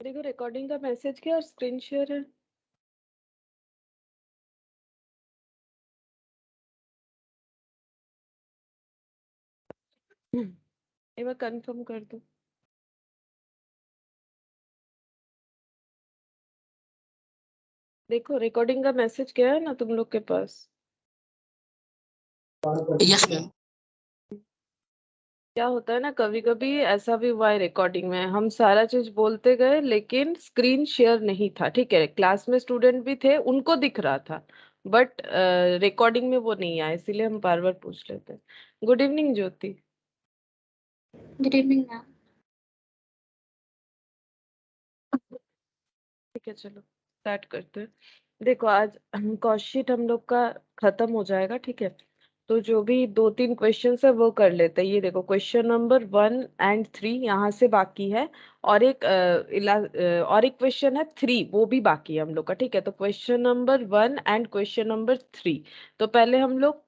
देखो रिकॉर्डिंग का मैसेज क्या और स्क्रीन शेयर है। एक बार कंफर्म कर दो। देखो रिकॉर्डिंग का मैसेज गया है ना तुम लोग के पास। Yes ma'am. क्या होता है ना, कभी कभी ऐसा भी हुआ है रिकॉर्डिंग में, हम सारा चीज बोलते गए लेकिन स्क्रीन शेयर नहीं था। ठीक है, क्लास में स्टूडेंट भी थे, उनको दिख रहा था, बट रिकॉर्डिंग में वो नहीं आया, इसीलिए हम बार बार पूछ लेते हैं। Good evening Jyoti. Good evening ma'am. ठीक है चलो स्टार्ट करते हैं। देखो आज कॉस्ट हम लोग का खत्म हो जाएगा। ठीक है, तो जो भी 2-3 क्वेश्चन है वो कर लेते हैं। ये देखो क्वेश्चन नंबर 1 और 3 यहाँ से बाकी है, और एक क्वेश्चन है 3, वो भी बाकी है हम लोग का। ठीक है, तो question number 1 and question number 3, तो पहले हम लोग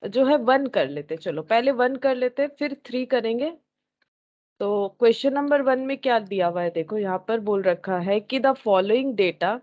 जो है 1 कर लेते हैं। चलो पहले 1 कर लेते हैं, फिर 3 करेंगे। तो क्वेश्चन नंबर 1 में क्या दिया हुआ है, देखो यहाँ पर बोल रखा है कि the following data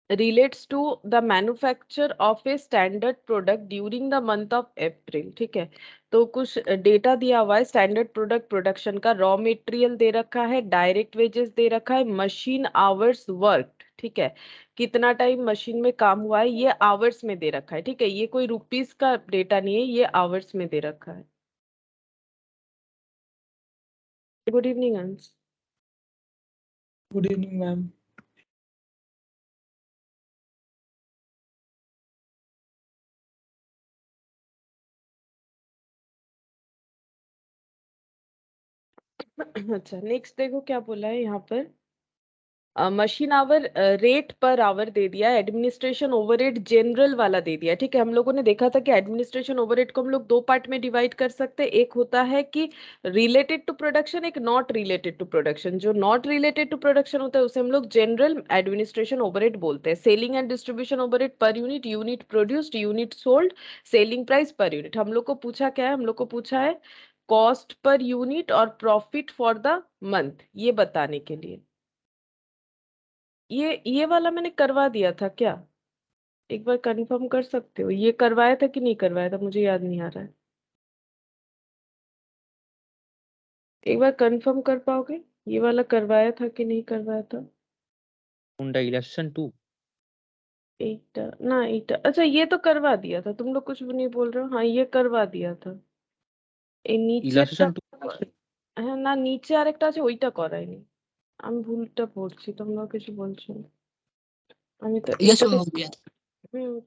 relates to the manufacture of a standard product during the month of April। ठीक है, तो कुछ डेटा दिया हुआ है स्टैंडर्ड प्रोडक्ट प्रोडक्शन का। रॉ मटेरियल दे रखा है, डायरेक्ट वेजेस दे रखा है, मशीन आवर्स वर्क। ठीक है, कितना टाइम मशीन में काम हुआ है ये आवर्स में दे रखा है। ठीक है, ये कोई रुपीस का डेटा नहीं है, ये आवर्स में दे रखा है। Good evening Ansh. Good evening ma'am. अच्छा नेक्स्ट देखो क्या बोला है यहाँ पर। मशीन आवर रेट पर आवर दे दिया है, एडमिनिस्ट्रेशन ओवरहेड जनरल वाला दे दिया है। ठीक है, हम लोगों ने देखा था कि एडमिनिस्ट्रेशन ओवरहेड को हम लोग 2 पार्ट में डिवाइड कर सकते हैं। एक होता है कि रिलेटेड टू प्रोडक्शन, एक नॉट रिलेटेड टू प्रोडक्शन। जो नॉट रिलेटेड टू प्रोडक्शन होता है उसे हम लोग जनरल एडमिनिस्ट्रेशन ओवरहेड बोलते हैं। Selling and distribution overhead per unit, unit produced, unit sold, selling price per unit. हम लोग को पूछा क्या है, हम लोग को पूछा है कॉस्ट पर यूनिट और प्रॉफिट फॉर द मंथ, ये बताने के लिए। ये वाला मैंने करवा दिया था क्या? एक बार कंफर्म कर सकते हो, ये करवाया था कि नहीं करवाया था, मुझे याद नहीं आ रहा है। एक बार कंफर्म कर पाओगे ये वाला करवाया था कि नहीं करवाया था? Honda election 2। एटा ना, एटा अच्छा ये तो करवा दिया था, तुम लोग कुछ भी नहीं बोल रहे हो। हाँ ये करवा दिया था। नीचे इलेक्शन 2 হ্যাঁ না, নিচে আরেকটা আছে ওইটা করাইনি। আমি ভুলটা পড়ছি, তোমরা কিছু বলছো না। আমি তো यस এইটা मैम तो हो गया।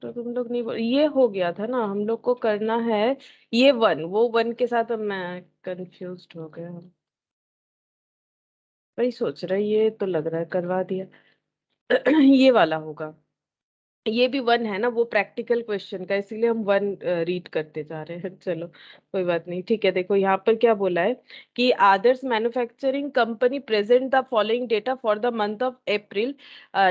तो तुम लोग नहीं ये हो गया था ना, हम लोग को करना है ये 1, वो 1 के साथ अब मैं कंफ्यूज हो गया। वही सोच रहा है, ये तो लग रहा है करवा दिया। ये वाला होगा। ये भी 1 है ना, वो प्रैक्टिकल क्वेश्चन का, इसीलिए हम 1 रीड करते जा रहे हैं। चलो कोई बात नहीं। ठीक है, देखो यहाँ पर क्या बोला है कि Adarsh manufacturing company present the following data for the month of April.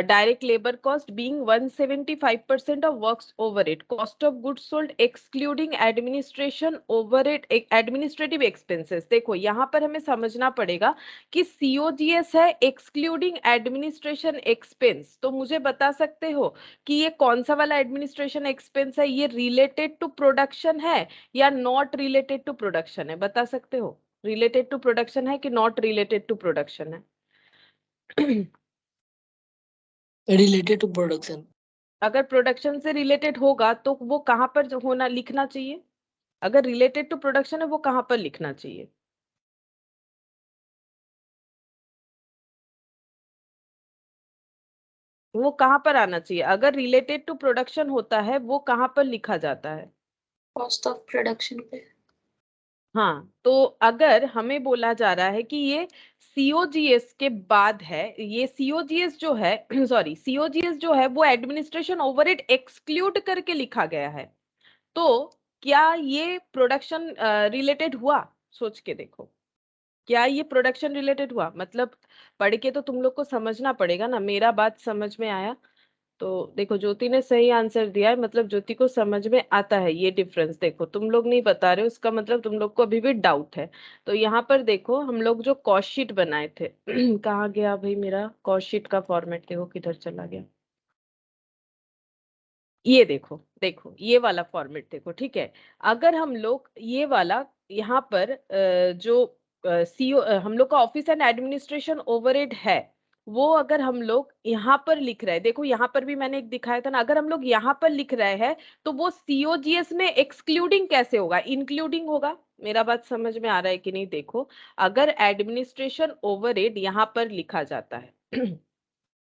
Direct labour cost being 175% of works overhead, cost of goods sold excluding administration overhead, administrative expenses. देखो यहाँ पर हमें समझना पड़ेगा कि सीओजीएस है एक्सक्लूडिंग एडमिनिस्ट्रेशन एक्सपेंस। तो मुझे बता सकते हो कि ये कौन सा वाला एडमिनिस्ट्रेशन एक्सपेंस है, ये रिलेटेड टू प्रोडक्शन है या नॉट रिलेटेड टू प्रोडक्शन है? बता सकते हो रिलेटेड टू प्रोडक्शन है कि नॉट रिलेटेड टू प्रोडक्शन है? Related to production. अगर प्रोडक्शन से रिलेटेड होगा तो वो कहाँ पर होना लिखना चाहिए? अगर रिलेटेड टू प्रोडक्शन है वो कहाँ पर लिखना चाहिए? वो कहाँ पर आना चाहिए? अगर रिलेटेड टू प्रोडक्शन होता है वो कहाँ पर लिखा जाता है? कॉस्ट ऑफ प्रोडक्शन पे। हाँ, तो अगर हमें बोला जा रहा है कि ये सीओजीएस के बाद है, ये सीओजीएस जो है सॉरी सीओजीएस जो है वो एडमिनिस्ट्रेशन ओवरहेड एक्सक्लूड करके लिखा गया है, तो क्या ये प्रोडक्शन रिलेटेड हुआ? सोच के देखो, क्या ये प्रोडक्शन रिलेटेड हुआ? मतलब पढ़ के तो तुम लोग को समझना पड़ेगा ना। मेरा बात समझ में आया? तो देखो ज्योति ने सही आंसर दिया है, मतलब ज्योति को समझ में आता है ये डिफरेंस। देखो तुम लोग नहीं बता रहे हो, इसका मतलब तुम लोग को अभी भी डाउट है। तो यहाँ पर देखो हम लोग जो कॉस्ट शीट बनाए थे कहाँ गया भाई मेरा कॉस्ट शीट का फॉर्मेट, देखो किधर चला गया। ये देखो देखो ये वाला फॉर्मेट देखो, ठीक है। अगर हम लोग ये वाला यहाँ पर जो सीओ हम लोग का ऑफिस एंड एडमिनिस्ट्रेशन ओवरहेड है, वो अगर हम लोग यहाँ पर लिख रहे हैं, देखो यहाँ पर भी मैंने एक दिखाया था ना, अगर हम लोग यहाँ पर लिख रहे हैं तो वो सीओजीएस में एक्सक्लूडिंग कैसे होगा, इंक्लूडिंग होगा। मेरा बात समझ में आ रहा है कि नहीं? देखो अगर एडमिनिस्ट्रेशन ओवरहेड यहाँ पर लिखा जाता है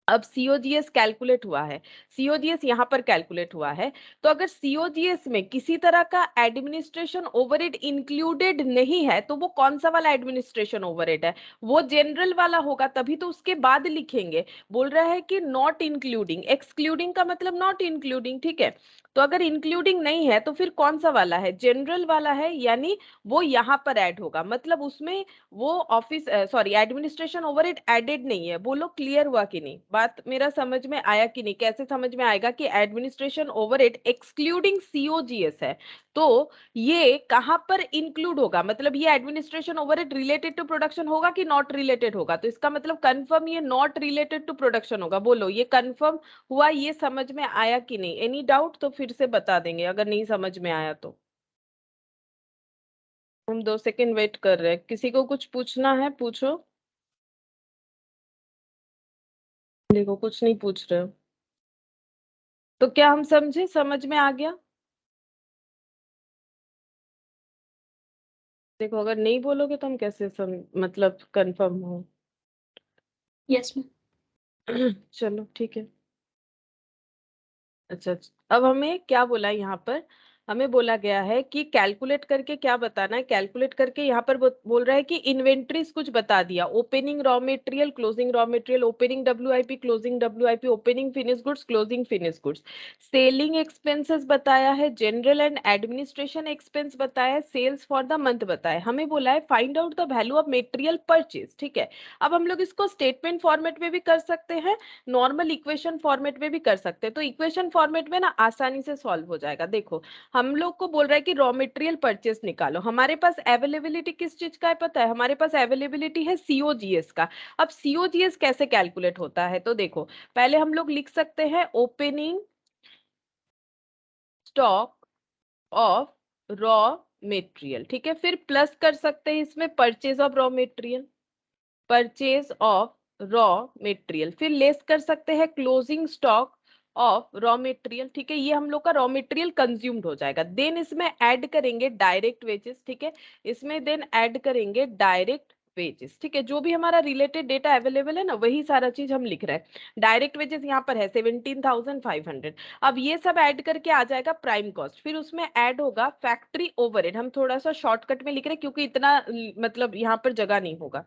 अब सीओजीएस कैलकुलेट हुआ है, सीओजीएस यहाँ पर कैलकुलेट हुआ है, तो अगर सीओजीएस में किसी तरह का एडमिनिस्ट्रेशन ओवरहेड इंक्लूडेड नहीं है तो वो कौन सा वाला एडमिनिस्ट्रेशन ओवरहेड है? वो जनरल वाला होगा, तभी तो उसके बाद लिखेंगे। बोल रहा है कि नॉट इंक्लूडिंग, एक्सक्लूडिंग का मतलब नॉट इंक्लूडिंग, ठीक है। तो अगर इंक्लूडिंग नहीं है तो फिर कौन सा वाला है? जनरल वाला है, यानी वो यहाँ पर ऐड होगा, मतलब उसमें वो office sorry administration overhead added नहीं है। बोलो क्लियर हुआ कि नहीं? बात मेरा समझ में आया कि नहीं? कैसे समझ में आएगा कि एडमिनिस्ट्रेशन ओवरहेड एक्सक्लूडिंग सीओजीएस है, तो ये कहां पर इंक्लूड होगा? मतलब ये administration overhead related to production होगा कि नॉट रिलेटेड होगा? तो इसका मतलब कंफर्म ये नॉट रिलेटेड टू प्रोडक्शन होगा। बोलो ये कंफर्म हुआ? ये समझ में आया कि नहीं? एनी डाउट तो फिर से बता देंगे अगर नहीं समझ में आया तो। हम 2 सेकंड वेट कर रहे हैं, किसी को कुछ पूछना है पूछो। देखो कुछ नहीं पूछ रहे हो, तो क्या हम समझे? समझ में आ गया? देखो अगर नहीं बोलोगे तो हम कैसे मतलब कंफर्म हो? Yes ma'am. चलो ठीक है। अच्छा अच्छा। अब हमें क्या बोला है यहाँ पर? हमें बोला गया है कि कैलकुलेट करके क्या बताना है। कैलकुलेट करके यहाँ पर बोल रहा है कि इन्वेंट्रीज कुछ बता दिया, opening raw material, closing raw material, opening WIP, closing WIP, opening finish goods, closing finish goods. Selling expenses बताया है, जनरल एंड एडमिनिस्ट्रेशन एक्सपेंस बताया है, सेल्स फॉर द मंथ बताया है। हमें बोला है find out the value of material purchase, ठीक है। अब हम लोग इसको स्टेटमेंट फॉर्मेट में भी कर सकते हैं, नॉर्मल इक्वेशन फॉर्मेट में भी कर सकते हैं। तो इक्वेशन फॉर्मेट में ना आसानी से सॉल्व हो जाएगा। देखो हम लोग को बोल रहा है कि रॉ मटेरियल परचेस निकालो, हमारे पास अवेलेबिलिटी किस चीज का है पता है? हमारे पास अवेलेबिलिटी है सीओजीएस का। अब सीओजीएस कैसे कैलकुलेट होता है? तो देखो पहले हम लोग लिख सकते हैं opening stock of raw material, ठीक है। फिर प्लस कर सकते हैं इसमें purchase of raw material, purchase of raw material, फिर लेस कर सकते हैं closing stock of raw material, ठीक है। ये हम लोग का रॉ मटेरियल कंज्यूम्ड हो जाएगा। देन इसमें ऐड करेंगे डायरेक्ट वेजेस, ठीक है। इसमें देन ऐड करेंगे डायरेक्ट वेजेस, ठीक है। जो भी हमारा रिलेटेड डेटा अवेलेबल है ना, वही सारा चीज हम लिख रहे हैं। डायरेक्ट वेजेस यहाँ पर है 17,500। अब ये सब ऐड करके आ जाएगा प्राइम कॉस्ट, फिर उसमें ऐड होगा फैक्ट्री ओवरहेड। हम थोड़ा सा शॉर्टकट में लिख रहे हैं क्योंकि इतना मतलब यहाँ पर जगह नहीं होगा।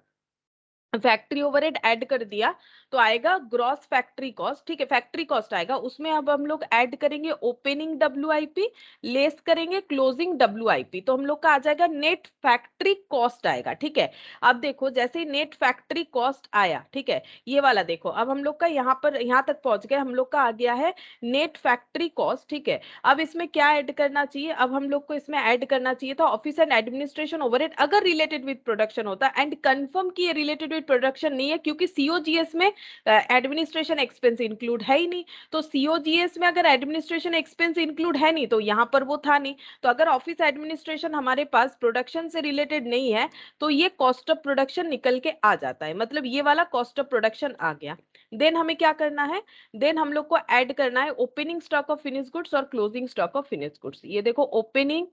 फैक्ट्री ओवरहेड ऐड कर दिया तो आएगा ग्रॉस फैक्ट्री कॉस्ट, ठीक है। फैक्ट्री कॉस्ट आएगा, उसमें अब हम लोग ऐड करेंगे ओपनिंग डब्ल्यूआईपी, लेस करेंगे क्लोजिंग डब्ल्यूआईपी, तो हम लोग का आ जाएगा नेट फैक्ट्री कॉस्ट आएगा, ठीक है। अब देखो जैसे ही नेट फैक्ट्री कॉस्ट आया, ठीक है, ये वाला देखो अब हम लोग का यहाँ पर यहाँ तक पहुंच गए, हम लोग का आ गया है नेट फैक्ट्री कॉस्ट, ठीक है। अब इसमें क्या ऐड करना चाहिए? अब हम लोग को इसमें ऐड करना चाहिए था ऑफिस एंड एडमिनिस्ट्रेशन ओवरहेड, अगर रिलेटेड विद प्रोडक्शन होता। एंड कंफर्म की ये रिलेटेड विद प्रोडक्शन नहीं है क्योंकि सीओजीएस में एडमिनिस्ट्रेशन एक्सपेंस इंक्लूड है ही नहीं। तो सीओजीएस में अगर एडमिनिस्ट्रेशन एक्सपेंस इंक्लूड है नहीं तो यहाँ पर वो था नहीं। तो अगर ऑफिस एडमिनिस्ट्रेशन हमारे पास प्रोडक्शन से रिलेटेड नहीं है तो ये कॉस्ट ऑफ प्रोडक्शन निकल के आ जाता है, मतलब ये वाला कॉस्ट ऑफ प्रोडक्शन आ गया। देन हमें क्या करना है? देन हम लोग को ऐड करना है opening stock of finish goods और closing stock of finish goods. ये देखो ओपनिंग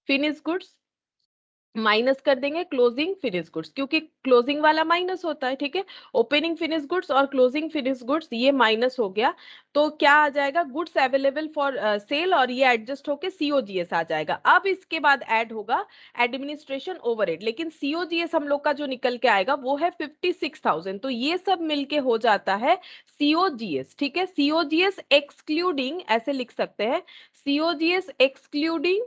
फिनिश गुड्स माइनस कर देंगे क्लोजिंग फिनिश गुड्स, क्योंकि क्लोजिंग वाला माइनस होता है, ठीक है। ओपनिंग फिनिश गुड्स और क्लोजिंग फिनिश गुड्स ये माइनस हो गया, तो क्या आ जाएगा? गुड्स अवेलेबल फॉर सेल, और ये एडजस्ट होके सीओजीएस आ जाएगा। अब इसके बाद ऐड होगा एडमिनिस्ट्रेशन ओवरहेड, लेकिन सीओजीएस हम लोग का जो निकल के आएगा वो है 56,000, तो ये सब मिलके हो जाता है सीओजीएस, ठीक है। सीओजीएस एक्सक्लूडिंग, ऐसे लिख सकते हैं, सीओजीएस एक्सक्लूडिंग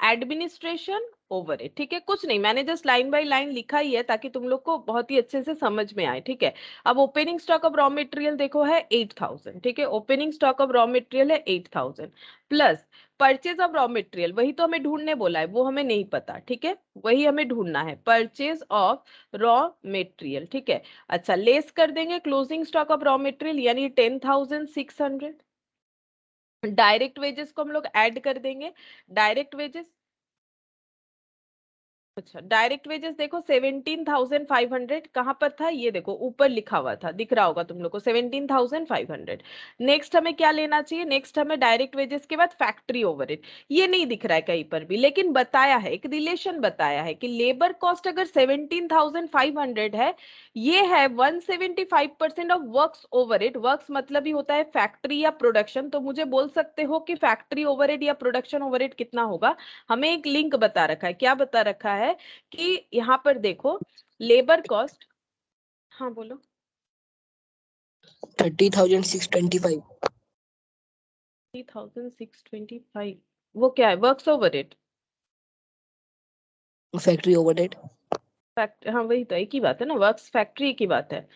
एडमिनिस्ट्रेशन ओवरहेड, ठीक है, कुछ नहीं, मैंने जस्ट लाइन बाय लाइन लिखा ही है ताकि तुम लोग को बहुत ही अच्छे से समझ में आए, ठीक है। अब opening stock of raw material देखो है 8000, ठीक है, opening stock of raw material है 8000 plus purchase of raw material, वही तो हमें ढूंढने बोला है, वो हमें नहीं पता, ठीक है, वही हमें ढूंढना है, परचेज ऑफ रॉ मटेरियल, ठीक है। अच्छा, लेस कर देंगे closing stock of raw material यानी 10600। डायरेक्ट वेजेस को हम लोग ऐड कर देंगे, डायरेक्ट वेजेस, अच्छा डायरेक्ट वेजेस देखो 17,500 कहां पर था, ये देखो ऊपर लिखा हुआ था, दिख रहा होगा तुम लोग को 17,500। नेक्स्ट हमें क्या लेना चाहिए, नेक्स्ट हमें डायरेक्ट वेजेस के बाद फैक्ट्री ओवरहेड, ये नहीं दिख रहा है कहीं पर भी, लेकिन बताया है, एक रिलेशन बताया है कि लेबर कॉस्ट अगर 17,500 है, ये है 175% ऑफ वर्क्स ओवरहेड, वर्क्स मतलब ही होता है फैक्ट्री या प्रोडक्शन, तो मुझे बोल सकते हो कि फैक्ट्री ओवरहेड या प्रोडक्शन ओवरहेड कितना होगा। हमें एक लिंक बता रखा है, क्या बता रखा है कि यहाँ पर देखो लेबर कॉस्ट, हाँ बोलो, 30,625। 30,625 वो क्या है, works overhead, factory overhead. Fact, हाँ वही तो एक ही बात है ना, वर्क्स फैक्ट्री की बात है।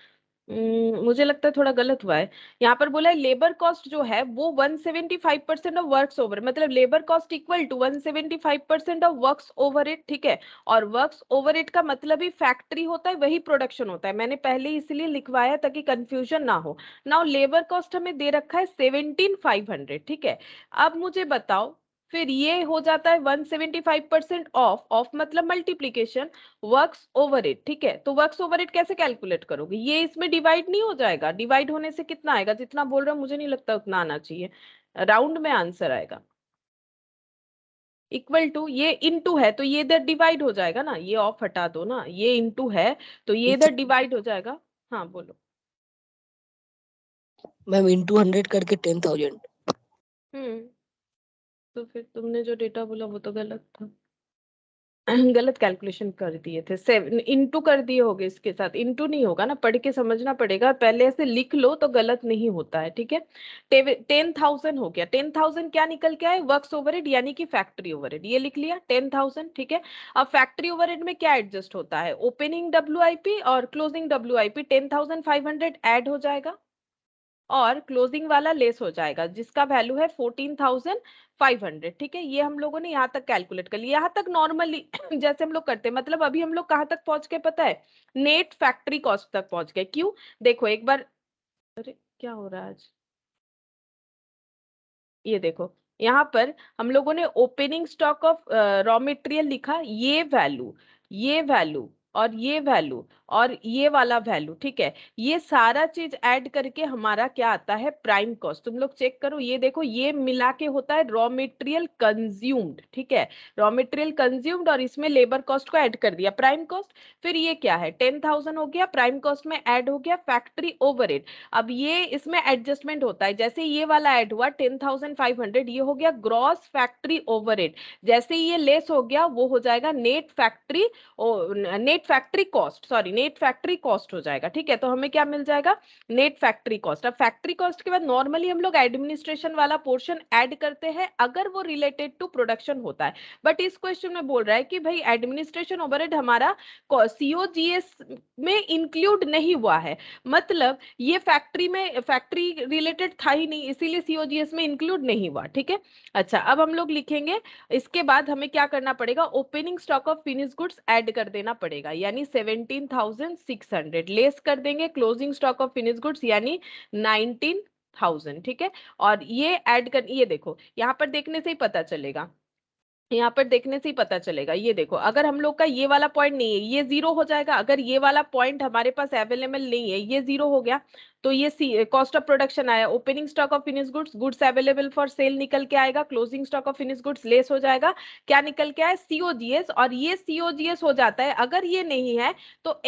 मुझे लगता है थोड़ा गलत हुआ है, यहाँ पर बोला है लेबर कॉस्ट जो है वो 175% ऑफ वर्क्स ओवर, मतलब labour cost equal to 175% of works overhead, ठीक है। और वर्क्स ओवरहेड का मतलब ही फैक्ट्री होता है, वही प्रोडक्शन होता है, मैंने पहले इसलिए लिखवाया ताकि कंफ्यूजन ना हो। नाउ लेबर कॉस्ट हमें दे रखा है 17,500, ठीक है। अब मुझे बताओ, फिर ये हो जाता है 175% ऑफ मतलब मल्टीप्लीकेशन वर्क्स ओवरहेड, ठीक है। तो वर्क्स ओवरहेड कैसे कैलकुलेट करोगे, ये इसमें डिवाइड नहीं हो जाएगा, डिवाइड होने से कितना आएगा, जितना बोल रहा हूँ मुझे नहीं लगता उतना आना चाहिए, राउंड में आंसर आएगा, इक्वल टू, ये इनटू है तो ये इधर डिवाइड हो जाएगा ना, ये ऑफ हटा दो ना, ये इनटू है तो ये इधर डिवाइड हो जाएगा। हाँ बोलो। मैम इनटू 100 करके 10,000। तो फिर तुमने जो डेटा बोला वो तो गलत था, गलत कैलकुलेशन कर दिए थे, 7 इंटू कर दिए होगे, इसके साथ इंटू नहीं होगा ना, पढ़ के समझना पड़ेगा, पहले ऐसे लिख लो तो गलत नहीं होता है, ठीक है। 10,000 हो गया, 10,000 क्या निकल के आए, वर्क्स ओवरहेड यानी कि फैक्ट्री ओवरहेड, ये लिख लिया 10,000, ठीक है। अब फैक्ट्री ओवरहेड में क्या एडजस्ट होता है, ओपनिंग WIP और क्लोजिंग WIP, 10,500 ऐड हो जाएगा और क्लोजिंग वाला लेस हो जाएगा जिसका वैल्यू है 14,500, ठीक है। ये हम लोगों ने यहाँ तक कैलकुलेट कर लिया, यहाँ तक नॉर्मली जैसे हम लोग करते हैं, मतलब अभी हम लोग कहाँ तक पहुंच गए पता है, नेट फैक्ट्री कॉस्ट तक पहुंच गए। क्यों, देखो एक बार, अरे क्या हो रहा है आज, ये देखो यहाँ पर हम लोगों ने opening stock of raw material लिखा, ये वैल्यू, ये वैल्यू और ये वैल्यू और ये वाला वैल्यू, ठीक है, ये सारा चीज ऐड करके हमारा क्या आता है, प्राइम कॉस्ट। तुम लोग चेक करो, ये देखो ये मिला के होता है रॉ मटेरियल कंज्यूम्ड, ठीक है, रॉ मटेरियल कंज्यूम्ड और इसमें लेबर कॉस्ट को ऐड कर दिया प्राइम कॉस्ट। फिर ये क्या है, 10,000 हो गया, प्राइम कॉस्ट में ऐड हो गया फैक्ट्री ओवरहेड। अब ये इसमें एडजस्टमेंट होता है, जैसे ये वाला ऐड हुआ 10,500, ये हो गया ग्रॉस फैक्ट्री ओवरहेड, जैसे ये लेस हो गया वो हो जाएगा net factory, net factory cost, sorry net factory cost हो जाएगा, ठीक है। तो हमें क्या मिल जाएगा, नेट फैक्ट्री कॉस्ट। अब फैक्ट्री कॉस्ट के बाद नॉर्मली हम लोग एडमिनिस्ट्रेशन वाला पोर्शन ऐड करते हैं अगर वो रिलेटेड टू प्रोडक्शन होता है, बट इस क्वेश्चन में बोल रहा है कि भाई एडमिनिस्ट्रेशन ओवरहेड हमारा COGS में इंक्लूड नहीं हुआ है, मतलब ये फैक्ट्री में फैक्ट्री रिलेटेड था ही नहीं, इसीलिए COGS में इंक्लूड नहीं हुआ, ठीक है। अच्छा अब हम लोग लिखेंगे, इसके बाद हमें क्या करना पड़ेगा, opening stock of finish goods add कर देना पड़ेगा यानी 17,600, लेस कर देंगे closing stock of finish goods यानी 19,000, ठीक है। और ये ऐड कर, ये देखो यहाँ पर देखने से ही पता चलेगा, यहाँ पर देखने से ही पता चलेगा, ये देखो अगर हम लोग का ये वाला पॉइंट नहीं है ये जीरो हो जाएगा, अगर ये वाला पॉइंट हमारे पास अवेलेबल नहीं है ये जीरो हो गया तो ये कॉस्ट ऑफ प्रोडक्शन आया, opening stock of finish goods, goods available for sale निकल के आएगा, closing stock of finish goods less हो जाएगा, क्या निकल के आए, COGS, और ये COGS हो जाता है, अगर ये नहीं है तो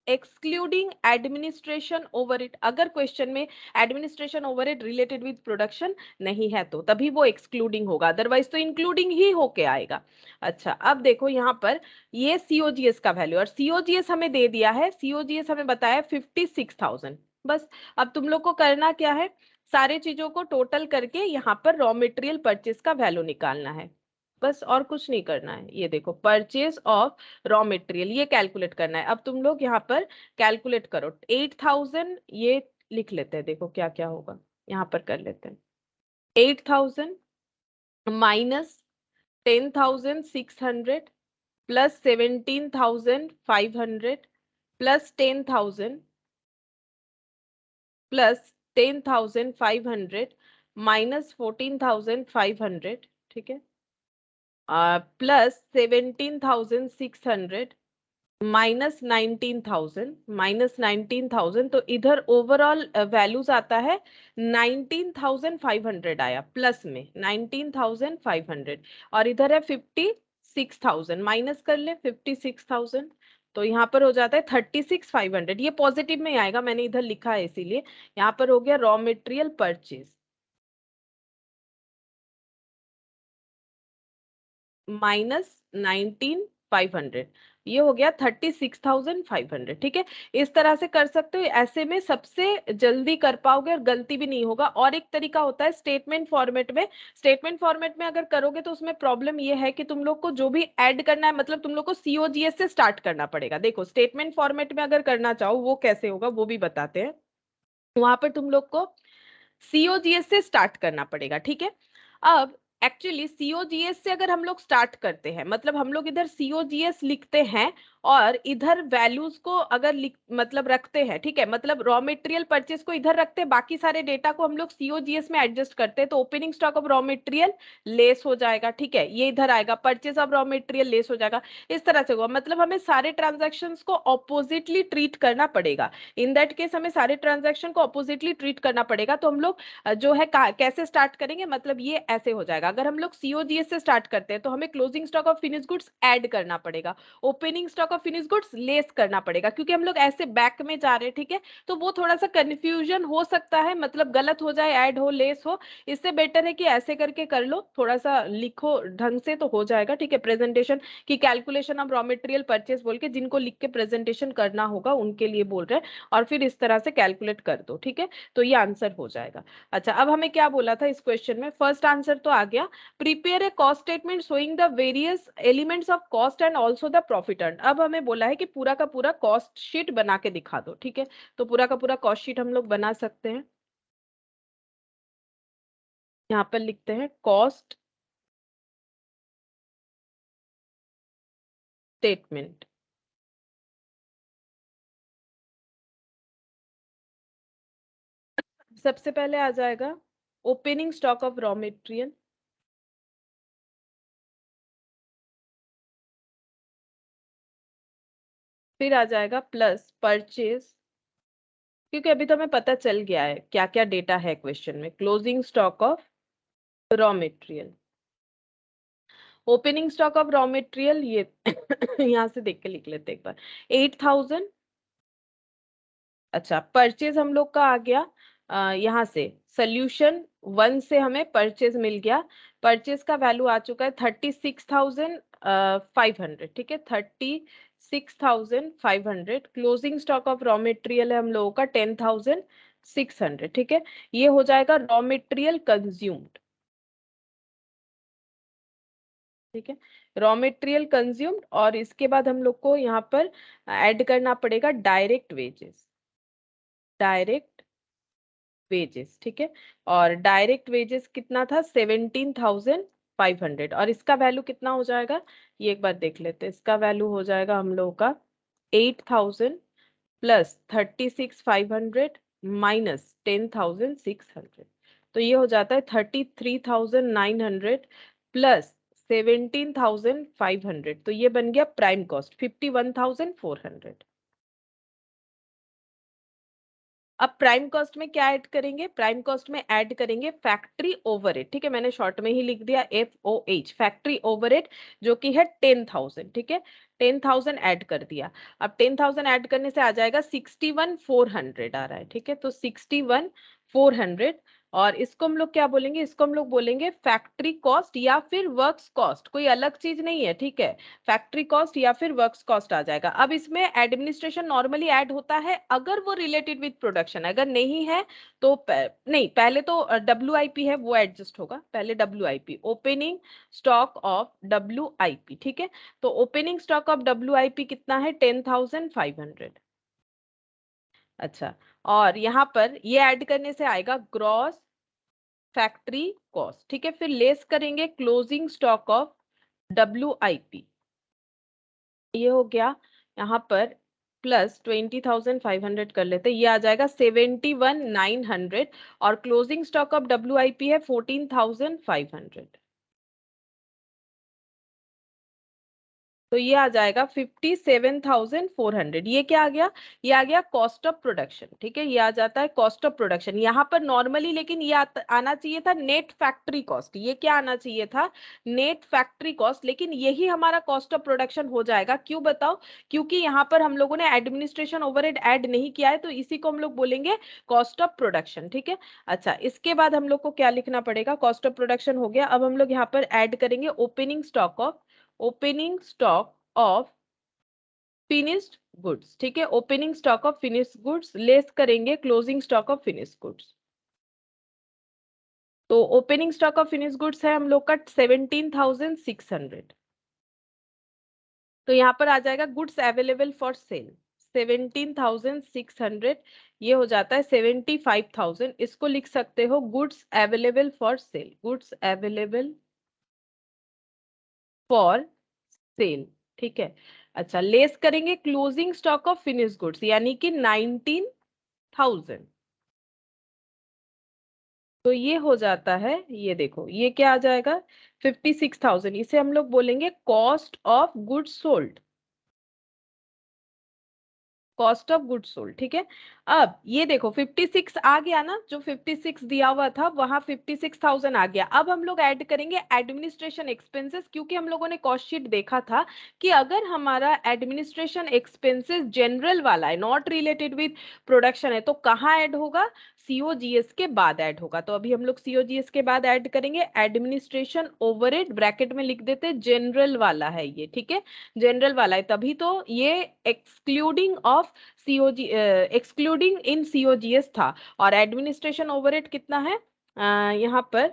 एक्सक्लूडिंग एडमिनिस्ट्रेशन ओवरहेड, अगर क्वेश्चन में administration overhead related with production नहीं है तो तभी वो एक्सक्लूडिंग होगा, अदरवाइज तो इंक्लूडिंग ही होके आएगा। अच्छा अब देखो यहाँ पर ये COGS का वैल्यू, और COGS हमें दे दिया है, COGS हमें बताया 56,000, बस। अब तुम लोग को करना क्या है, सारे चीजों को टोटल करके यहाँ पर रॉ मटेरियल परचेस का वैल्यू निकालना है, बस, और कुछ नहीं करना है। ये देखो परचेज ऑफ रॉ मटेरियल ये कैलकुलेट करना है। अब तुम लोग यहाँ पर कैलकुलेट करो। 8000 ये लिख लेते हैं, देखो क्या क्या होगा, यहाँ पर कर लेते हैं। 8000 minus 10,600 plus 17,500 plus 10,000 plus 10,500 minus 14,500, ठीक है, प्लस 17,600 माइनस 19,000 तो इधर ओवरऑल वैल्यूज आता है 19,500 आया, प्लस में 19,500, और इधर है 56,000, माइनस कर ले 56,000, तो यहाँ पर हो जाता है 36,500। ये पॉजिटिव में आएगा, मैंने इधर लिखा है इसीलिए। यहाँ पर हो गया रॉ मटेरियल परचेज माइनस 19,500, ये हो गया 36,500, ठीक है। इस तरह से कर सकते हो, ऐसे में सबसे जल्दी कर पाओगे और गलती भी नहीं होगा। और एक तरीका होता है स्टेटमेंट फॉर्मेट में। स्टेटमेंट फॉर्मेट में अगर करोगे तो उसमें प्रॉब्लम ये है कि तुम लोग को जो भी ऐड करना है, मतलब तुम लोग को सीओजीएस से स्टार्ट करना पड़ेगा। देखो स्टेटमेंट फॉर्मेट में अगर करना चाहो वो कैसे होगा वो भी बताते हैं। वहां पर तुम लोग को सीओजीएस से स्टार्ट करना पड़ेगा, ठीक है। अब एक्चुअली सीओजीएस से अगर हम लोग स्टार्ट करते हैं, मतलब हम लोग इधर सीओजीएस लिखते हैं और इधर वैल्यूज को अगर मतलब रखते हैं, ठीक है, मतलब रॉ मटेरियल परचेज को इधर रखते हैं, बाकी सारे डेटा को हम लोग सीओजीएस में एडजस्ट करते हैं, तो opening stock of raw material less हो जाएगा, ठीक है, ये इधर आएगा, purchase of raw material less हो जाएगा। इस तरह से होगा, मतलब हमें सारे ट्रांजैक्शंस को ऑपोजिटली ट्रीट करना पड़ेगा। इन दैट केस हमें सारे ट्रांजैक्शन को ऑपोजिटली ट्रीट करना पड़ेगा। तो हम लोग जो है कैसे स्टार्ट करेंगे, मतलब ये ऐसे हो जाएगा। अगर हम लोग सीओजीएस से स्टार्ट करते हैं तो हमें closing stock of finish goods add करना पड़ेगा, opening stock of finish goods less करना पड़ेगा, क्योंकि हम लोग ऐसे बैक में जा रहे हैं, ठीक है। तो वो थोड़ा सा कंफ्यूजन हो सकता है, मतलब गलत हो जाए, ऐड हो लेस हो। इससे बेटर है कि ऐसे करके कर लो, थोड़ा सा लिखो ढंग से तो हो जाएगा, ठीक है। प्रेजेंटेशन की calculation of raw material purchase बोल के जिनको लिख के प्रेजेंटेशन करना होगा उनके लिए बोल रहे हैं, और फिर इस तरह से कैलकुलेट कर दो, ठीक है। तो ये आंसर हो जाएगा। अच्छा, अब हमें क्या बोला था इस क्वेश्चन में, फर्स्ट आंसर तो आ गया, prepare a cost statement showing the various elements of cost and also the profit earn. अब हमें बोला है कि पूरा का पूरा कॉस्ट शीट बना के दिखा दो, ठीक है। तो पूरा का पूरा कॉस्ट शीट हम लोग बना सकते हैं। यहाँ पर लिखते हैं कॉस्ट स्टेटमेंट। सबसे पहले आ जाएगा opening stock of raw material, फिर आ जाएगा प्लस परचेज, क्योंकि अभी तो हमें पता चल गया है क्या क्या डेटा है क्वेश्चन में, closing stock of raw material, opening stock of raw material, ये यहाँ से देख के लिख लेते एक बार, 8,000। अच्छा, परचेज हम लोग का आ गया, यहाँ से सोल्यूशन 1 से हमें परचेज मिल गया, परचेज का वैल्यू आ चुका है 36,500, ठीक है, 36,500। Closing stock of raw material है हम लोगों का 10,600, ठीक है। ये हो जाएगा रॉ मटेरियल कंज्यूम्ड, ठीक है, रॉ मटेरियल कंज्यूम्ड। और इसके बाद हम लोग को यहाँ पर ऐड करना पड़ेगा डायरेक्ट वेजेस, डायरेक्ट वेजेस, ठीक है। और डायरेक्ट वेजेस कितना था, 17,500, और इसका वैल्यू कितना हो जाएगा, ये एक बार देख लेते हैं। इसका वैल्यू हो जाएगा हम लोगों का 8,000 प्लस 36,500 माइनस 10,600, तो ये हो जाता है 33,900 प्लस 17,500, तो ये बन गया प्राइम कॉस्ट 51,400। अब प्राइम कॉस्ट में क्या ऐड करेंगे, प्राइम कॉस्ट में ऐड करेंगे फैक्ट्री ओवरहेड, ठीक है, मैंने शॉर्ट में ही लिख दिया FOH, फैक्ट्री ओवरहेड, जो कि है 10,000, ठीक है, 10,000 ऐड कर दिया। अब 10,000 ऐड करने से आ जाएगा 61,400 आ रहा है, ठीक है, तो 61,400 और इसको हम लोग क्या बोलेंगे, इसको हम लोग बोलेंगे फैक्ट्री कॉस्ट या फिर वर्क्स कॉस्ट, कोई अलग चीज नहीं है, ठीक है। फैक्ट्री कॉस्ट या फिर वर्क्स कॉस्ट आ जाएगा। अब इसमें एडमिनिस्ट्रेशन नॉर्मली ऐड होता है अगर वो रिलेटेड विद प्रोडक्शन, अगर नहीं है तो नहीं, पहले तो WIP है वो एडजस्ट होगा, पहले WIP, opening stock of WIP, ठीक है। तो ओपनिंग स्टॉक ऑफ WIP कितना है, 10,500। अच्छा, और यहाँ पर ये ऐड करने से आएगा ग्रॉस फैक्ट्री कॉस्ट, ठीक है। फिर लेस करेंगे क्लोजिंग स्टॉक ऑफ WIP, ये हो गया। यहाँ पर प्लस 20,500 कर लेते, ये आ जाएगा 71,900, और क्लोजिंग स्टॉक ऑफ WIP है 14,500, तो ये आ जाएगा 57,400। ये क्या आ गया, ये आ गया कॉस्ट ऑफ प्रोडक्शन, ठीक है। ये आ जाता है कॉस्ट ऑफ प्रोडक्शन यहाँ पर नॉर्मली, लेकिन ये आना चाहिए था नेट फैक्ट्री कॉस्ट, ये क्या आना चाहिए था, नेट फैक्ट्री कॉस्ट, लेकिन यही हमारा कॉस्ट ऑफ प्रोडक्शन हो जाएगा। क्यों बताओ, क्योंकि यहाँ पर हम लोगों ने एडमिनिस्ट्रेशन ओवरहेड ऐड नहीं किया है, तो इसी को हम लोग बोलेंगे कॉस्ट ऑफ प्रोडक्शन, ठीक है। अच्छा, इसके बाद हम लोग को क्या लिखना पड़ेगा, कॉस्ट ऑफ प्रोडक्शन हो गया। अब हम लोग यहाँ पर ऐड करेंगे opening stock of finished goods, ठीक है। Opening stock of finished goods less करेंगे closing stock of finished goods. तो opening stock of finished goods है हम लोग का 17,600, तो यहाँ पर आ जाएगा गुड्स अवेलेबल फॉर सेल 17,600, ये हो जाता है 75,000। इसको लिख सकते हो goods available for sale, goods available for sale, ठीक है। अच्छा, लेस करेंगे closing stock of finish goods यानी कि 19,000, तो ये हो जाता है, ये देखो ये क्या आ जाएगा 56,000। इसे हम लोग बोलेंगे cost of goods sold, cost of goods sold, ठीक है। अब ये देखो 56 आ गया ना, जो 56 दिया हुआ था वहां 56,000 आ गया। अब हम लोग ऐड करेंगे एडमिनिस्ट्रेशन एक्सपेंसेस, क्योंकि हम लोगों ने कॉस्ट शीट देखा था कि अगर हमारा एडमिनिस्ट्रेशन एक्सपेंसेस जनरल वाला है, नॉट रिलेटेड विद प्रोडक्शन है, तो कहाँ ऐड होगा, COGS के बाद ऐड होगा। तो अभी हम लोग COGS के बाद ऐड करेंगे एडमिनिस्ट्रेशन ओवरहेड, ब्रैकेट में लिख देते जनरल वाला है ये, ठीक है। जनरल वाला है, तभी तो ये excluding of excluding in COGS था। और एडमिनिस्ट्रेशन ओवरहेड कितना है, यहाँ पर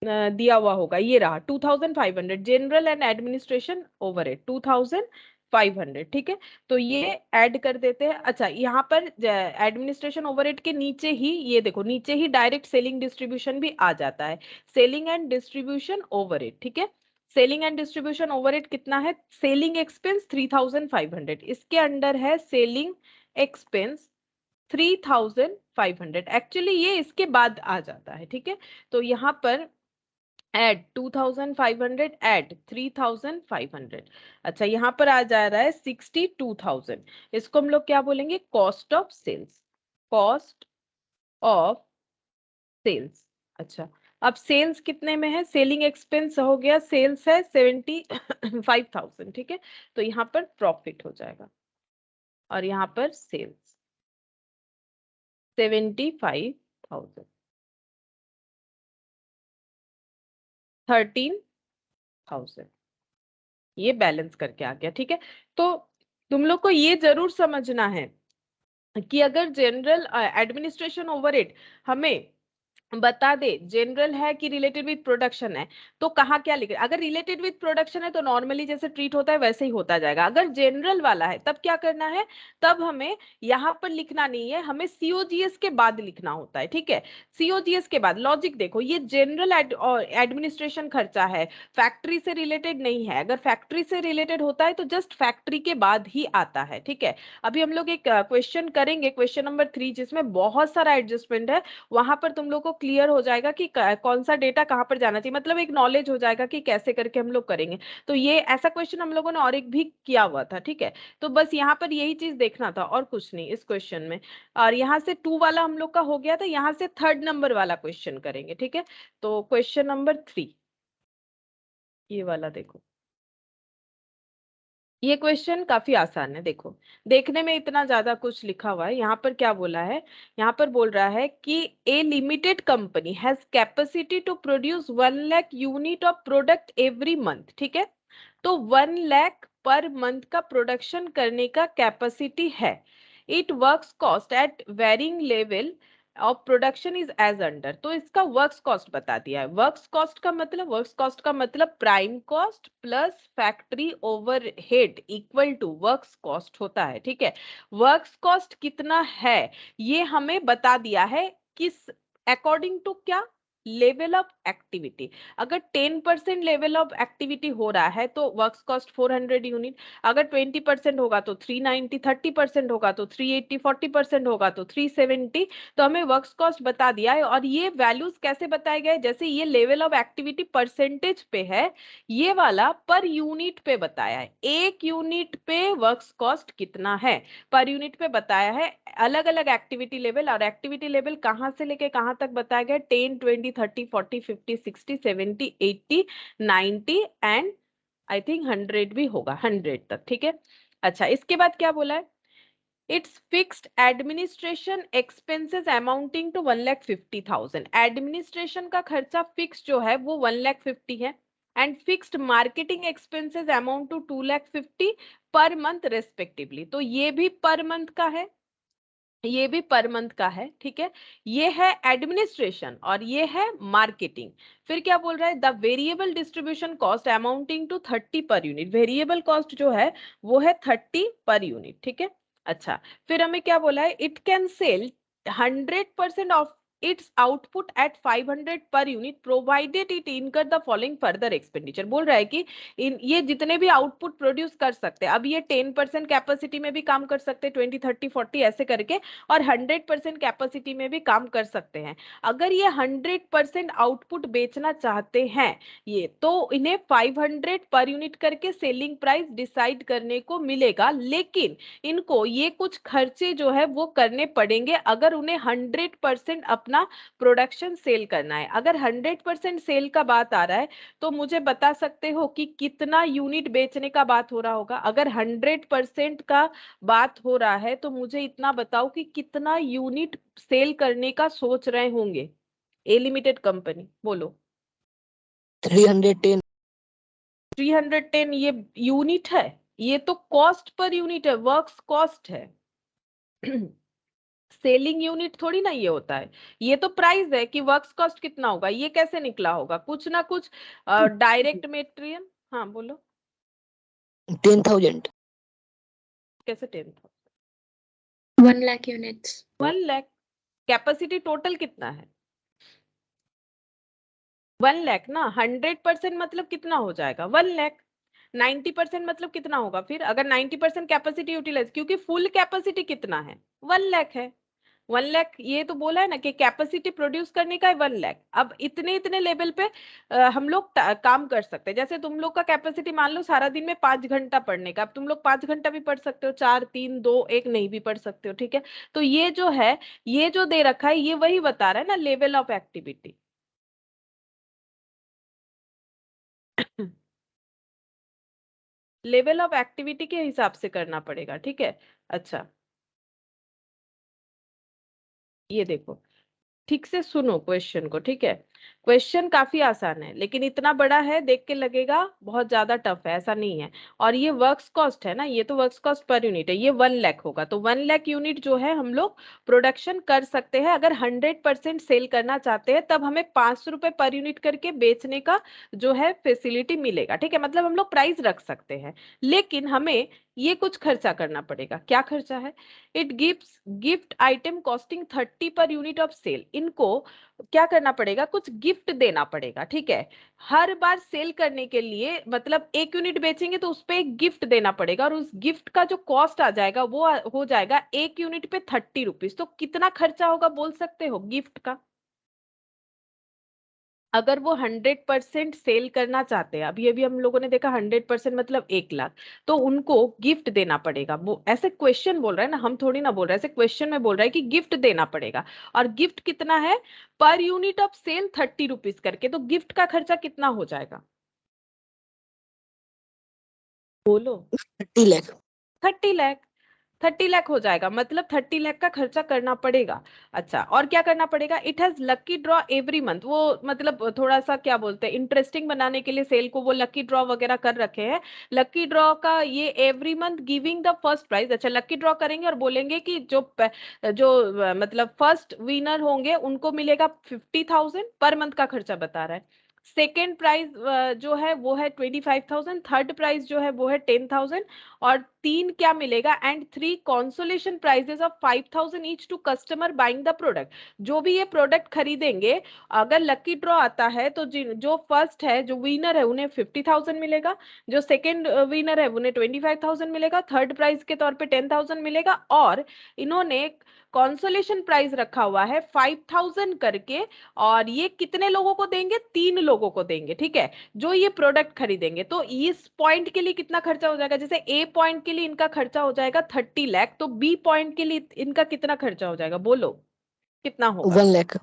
दिया हुआ होगा, ये रहा 2,500, जनरल एंड एडमिनिस्ट्रेशन ओवरहेड 2,500, ठीक है। तो ये ऐड कर देते हैं। अच्छा, यहाँ पर एडमिनिस्ट्रेशन ओवरहेड के नीचे ही, ये देखो नीचे ही डायरेक्ट सेलिंग डिस्ट्रीब्यूशन भी आ जाता है, सेलिंग एंड डिस्ट्रीब्यूशन ओवरहेड, ठीक है। सेलिंग एंड डिस्ट्रीब्यूशन ओवरहेड कितना है, सेलिंग एक्सपेंस 3,500, इसके अंडर है सेलिंग एक्सपेंस 3,500, एक्चुअली ये इसके बाद आ जाता है, ठीक है। तो यहाँ पर एड 2,500 एड 3,500। अच्छा, यहाँ पर आ जा रहा है 62,000, इसको हम लोग क्या बोलेंगे, cost of sales, cost of sales. अच्छा, अब सेल्स कितने में है, सेलिंग एक्सपेंस हो गया, सेल्स है 75,000, ठीक है। तो यहाँ पर प्रॉफिट हो जाएगा, और यहाँ पर सेल्स 75,000, 13,000, ये बैलेंस करके आ गया, ठीक है। तो तुम लोग को ये जरूर समझना है कि अगर जनरल एडमिनिस्ट्रेशन ओवरहेड हमें बता दे जनरल है कि रिलेटेड विद प्रोडक्शन है, तो कहाँ क्या लिखे, अगर रिलेटेड विद प्रोडक्शन है तो नॉर्मली जैसे ट्रीट होता है वैसे ही होता जाएगा। अगर जनरल वाला है तब क्या करना है, तब हमें यहाँ पर लिखना नहीं है, हमें COGS के बाद लिखना होता है, ठीक है। COGS के बाद लॉजिक देखो, ये जनरल एडमिनिस्ट्रेशन खर्चा है, फैक्ट्री से रिलेटेड नहीं है। अगर फैक्ट्री से रिलेटेड होता है तो जस्ट फैक्ट्री के बाद ही आता है, ठीक है। अभी हम लोग एक क्वेश्चन करेंगे, क्वेश्चन नंबर 3, जिसमें बहुत सारा एडजस्टमेंट है, वहां पर तुम लोग को क्लियर हो जाएगा कि कौन सा डेटा कहाँ पर जाना चाहिए, मतलब एक नॉलेज हो जाएगा कि कैसे करके हम लोग करेंगे। तो ये ऐसा क्वेश्चन हम लोगों ने और एक भी किया हुआ था, ठीक है। तो बस यहाँ पर यही चीज देखना था और कुछ नहीं इस क्वेश्चन में। और यहाँ से 2 वाला हम लोग का हो गया था, यहाँ से 3rd नंबर वाला क्वेश्चन करेंगे, ठीक है। तो क्वेश्चन नंबर 3, ये वाला देखो, ये क्वेश्चन काफी आसान है। देखो, देखने में इतना ज्यादा कुछ लिखा हुआ है, यहाँ पर क्या बोला है, यहाँ पर बोल रहा है कि a limited company has capacity to produce 1 lakh unit of product every month. ठीक है, तो 1 लाख पर मंथ का प्रोडक्शन करने का कैपेसिटी है। It works cost at varying level of production is as under. तो इसका वर्क्स कॉस्ट बता दिया है। वर्क्स कॉस्ट का मतलब prime cost plus factory overhead equal to works cost होता है। ठीक है, वर्क्स कॉस्ट कितना है ये हमें बता दिया है, किस अकॉर्डिंग टू क्या, लेवल ऑफ एक्टिविटी। अगर 10% लेवल ऑफ एक्टिविटी हो रहा है तो वर्क्स कॉस्ट 400 यूनिट, अगर 20% होगा तो 390, 30% होगा तो 380, 40% होगा तो 370। तो हमें वर्क्स कॉस्ट बता दिया है। और ये वैल्यूज कैसे बताए गए, जैसे ये लेवल ऑफ एक्टिविटी परसेंटेज पे है, ये वाला पर यूनिट पे बताया है। एक यूनिट पे वर्क्स कॉस्ट कितना है पर यूनिट पे बताया है। अलग अलग एक्टिविटी लेवल, और एक्टिविटी लेवल कहाँ से लेके कहाँ तक बताया गया, 10, 20, 30, 40, 50, 60, 70, 80, 90 एंड आई थिंक 100 भी होगा, 100 तक। ठीक है, अच्छा इसके बाद क्या बोला है, it's fixed administration expenses amounting to 1,50,000। Administration का खर्चा फिक्स जो है वो 1,50,000 है, and fixed marketing expenses amount to 2,50,000 per month respectively. तो ये भी पर मंथ का है, ये भी पर मंथ का है। ठीक है, ये है एडमिनिस्ट्रेशन और ये है मार्केटिंग। फिर क्या बोल रहा है, the variable distribution cost amounting to 30 per unit. Variable cost जो है वो है 30 पर यूनिट। ठीक है, अच्छा फिर हमें क्या बोला है, it can sell 100% of its output at 500 per unit provided it इनकर द फॉलोइंग फर्दर एक्सपेंडिचर। बोल रहा है कि ये जितने भी आउटपुट प्रोड्यूस कर सकते हैं, अब ये 10% कैपेसिटी में भी काम कर सकते हैं, 20, 30, 40 ऐसे करके, और 100% कैपेसिटी में भी काम कर सकते हैं। अगर ये 100% आउटपुट बेचना चाहते हैं ये, तो इन्हें 500 पर यूनिट करके सेलिंग प्राइस डिसाइड करने को मिलेगा। लेकिन इनको ये कुछ खर्चे जो है वो करने पड़ेंगे अगर उन्हें 100% अपना प्रोडक्शन सेल करना है। अगर 100% सेल का बात आ रहा है तो मुझे बता सकते हो कि कितना यूनिट बेचने का बात हो रहा होगा। अगर 100% का बात हो रहा है तो मुझे इतना बताओ कि कितना यूनिट सेल करने का सोच रहे होंगे ए लिमिटेड कंपनी, बोलो। 310। 310 ये यूनिट है, ये तो कॉस्ट पर यूनिट है, वर्क्स कॉस्ट है। सेलिंग यूनिट थोड़ी ना ये होता है, ये तो प्राइस है कि वर्क्स कॉस्ट कितना होगा। ये कैसे निकला होगा, कुछ ना कुछ डायरेक्ट मेटेरियल। हाँ बोलो, 10,000। कैसे 10 था, 1 lakh units. 1 lakh. Capacity total कितना है, 1 लाख ना। 100% मतलब कितना हो जाएगा, 1 लाख। 90% मतलब कितना होगा फिर, अगर 90% कैपेसिटी यूटिलाइज, क्योंकि फुल कैपेसिटी कितना है, 1 लाख है। 1 लाख ये तो बोला है ना कि कैपेसिटी प्रोड्यूस करने का है 1 लाख। अब इतने इतने लेवल पे हम लोग काम कर सकते हैं। जैसे तुम लोग का कैपेसिटी मान लो सारा दिन में 5 घंटा पढ़ने का, अब तुम लोग 5 घंटा भी पढ़ सकते हो, 4, 3, 2, 1 नहीं भी पढ़ सकते हो। ठीक है, तो ये जो है, ये जो दे रखा है ये वही बता रहा है ना, level of activity. Level of activity के हिसाब से करना पड़ेगा। ठीक है, अच्छा ये देखो, ठीक से सुनो क्वेश्चन को। ठीक है, क्वेश्चन काफी आसान है लेकिन इतना बड़ा है, देख के लगेगा बहुत ज्यादा टफ है, ऐसा नहीं है। और ये वर्क्स कॉस्ट है ना, ये तो वर्क्स कॉस्ट पर यूनिट है, ये 1 लाख होगा। तो 1 लाख यूनिट जो है हम लोग प्रोडक्शन कर सकते हैं। अगर 100% सेल करना चाहते हैं तब हमें 500 रुपए पर यूनिट करके बेचने का जो है फैसिलिटी मिलेगा। ठीक है, मतलब हम लोग प्राइस रख सकते हैं, लेकिन हमें ये कुछ खर्चा करना पड़ेगा। क्या खर्चा है, it gives gift item costing 30 per unit of cell. इनको क्या करना पड़ेगा, कुछ गिफ्ट देना पड़ेगा। ठीक है, हर बार सेल करने के लिए, मतलब 1 यूनिट बेचेंगे तो उस पे एक गिफ्ट देना पड़ेगा, और उस गिफ्ट का जो कॉस्ट आ जाएगा वो हो जाएगा 1 यूनिट पे 30 रुपीज। तो कितना खर्चा होगा बोल सकते हो गिफ्ट का, अगर वो 100% सेल करना चाहते हैं। अभी अभी हम लोगों ने देखा 100% मतलब 1 लाख, तो उनको गिफ्ट देना पड़ेगा। वो ऐसे क्वेश्चन बोल रहा है ना, हम थोड़ी ना बोल रहे हैं, ऐसे क्वेश्चन में बोल रहा है कि गिफ्ट देना पड़ेगा। और गिफ्ट कितना है, per unit of cell 30 rupees करके। तो गिफ्ट का खर्चा कितना हो जाएगा, बोलो। 30 lakh. 30 लाख। 30 लाख हो जाएगा, मतलब 30 लाख का खर्चा करना पड़ेगा। अच्छा, और क्या करना पड़ेगा? It has lucky draw every month. वो मतलब थोड़ा सा क्या बोलते हैं, इंटरेस्टिंग बनाने के लिए सेल को वो लकी ड्रॉ वगैरह कर रखे हैं। लकी ड्रॉ का ये every month giving the first prize. अच्छा, लकी ड्रॉ करेंगे और बोलेंगे कि मतलब फर्स्ट विनर होंगे उनको मिलेगा 50,000 पर मंथ का खर्चा बता रहा है। सेकेंड प्राइज जो है वो है 25,000, थर्ड प्राइज जो है वो है 10,000, और 3 क्या मिलेगा, and 3 consolation prizes of 5,000 each to customer buying the product. जो भी ये प्रोडक्ट खरीदेंगे, अगर लकी ड्रॉ आता है तो जो फर्स्ट है, जो विनर है, उन्हें 50,000 मिलेगा, जो सेकंड विनर है उन्हें 25,000 मिलेगा, थर्ड प्राइज के तौर पे 10,000 मिलेगा, और इन्होंने कॉन्सोलेशन प्राइज रखा हुआ है 5,000 करके। और ये कितने लोगों को देंगे? 3 लोगों को देंगे, ठीक है, जो ये प्रोडक्ट खरीदेंगे। तो इस पॉइंट के लिए कितना खर्चा हो जाएगा? जैसे ए पॉइंट के लिए इनका खर्चा हो जाएगा 30 लाख, तो बी पॉइंट के लिए इनका कितना खर्चा हो जाएगा? बोलो कितना होगा? 1 lakh.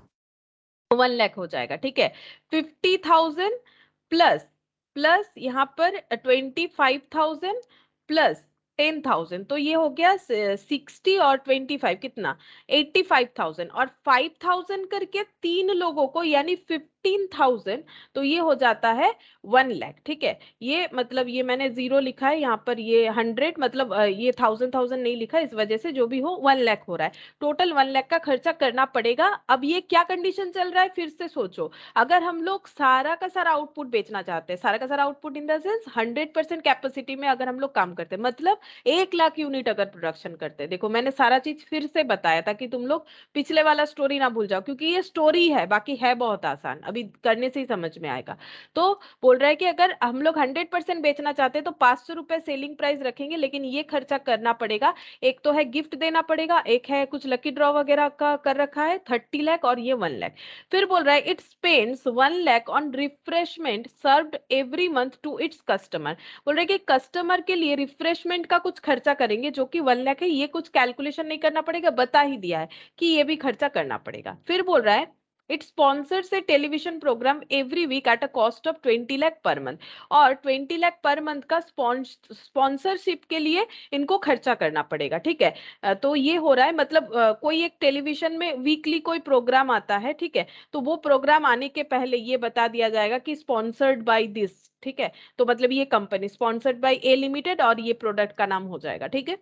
1 लाख हो जाएगा, ठीक है। 50,000 प्लस प्लस यहाँ पर 25,000 प्लस 10,000, तो ये हो गया 60 और 25 कितना? 85,000, और 5,000 करके 3 लोगों को यानी 15,000, तो ये हो जाता है 1 लाख, ठीक है। ये मतलब ये मैंने जीरो लिखा है यहाँ पर, ये 100 मतलब ये 1,000 नहीं लिखा, इस वजह से जो भी हो 1 लाख हो रहा है। टोटल 1 लाख का खर्चा करना पड़ेगा। अब ये क्या कंडीशन चल रहा है, फिर से सोचो। अगर हम लोग सारा का सारा आउटपुट बेचना चाहते हैं, सारा का सारा output in the sense 100% capacity में अगर हम लोग काम करते हैं, मतलब 1 लाख यूनिट अगर प्रोडक्शन करते हैं। देखो मैंने सारा चीज फिर से बताया ताकि तुम लोग पिछले वाला स्टोरी ना भूल जाओ, क्योंकि ये स्टोरी है, बाकी है बहुत आसान, अभी करने से ही समझ में आएगा। तो बोल रहा है कि अगर हम लोग 100% बेचना चाहते हैं तो 500 रुपए सेलिंग प्राइस रखेंगे, लेकिन ये खर्चा करना पड़ेगा। एक तो है गिफ्ट देना पड़ेगा, एक है कुछ लकी ड्रॉ वगैरह का कर रखा है 30 लाख, और ये 1 लाख। फिर बोल रहा है it spends 1 lakh on refreshment served every month to its customer. बोल रहे हैं कि कस्टमर के लिए रिफ्रेशमेंट का कुछ खर्चा करेंगे जो कि 1 लाख है। ये कुछ कैलकुलेशन नहीं करना पड़ेगा, बता ही दिया है कि ये भी खर्चा करना पड़ेगा। फिर बोल रहा है it sponsors a television programme every week at a cost of 20 lakh per month, और 20 लाख पर मंथ का स्पॉन्सरशिप के लिए इनको खर्चा करना पड़ेगा, ठीक है। तो ये हो रहा है, मतलब कोई एक टेलीविजन में वीकली कोई प्रोग्राम आता है, ठीक है, तो वो प्रोग्राम आने के पहले ये बता दिया जाएगा कि स्पॉन्सर्ड बाय दिस, ठीक है। तो मतलब ये company sponsored by A limited, और ये प्रोडक्ट का नाम हो जाएगा, ठीक है।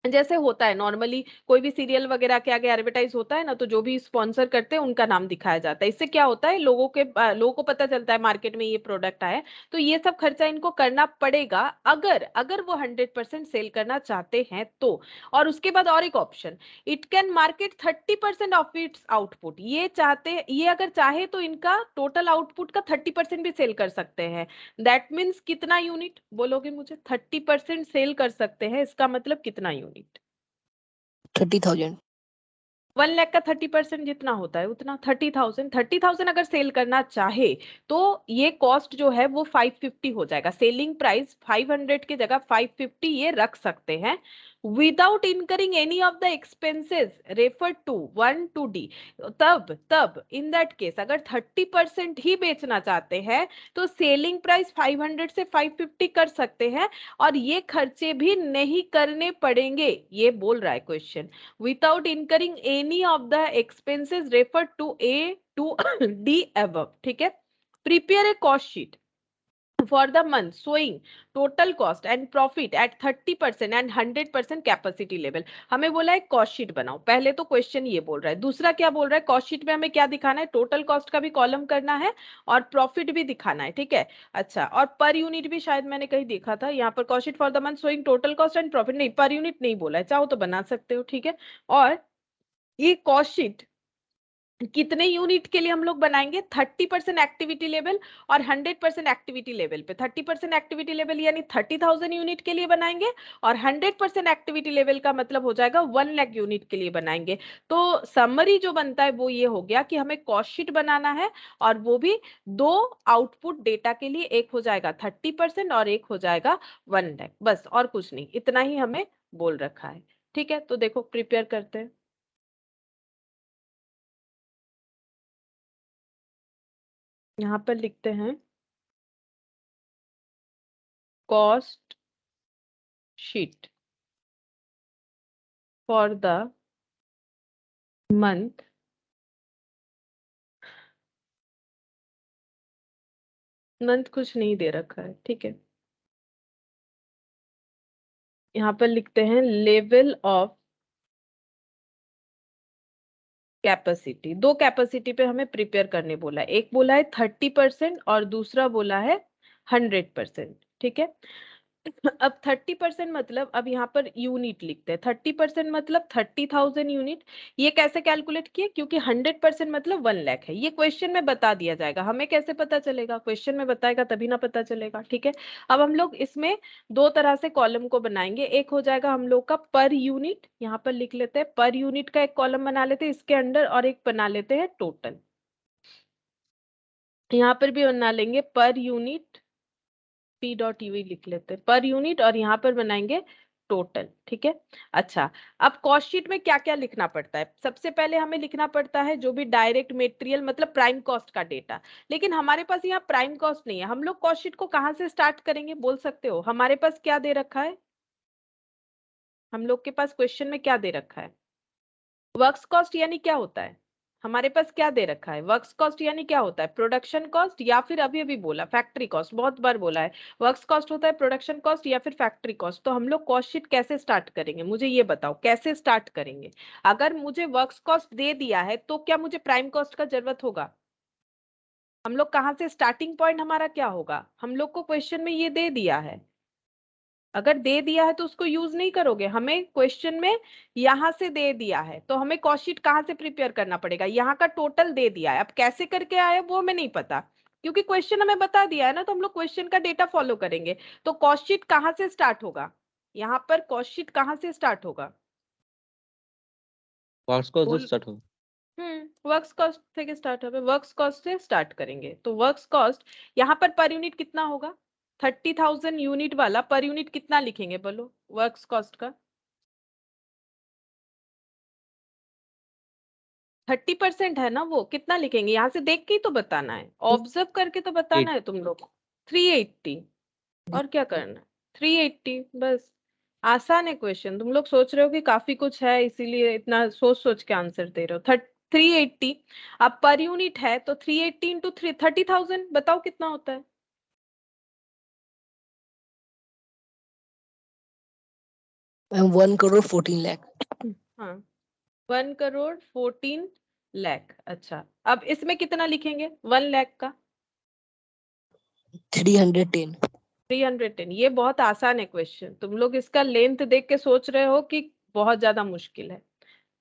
जैसे होता है नॉर्मली कोई भी सीरियल वगैरह के आगे एडवर्टाइज होता है ना, तो जो भी स्पॉन्सर करते हैं उनका नाम दिखाया जाता है। इससे क्या होता है, लोगों को पता चलता है मार्केट में ये प्रोडक्ट आया है। तो ये सब खर्चा इनको करना पड़ेगा, अगर अगर वो 100% सेल करना चाहते हैं तो। और उसके बाद और एक option, it can market 30% of its output. ये अगर चाहे तो इनका टोटल आउटपुट का 30% भी सेल कर सकते हैं। दैट मीन्स कितना यूनिट बोलोगे मुझे? 30% सेल कर सकते हैं, इसका मतलब कितना यूनिट? 30,000. 1 लाख का 30% जितना होता है उतना 30,000। 30,000 अगर सेल करना चाहे तो ये कॉस्ट जो है वो 550 हो जाएगा। सेलिंग प्राइस 500 की जगह 550 ये रख सकते हैं, without incurring any of the expenses refer to 1 to D। तब इन दैट केस अगर 30% ही बेचना चाहते हैं तो सेलिंग प्राइस 500 से 550 कर सकते हैं, और ये खर्चे भी नहीं करने पड़ेंगे, ये बोल रहा है question. Without incurring any of the expenses referred to A to D above, ठीक है। Prepare a cost sheet for the month showing total cost and profit at 30% and 100% capacity level. हमें बोला है कॉस्ट शीट बनाओ, पहले तो question ये बोल रहा है। दूसरा क्या बोल रहा है, कॉस्ट शीट में हमें क्या दिखाना है, टोटल कॉस्ट का भी कॉलम करना है और प्रॉफिट भी दिखाना है, ठीक है। अच्छा, और पर यूनिट भी शायद मैंने कहीं देखा था, यहाँ पर cost sheet for the month showing total cost and profit, नहीं पर यूनिट नहीं बोला है, चाहो तो बना सकते हो, ठीक है। और ये कॉस्ट शीट कितने यूनिट के लिए हम लोग बनाएंगे, 30% एक्टिविटी लेवल और 100% एक्टिविटी लेवल पे। 30% एक्टिविटी लेवल यानी 30,000 यूनिट के लिए बनाएंगे, और 100% एक्टिविटी लेवल का मतलब हो जाएगा 1 लाख यूनिट के लिए बनाएंगे। तो समरी जो बनता है वो ये हो गया कि हमें कॉस्ट शीट बनाना है, और वो भी 2 आउटपुट डेटा के लिए, एक हो जाएगा 30% और एक हो जाएगा 1 लाख, बस और कुछ नहीं, इतना ही हमें बोल रखा है, ठीक है। तो देखो प्रिपेयर करते हैं। यहाँ पर लिखते हैं cost sheet for the month कुछ नहीं दे रखा है, ठीक है। यहाँ पर लिखते हैं लेवल ऑफ कैपेसिटी। दो कैपेसिटी पे हमें प्रिपेयर करने बोला है, एक बोला है 30% और दूसरा बोला है 100%, ठीक है। अब 30% मतलब, अब यहाँ पर यूनिट लिखते हैं, 30% मतलब 30,000 यूनिट। ये कैसे कैलकुलेट किए, क्योंकि 100% मतलब 1 लाख है। ये क्वेश्चन में बता दिया जाएगा, हमें कैसे पता चलेगा, क्वेश्चन में बताएगा तभी ना पता चलेगा, ठीक है। अब हम लोग इसमें दो तरह से कॉलम को बनाएंगे। एक हो जाएगा हम लोग का पर यूनिट, यहाँ पर लिख लेते हैं पर यूनिट का एक कॉलम बना लेते हैं इसके अंदर, और एक बना लेते हैं टोटल। यहाँ पर भी बना लेंगे per unit, P dot U लिख लेते हैं पर यूनिट, और यहाँ पर बनाएंगे टोटल, ठीक है। अच्छा, अब कॉस्ट शीट में क्या क्या लिखना पड़ता है। सबसे पहले हमें लिखना पड़ता है जो भी डायरेक्ट मटेरियल मतलब प्राइम कॉस्ट का डेटा। लेकिन हमारे पास यहाँ प्राइम कॉस्ट नहीं है, हम लोग कॉस्ट शीट को कहाँ से स्टार्ट करेंगे, बोल सकते हो। हमारे पास क्या दे रखा है, हम लोग के पास क्वेश्चन में क्या दे रखा है, वर्क्स कॉस्ट यानी क्या होता है। हमारे पास क्या दे रखा है, वर्क्स कॉस्ट यानी क्या होता है, प्रोडक्शन कॉस्ट, या फिर अभी अभी बोला फैक्ट्री कॉस्ट, बहुत बार बोला है। वर्क्स कॉस्ट होता है प्रोडक्शन कॉस्ट या फिर फैक्ट्री कॉस्ट। तो हम लोग कॉस्ट शीट कैसे स्टार्ट करेंगे, मुझे ये बताओ कैसे स्टार्ट करेंगे। अगर मुझे वर्क्स कॉस्ट दे दिया है तो क्या मुझे प्राइम कॉस्ट का जरूरत होगा। हम लोग कहाँ से स्टार्टिंग पॉइंट हमारा क्या होगा, हम लोग को क्वेश्चन में ये दे दिया है। अगर दे दिया है तो उसको यूज नहीं करोगे, हमें क्वेश्चन में यहां से दे दिया है तो हमें कॉस्ट शीट कहां से प्रिपेयर करना पड़ेगा। यहाँ का टोटल दे दिया है, अब कैसे करके आया वो हमें नहीं पता, क्योंकि क्वेश्चन हमें बता दिया है ना, तो हम लोग क्वेश्चन का डेटा फॉलो करेंगे। तो कॉस्ट शीट कहां से स्टार्ट होगा, यहाँ पर कॉस्ट शीट कहां से स्टार्ट होगा, वर्क्स कॉस्ट बोल। स्टार्ट हो। वर्क्स कॉस्ट से स्टार्ट होगा, वर्क्स कॉस्ट से स्टार्ट करेंगे। तो वर्क्स कॉस्ट यहाँ पर यूनिट कितना होगा, 30,000 यूनिट वाला पर यूनिट कितना लिखेंगे बोलो वर्क्स कॉस्ट का। 30% है ना, वो कितना लिखेंगे, यहाँ से देख के ही तो बताना है, ऑब्जर्व करके तो बताना है तुम लोग। 380, और क्या करना है, 380 बस। आसान है क्वेश्चन, तुम लोग सोच रहे हो कि काफी कुछ है इसीलिए इतना सोच सोच के आंसर दे रहे हो। 380 अब पर यूनिट है तो 380 इंटू 30,000 बताओ कितना होता है। 1,14,00,000। हाँ, 1,14,00,000। अच्छा, अब इसमें कितना लिखेंगे 1 लाख का, 310। 310। ये बहुत आसान है क्वेश्चन, तुम लोग इसका लेंथ देख के सोच रहे हो कि बहुत ज्यादा मुश्किल है,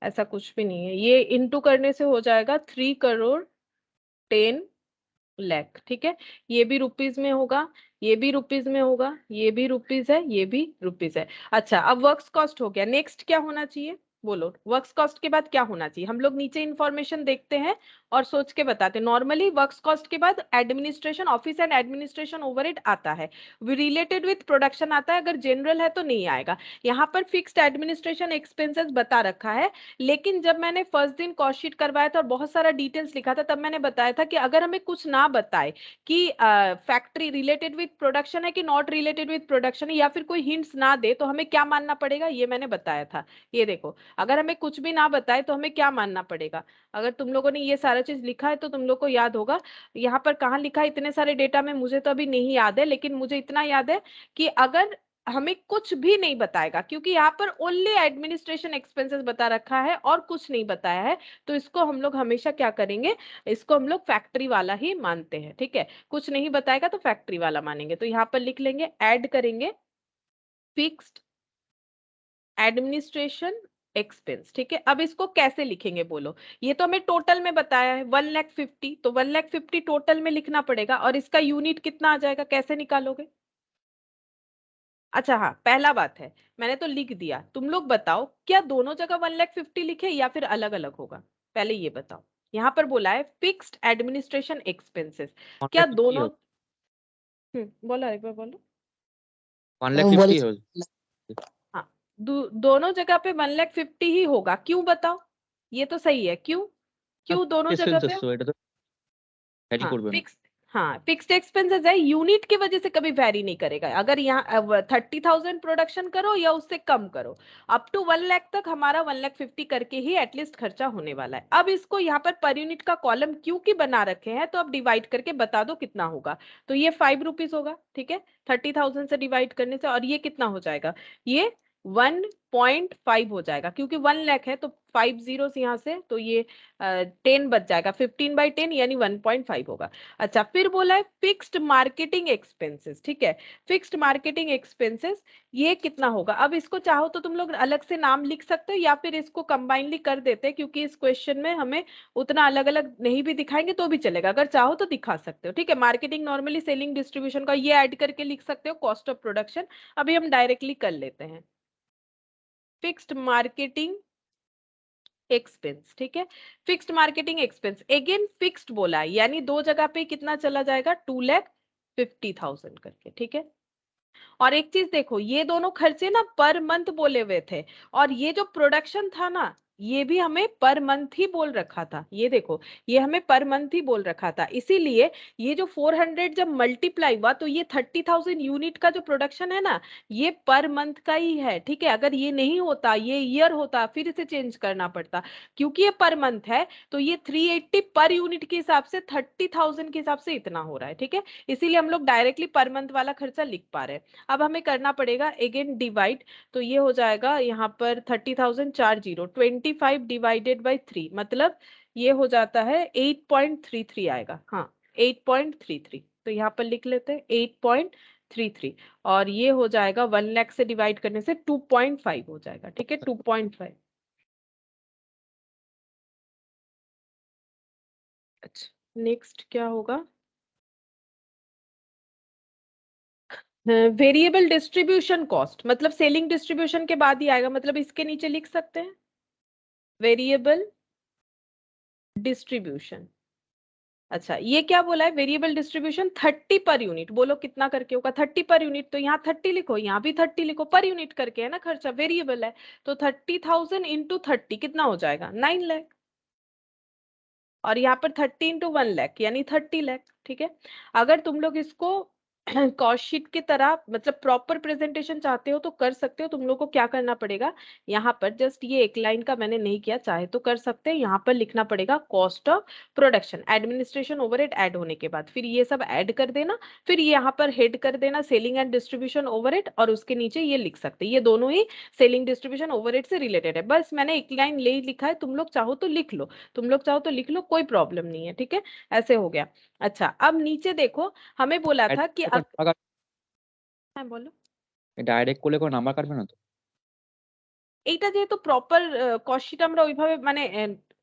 ऐसा कुछ भी नहीं है। ये इंटू करने से हो जाएगा 3,10,00,000, ठीक है। ये भी रुपीज में होगा, ये भी रुपीज में होगा, ये भी रुपीज है, ये भी रुपीज है। अच्छा, अब वर्क्स कॉस्ट हो गया, नेक्स्ट क्या होना चाहिए बोलो। वर्क्स कॉस्ट के बाद क्या होना चाहिए, हम लोग नीचे इंफॉर्मेशन देखते हैं और सोच के बताते हैं। नॉर्मली वर्क्स कॉस्ट के बाद administration, office and administration overhead आता है, रिलेटेड विथ प्रोडक्शन आता है, अगर जनरल है तो नहीं आएगा। यहाँ पर फिक्स्ड एडमिनिस्ट्रेशन एक्सपेंसेस बता रखा है। लेकिन जब मैंने फर्स्ट दिन कॉस्ट शीट करवाया था और बहुत सारा डिटेल्स लिखा था, तब मैंने बताया था कि अगर हमें कुछ ना बताए कि फैक्ट्री रिलेटेड विथ प्रोडक्शन है कि नॉट रिलेटेड विथ प्रोडक्शन है, या फिर कोई हिंट्स ना दे, तो हमें क्या मानना पड़ेगा, ये मैंने बताया था। ये देखो, अगर हमें कुछ भी ना बताए तो हमें क्या मानना पड़ेगा। अगर तुम लोगों ने ये सारा चीज लिखा है तो तुम लोग को याद होगा। यहाँ पर कहाँ लिखा है, इतने सारे डेटा में मुझे तो अभी नहीं याद है, लेकिन मुझे इतना याद है कि अगर हमें कुछ भी नहीं बताएगा, क्योंकि यहाँ पर ओनली एडमिनिस्ट्रेशन एक्सपेंसेस बता रखा है और कुछ नहीं बताया है, तो इसको हम लोग हमेशा क्या करेंगे, इसको हम लोग फैक्ट्री वाला ही मानते हैं, ठीक है। कुछ नहीं बताएगा तो फैक्ट्री वाला मानेंगे। तो यहाँ पर लिख लेंगे, ऐड करेंगे फिक्स्ड एडमिनिस्ट्रेशन एक्सपेंस, ठीक है। अब इसको कैसे लिखेंगे बोलो, ये तो हमें टोटल में बताया है 1,50,000, तो 1,50,000 टोटल में लिखना पड़ेगा, और इसका यूनिट कितना आ जाएगा, कैसे निकालोगे। अच्छा हाँ, पहला बात है, मैंने तो लिख दिया, तुम लोग बताओ क्या दोनों जगह 1,50,000 लिखे या फिर अलग अलग होगा, पहले ये बताओ। यहाँ पर बोला है फिक्स्ड एडमिनिस्ट्रेशन एक्सपेंसेस, क्या 1,50,000 दोनों। हो। बोलो एक बार बोलो। 1,50,000 हो। हाँ, दोनों जगह पे 1,50,000 ही होगा, क्यों बताओ, ये तो सही है, क्यों क्यों दोनों जगह पे। এটা তো ভ্যারি हाँ করবে না। फिक्स, हाँ फिक्स्ड एक्सपेंसेस है, यूनिट की वजह से कभी वैरी नहीं करेगा। अगर यहाँ 30,000 प्रोडक्शन करो या उससे कम करो, अप टू 1 लाख तक हमारा 1,50,000 करके ही एटलीस्ट खर्चा होने वाला है। अब इसको यहाँ पर यूनिट का कॉलम क्यों की बना रखे हैं, तो अब डिवाइड करके बता दो कितना होगा। तो ये 5 रुपीज होगा, ठीक है, 30,000 से डिवाइड करने से। और ये कितना हो जाएगा, ये 1.5 हो जाएगा, क्योंकि 1 लाख है तो 5 जीरो यहाँ से, तो ये 10 बच जाएगा, 15/10 यानी 1.5 होगा। अच्छा, फिर बोला है फिक्स्ड मार्केटिंग एक्सपेंसेस, ठीक है, फिक्स्ड मार्केटिंग एक्सपेंसेस ये कितना होगा। अब इसको चाहो तो तुम लोग अलग से नाम लिख सकते हो या फिर इसको कंबाइनली कर देते हैं, क्योंकि इस क्वेश्चन में हमें उतना अलग अलग नहीं भी दिखाएंगे तो भी चलेगा, अगर चाहो तो दिखा सकते हो, ठीक है। मार्केटिंग नॉर्मली सेलिंग डिस्ट्रीब्यूशन का ये ऐड करके लिख सकते हो, कॉस्ट ऑफ प्रोडक्शन। अभी हम डायरेक्टली कर लेते हैं फिक्स्ड मार्केटिंग एक्सपेंस, ठीक है, fixed marketing expense again fixed बोला है, यानी दो जगह पे कितना चला जाएगा, 2,50,000 करके, ठीक है। और एक चीज देखो, ये दोनों खर्चे ना पर मंथ बोले हुए थे, और ये जो प्रोडक्शन था ना ये भी हमें पर मंथ ही बोल रखा था। ये देखो, ये हमें पर मंथ ही बोल रखा था, इसीलिए ये जो 400 जब मल्टीप्लाई हुआ तो ये 30,000 यूनिट का जो प्रोडक्शन है ना ये पर मंथ का ही है, ठीक है। अगर ये नहीं होता, ये ईयर होता, फिर इसे चेंज करना पड़ता, क्योंकि ये पर मंथ है तो ये 380 पर यूनिट के हिसाब से 30,000 के हिसाब से इतना हो रहा है, ठीक है। इसीलिए हम लोग डायरेक्टली पर मंथ वाला खर्चा लिख पा रहे हैं। अब हमें करना पड़ेगा अगेन डिवाइड, तो ये हो जाएगा यहाँ पर 30,000 4 जीरो 25 डिवाइडेड बाई 3, मतलब ये हो जाता है 8.33 आएगा, हाँ 8.33, तो यहाँ पर लिख लेते हैं 8.33, और ये हो जाएगा 1 लाख से डिवाइड करने से 2.5 हो जाएगा, ठीक है, 2.5। अच्छा, नेक्स्ट क्या होगा, वेरिएबल डिस्ट्रीब्यूशन कॉस्ट, मतलब सेलिंग डिस्ट्रीब्यूशन के बाद ही आएगा, मतलब इसके नीचे लिख सकते हैं वेरिएबल डिस्ट्रीब्यूशन। अच्छा, ये क्या बोला है, वेरिएबल डिस्ट्रीब्यूशन 30 पर यूनिट, बोलो कितना करके होगा 30 पर यूनिट, तो यहाँ 30 लिखो, यहाँ भी 30 लिखो, पर यूनिट करके है ना खर्चा, वेरिएबल है, तो 30,000 इंटू 30 कितना हो जाएगा 9 लाख, और यहाँ पर 30 इंटू 1 लाख यानी 30 लाख, ठीक है। अगर तुम लोग इसको कॉस्ट शीट की तरह मतलब प्रॉपर प्रेजेंटेशन चाहते हो तो कर सकते हो। तुम लोग को क्या करना पड़ेगा, यहाँ पर जस्ट ये एक लाइन का मैंने नहीं किया, चाहे तो कर सकते हैं, यहाँ पर लिखना पड़ेगा cost of production, administration overhead add होने के बाद फिर ये सब ऐड कर देना, फिर यहाँ पर हेड कर देना सेलिंग एंड डिस्ट्रीब्यूशन ओवरहेड, और उसके नीचे ये लिख सकते हैं, ये दोनों ही सेलिंग डिस्ट्रीब्यूशन ओवरहेड से रिलेटेड है। बस मैंने एक लाइन ले लिखा है, तुम लोग चाहो तो लिख लो, तुम लोग चाहो तो लिख लो, कोई प्रॉब्लम नहीं है, ठीक है, ऐसे हो गया। अच्छा, अब नीचे देखो, हमें बोला था कि হ্যাঁ বলো, ডাইরেক্ট করলে কোনো নাম্বার কাটবে না তো? এইটা যেহেতু প্রপার কস্ট শিট আমরা ওইভাবে মানে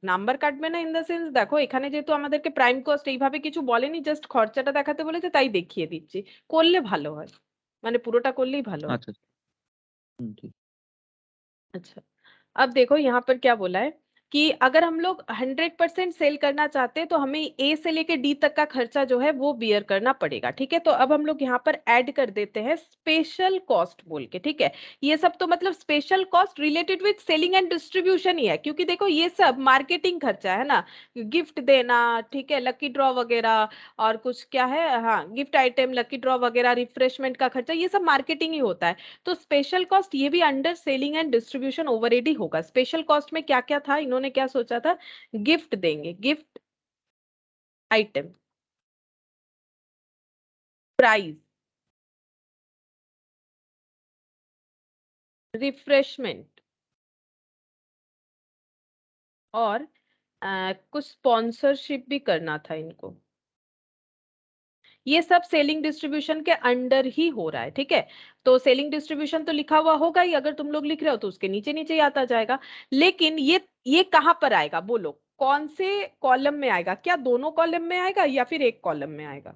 নাম্বার কাটবে না ইন দ্য সেন্স, দেখো এখানে যেহেতু আমাদেরকে প্রাইম কস্ট এইভাবে কিছু বলেনি, জাস্ট খরচাটা দেখাতে বলেছে তাই দেখিয়ে দিচ্ছি, করলে ভালো হয়, মানে পুরোটা করলেই ভালো হয়। আচ্ছা, ঠিক। अच्छा, अब देखो यहाँ पर क्या बोला है कि अगर हम लोग 100% सेल करना चाहते हैं तो हमें ए से लेके डी तक का खर्चा जो है वो बियर करना पड़ेगा, ठीक है। तो अब हम लोग यहाँ पर ऐड कर देते हैं स्पेशल कॉस्ट बोल के, ठीक है। ये सब तो मतलब special cost related with selling and distribution ही है, क्योंकि देखो ये सब मार्केटिंग खर्चा है ना, गिफ्ट देना, ठीक है, लकी ड्रॉ वगैरह, और कुछ क्या है, हाँ गिफ्ट आइटम, लकी ड्रॉ वगैरह, रिफ्रेशमेंट का खर्चा, ये सब मार्केटिंग ही होता है। तो स्पेशल कॉस्ट ये भी under selling and distribution overhead ही होगा। स्पेशल कॉस्ट में क्या क्या था, इन्होंने क्या सोचा था, गिफ्ट देंगे, गिफ्ट आइटम, प्राइज, रिफ्रेशमेंट, और कुछ स्पॉन्सरशिप भी करना था इनको। ये सब सेलिंग डिस्ट्रीब्यूशन के अंडर ही हो रहा है, ठीक है। तो सेलिंग डिस्ट्रीब्यूशन तो लिखा हुआ होगा ही, अगर तुम लोग लिख रहे हो तो उसके नीचे नीचे ही आता जाएगा। लेकिन ये कहाँ पर आएगा, बोलो कौन से कॉलम में आएगा, क्या दोनों कॉलम में आएगा या फिर एक कॉलम में आएगा?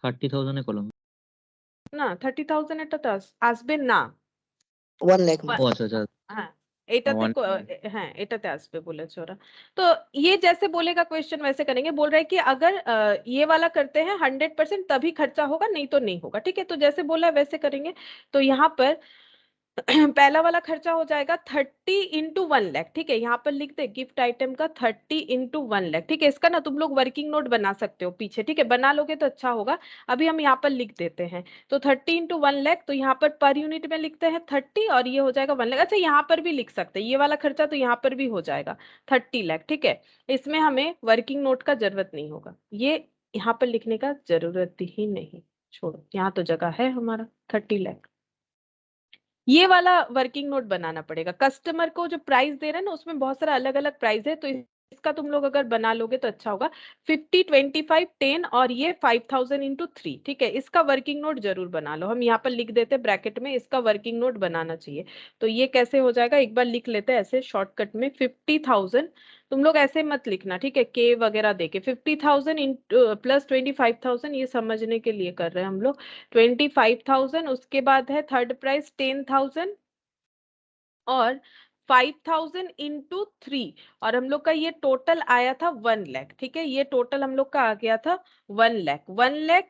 30,000 এ কলম। না 30,000 এটাতে আসবে না। 1 lakh में। ও আচ্ছা, আচ্ছা। হ্যাঁ, এটাতে One- হ্যাঁ এটাতে আসবে বলেছে ওরা। তো ये जैसे बोलेगा क्वेश्चन वैसे करेंगे। बोल रहा है कि अगर ये वाला करते हैं 100% तभी खर्चा होगा, नहीं तो नहीं होगा, ठीक है। तो जैसे बोला है वैसे करेंगे। तो यहाँ पर पहला वाला खर्चा हो जाएगा 30 इंटू 1 लाख, ठीक है, यहाँ पर लिख दे गिफ्ट आइटम का 30 इंटू 1 लाख, ठीक है। इसका ना तुम लोग वर्किंग नोट बना सकते हो पीछे, ठीक है, बना लोगे तो अच्छा होगा। अभी हम यहाँ पर लिख देते हैं, तो 30 इंटू 1 लाख, तो यहाँ पर यूनिट में लिखते हैं 30 और ये हो जाएगा 1 लाख। अच्छा यहाँ पर भी लिख सकते हैं ये वाला खर्चा, तो यहाँ पर भी हो जाएगा 30 लाख, ठीक है। इसमें हमें वर्किंग नोट का जरूरत नहीं होगा, ये यहाँ पर लिखने का जरूरत ही नहीं, छोड़ो, यहाँ तो जगह है हमारा 30 लाख। ये वाला वर्किंग नोट बनाना पड़ेगा। कस्टमर को जो प्राइस दे रहे हैं ना उसमें बहुत सारा अलग अलग प्राइस है, तो इसका तुम लोग अगर बना लोगे तो अच्छा होगा। 50, 25, 10 और ये 5000 इंटू 3, ठीक है, इसका वर्किंग नोट जरूर बना लो। हम यहाँ पर लिख देते ब्रैकेट में, इसका वर्किंग नोट बनाना चाहिए। तो ये कैसे हो जाएगा, एक बार लिख लेते हैं ऐसे शॉर्टकट में। 50,000, तुम लोग ऐसे मत लिखना, ठीक है, के वगैरह देके 50,000 इंटू प्लस 25,000, ये समझने के लिए कर रहे हैं हम लोग। 25,000, उसके बाद है थर्ड प्राइस 10,000 और 5,000 इंटू 3, और हम लोग का ये टोटल आया था 1 लाख, ठीक है, ये टोटल हम लोग का आ गया था 1 लाख। 1 लाख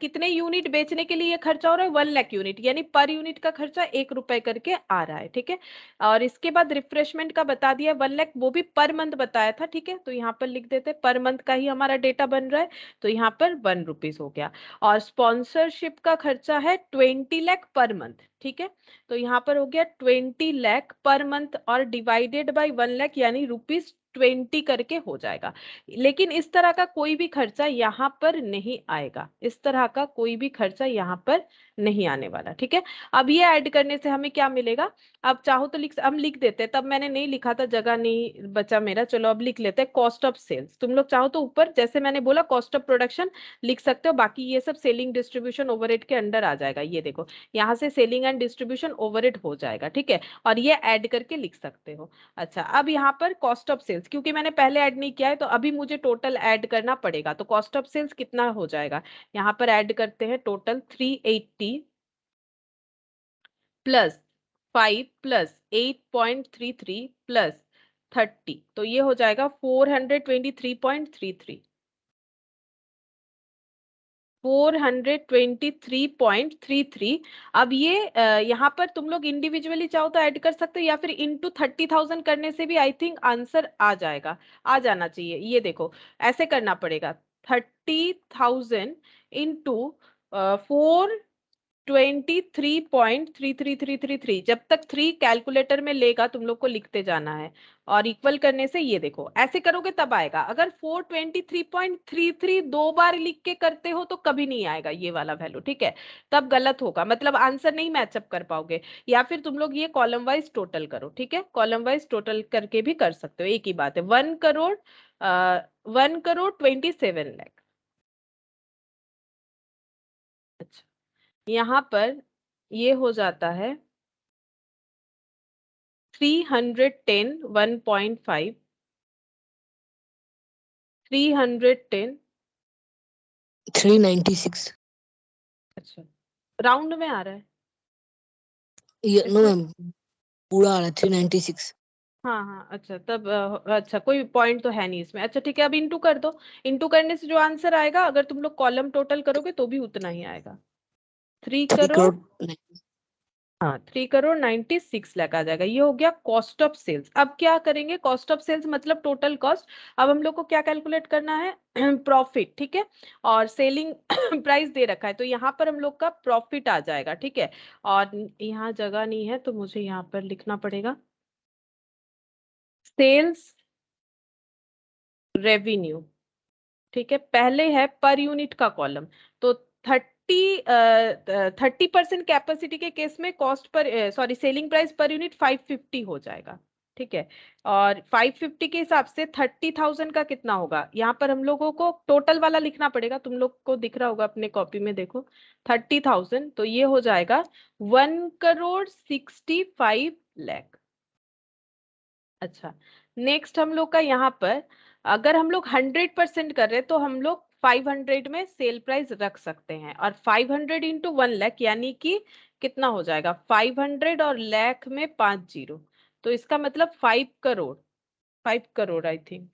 कितने यूनिट बेचने के लिए ये खर्चा हो रहा है, 1 लाख यूनिट, यानी पर यूनिट का खर्चा 1 रुपए करके आ रहा है, ठीक है। और इसके बाद रिफ्रेशमेंट का बता दिया 1 लाख, वो भी पर मंथ बताया था, ठीक है, तो यहाँ पर लिख देते पर मंथ का ही हमारा डेटा बन रहा है, तो यहाँ पर 1 रुपीज हो गया। और स्पॉन्सरशिप का खर्चा है 20 लाख पर मंथ, ठीक है, तो यहाँ पर हो गया 20 लाख पर मंथ और डिवाइडेड बाय 1 लाख, यानी ₹20 करके हो जाएगा। लेकिन इस तरह का कोई भी खर्चा यहाँ पर नहीं आएगा, इस तरह का कोई भी खर्चा यहाँ पर नहीं आने वाला, ठीक है। अब ये ऐड करने से हमें क्या मिलेगा, अब चाहो तो हम लिख देते हैं, तब मैंने नहीं लिखा था, जगह नहीं बचा मेरा, चलो अब लिख लेते हैं कॉस्ट ऑफ सेल्स। तुम लोग चाहो तो ऊपर जैसे मैंने बोला कॉस्ट ऑफ प्रोडक्शन लिख सकते हो, बाकी ये सब सेलिंग डिस्ट्रीब्यूशन ओवरहेड के अंडर आ जाएगा। ये देखो यहाँ से सेलिंग एंड डिस्ट्रीब्यूशन ओवरहेड हो जाएगा, ठीक है, और ये ऐड करके लिख सकते हो। अच्छा, अब यहाँ पर कॉस्ट ऑफ सेल्स, क्योंकि मैंने पहले ऐड नहीं किया है तो अभी मुझे टोटल ऐड करना पड़ेगा, तो कॉस्ट ऑफ सेल्स कितना हो जाएगा, यहाँ पर ऐड करते हैं टोटल 380 प्लस 5 प्लस 8.33 प्लस 30, तो ये हो जाएगा 423.33, 423.33। अब ये यहाँ पर तुम लोग इंडिविजुअली चाहो तो ऐड कर सकते हो, या फिर इंटू 30,000 करने से भी आई थिंक आंसर आ जाएगा, आ जाना चाहिए। ये देखो ऐसे करना पड़ेगा, 30,000 इंटू 423.33333, जब तक 3 कैलकुलेटर में लेगा तुम लोग को लिखते जाना है, और इक्वल करने से ये देखो ऐसे करोगे तब आएगा। अगर 423.33 दो बार लिख के करते हो तो कभी नहीं आएगा ये वाला वैल्यू, ठीक है, तब गलत होगा, मतलब आंसर नहीं मैचअप कर पाओगे। या फिर तुम लोग ये कॉलम वाइज टोटल करो, ठीक है, कॉलम वाइज टोटल करके भी कर सकते हो, एक ही बात है। 1 करोड़ 27 लाख। अच्छा, यहाँ पर ये हो जाता है 310 1.5, 310, 396. अच्छा राउंड में आ रहा है Yeah, no इसमें, ma'am. पूरा आ रहा है 396. हाँ हाँ, अच्छा तब अच्छा कोई पॉइंट तो है नहीं इसमें। अच्छा ठीक है, अब इंटू कर दो, इंटू करने से जो आंसर आएगा अगर तुम लोग कॉलम टोटल करोगे तो भी उतना ही आएगा, 3 3 करोड़ crore. हाँ 3 करोड़ 96 लाख आ जाएगा। ये हो गया कॉस्ट ऑफ सेल्स। अब क्या करेंगे, कॉस्ट ऑफ सेल्स मतलब टोटल कॉस्ट। अब हम लोग को क्या कैलकुलेट करना है, प्रॉफिट, ठीक है, और सेलिंग प्राइस दे रखा है तो यहाँ पर हम लोग का प्रॉफिट आ जाएगा, ठीक है। और यहाँ जगह नहीं है तो मुझे यहाँ पर लिखना पड़ेगा सेल्स रेवेन्यू, ठीक है, पहले है पर यूनिट का कॉलम, तो 30% कैपेसिटी के केस में cost per sorry selling price per unit 550 हो जाएगा, ठीक है। और 550 के हिसाब से 30,000 का कितना होगा, यहाँ पर हम लोगों को टोटल वाला लिखना पड़ेगा, तुम लोग को दिख रहा होगा अपने कॉपी में देखो 30,000, तो ये हो जाएगा 1 करोड़ 65 लाख। अच्छा, नेक्स्ट हम लोग का यहाँ पर अगर हम लोग 100% कर रहे हैं तो हम लोग 500 में सेल प्राइस रख सकते हैं, और 500 इंटू 1 लाख यानी कि कितना हो जाएगा, 500 और लाख में 5 जीरो, तो इसका मतलब 5 crore, 5 crore I think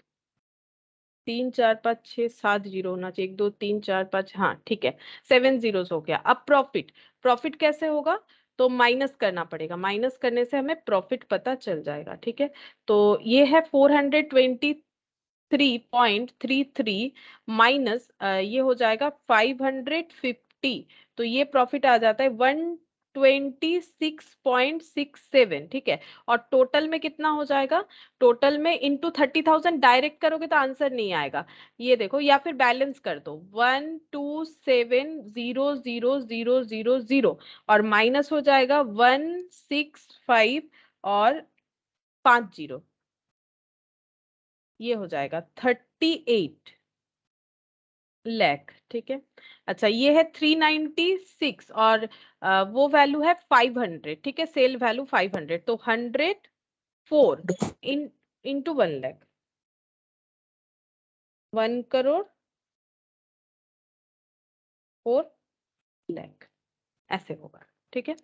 3 4 5 6 7 zero होना चाहिए, 1 2 3 4 5, हाँ ठीक है, 7 जीरोस हो गया। अब प्रॉफिट, प्रॉफिट कैसे होगा, तो माइनस करना पड़ेगा, माइनस करने से हमें प्रॉफिट पता चल जाएगा, ठीक है। तो ये है 423.33 माइनस ये हो जाएगा 550, तो ये प्रॉफिट आ जाता है 126.67, ठीक है। और टोटल में कितना हो जाएगा, टोटल में इंटू 30,000 डायरेक्ट करोगे तो आंसर नहीं आएगा, ये देखो, या फिर बैलेंस कर दो 1270000 और माइनस हो जाएगा 165 और 50, ये हो जाएगा 38 लाख, ठीक है। अच्छा ये है 396 और वो वैल्यू है 500, ठीक है, सेल वैल्यू 500, तो 104 इन इंटू 1 लाख, 1 करोड़ 4 लाख, ऐसे होगा, ठीक है।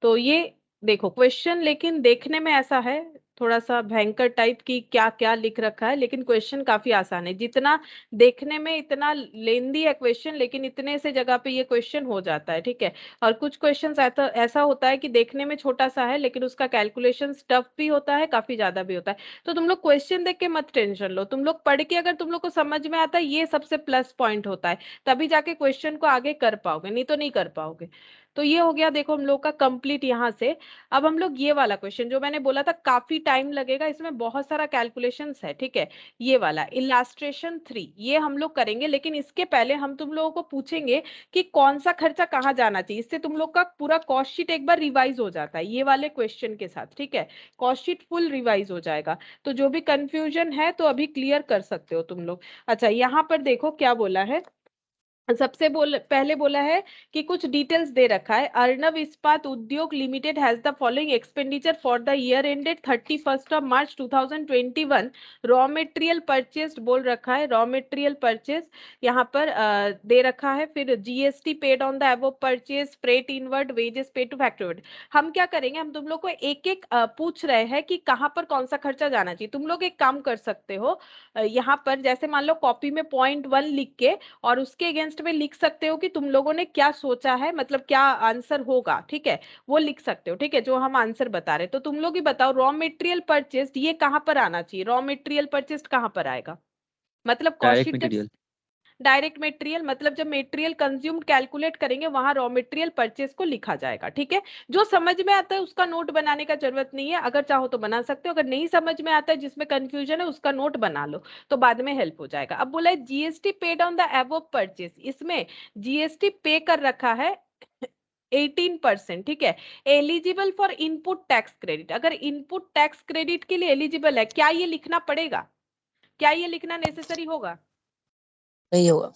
तो ये देखो क्वेश्चन, लेकिन देखने में ऐसा है थोड़ा सा भयंकर टाइप की, क्या क्या लिख रखा है, लेकिन क्वेश्चन काफी आसान है, जितना देखने में इतना लेंदी है क्वेश्चन, लेकिन इतने से जगह पे ये क्वेश्चन हो जाता है, ठीक है। और कुछ क्वेश्चन ऐसा होता है कि देखने में छोटा सा है लेकिन उसका कैलकुलेशन टफ भी होता है, काफी ज्यादा भी होता है। तो तुम लोग क्वेश्चन देख के मत टेंशन लो, तुम लोग पढ़ के अगर तुम लोग को समझ में आता है, ये सबसे प्लस पॉइंट होता है, तभी जाके क्वेश्चन को आगे कर पाओगे, नहीं तो नहीं कर पाओगे। तो ये हो गया देखो हम लोग का कंप्लीट यहाँ से। अब हम लोग ये वाला क्वेश्चन जो मैंने बोला था काफी टाइम लगेगा, इसमें बहुत सारा कैलकुलेशंस है, ठीक है। ये वाला इलास्ट्रेशन 3 ये हम लोग करेंगे, लेकिन इसके पहले हम तुम लोगों को पूछेंगे कि कौन सा खर्चा कहाँ जाना चाहिए, इससे तुम लोग का पूरा कॉस्ट शीट एक बार रिवाइज हो जाता है ये वाले क्वेश्चन के साथ, ठीक है। कॉस्ट शीट फुल रिवाइज हो जाएगा, तो जो भी कंफ्यूजन है तो अभी क्लियर कर सकते हो तुम लोग। अच्छा यहाँ पर देखो क्या बोला है, सबसे पहले बोला है कि कुछ डिटेल्स दे रखा है, अर्णव इस्पात उद्योग limited has the following expenditure for the year ended 31st of March 2021, raw material purchased बोल रखा है, रॉ मटेरियल परचेस यहाँ पर दे रखा है, फिर GST paid on the above purchase, freight inward, wages paid to factory. हम क्या करेंगे, हम तुम लोग को एक एक पूछ रहे हैं कि कहाँ पर कौन सा खर्चा जाना चाहिए। तुम लोग एक काम कर सकते हो, यहाँ पर जैसे मान लो कॉपी में .1 लिख के और उसके अगेंस्ट में लिख सकते हो कि तुम लोगों ने क्या सोचा है, मतलब क्या आंसर होगा, ठीक है, वो लिख सकते हो, ठीक है, जो हम आंसर बता रहे। तो तुम लोग ही बताओ रॉ मटेरियल परचेस्ड ये कहां पर आना चाहिए, रॉ मटेरियल परचेस्ड कहां पर आएगा, मतलब कॉस्ट डायरेक्ट शीट जब मटेरियल। डायरेक्ट मटेरियल, मतलब जब मटेरियल कंज्यूम्ड कैलकुलेट करेंगे वहां रॉ मटेरियल परचेस को लिखा जाएगा, ठीक है। जो समझ में आता है उसका नोट बनाने का जरूरत नहीं है, अगर चाहो तो बना सकते हो, अगर नहीं समझ में आता है जिसमें कंफ्यूजन है उसका नोट बना लो, तो बाद में हेल्प हो जाएगा। अब बोला है GST paid on the above purchase, इसमें जीएसटी पे कर रखा है 18%, ठीक है। Eligible for input tax credit, अगर इनपुट टैक्स क्रेडिट के लिए एलिजिबल है, क्या ये लिखना पड़ेगा, क्या ये लिखना नेसेसरी होगा? नहीं होगा।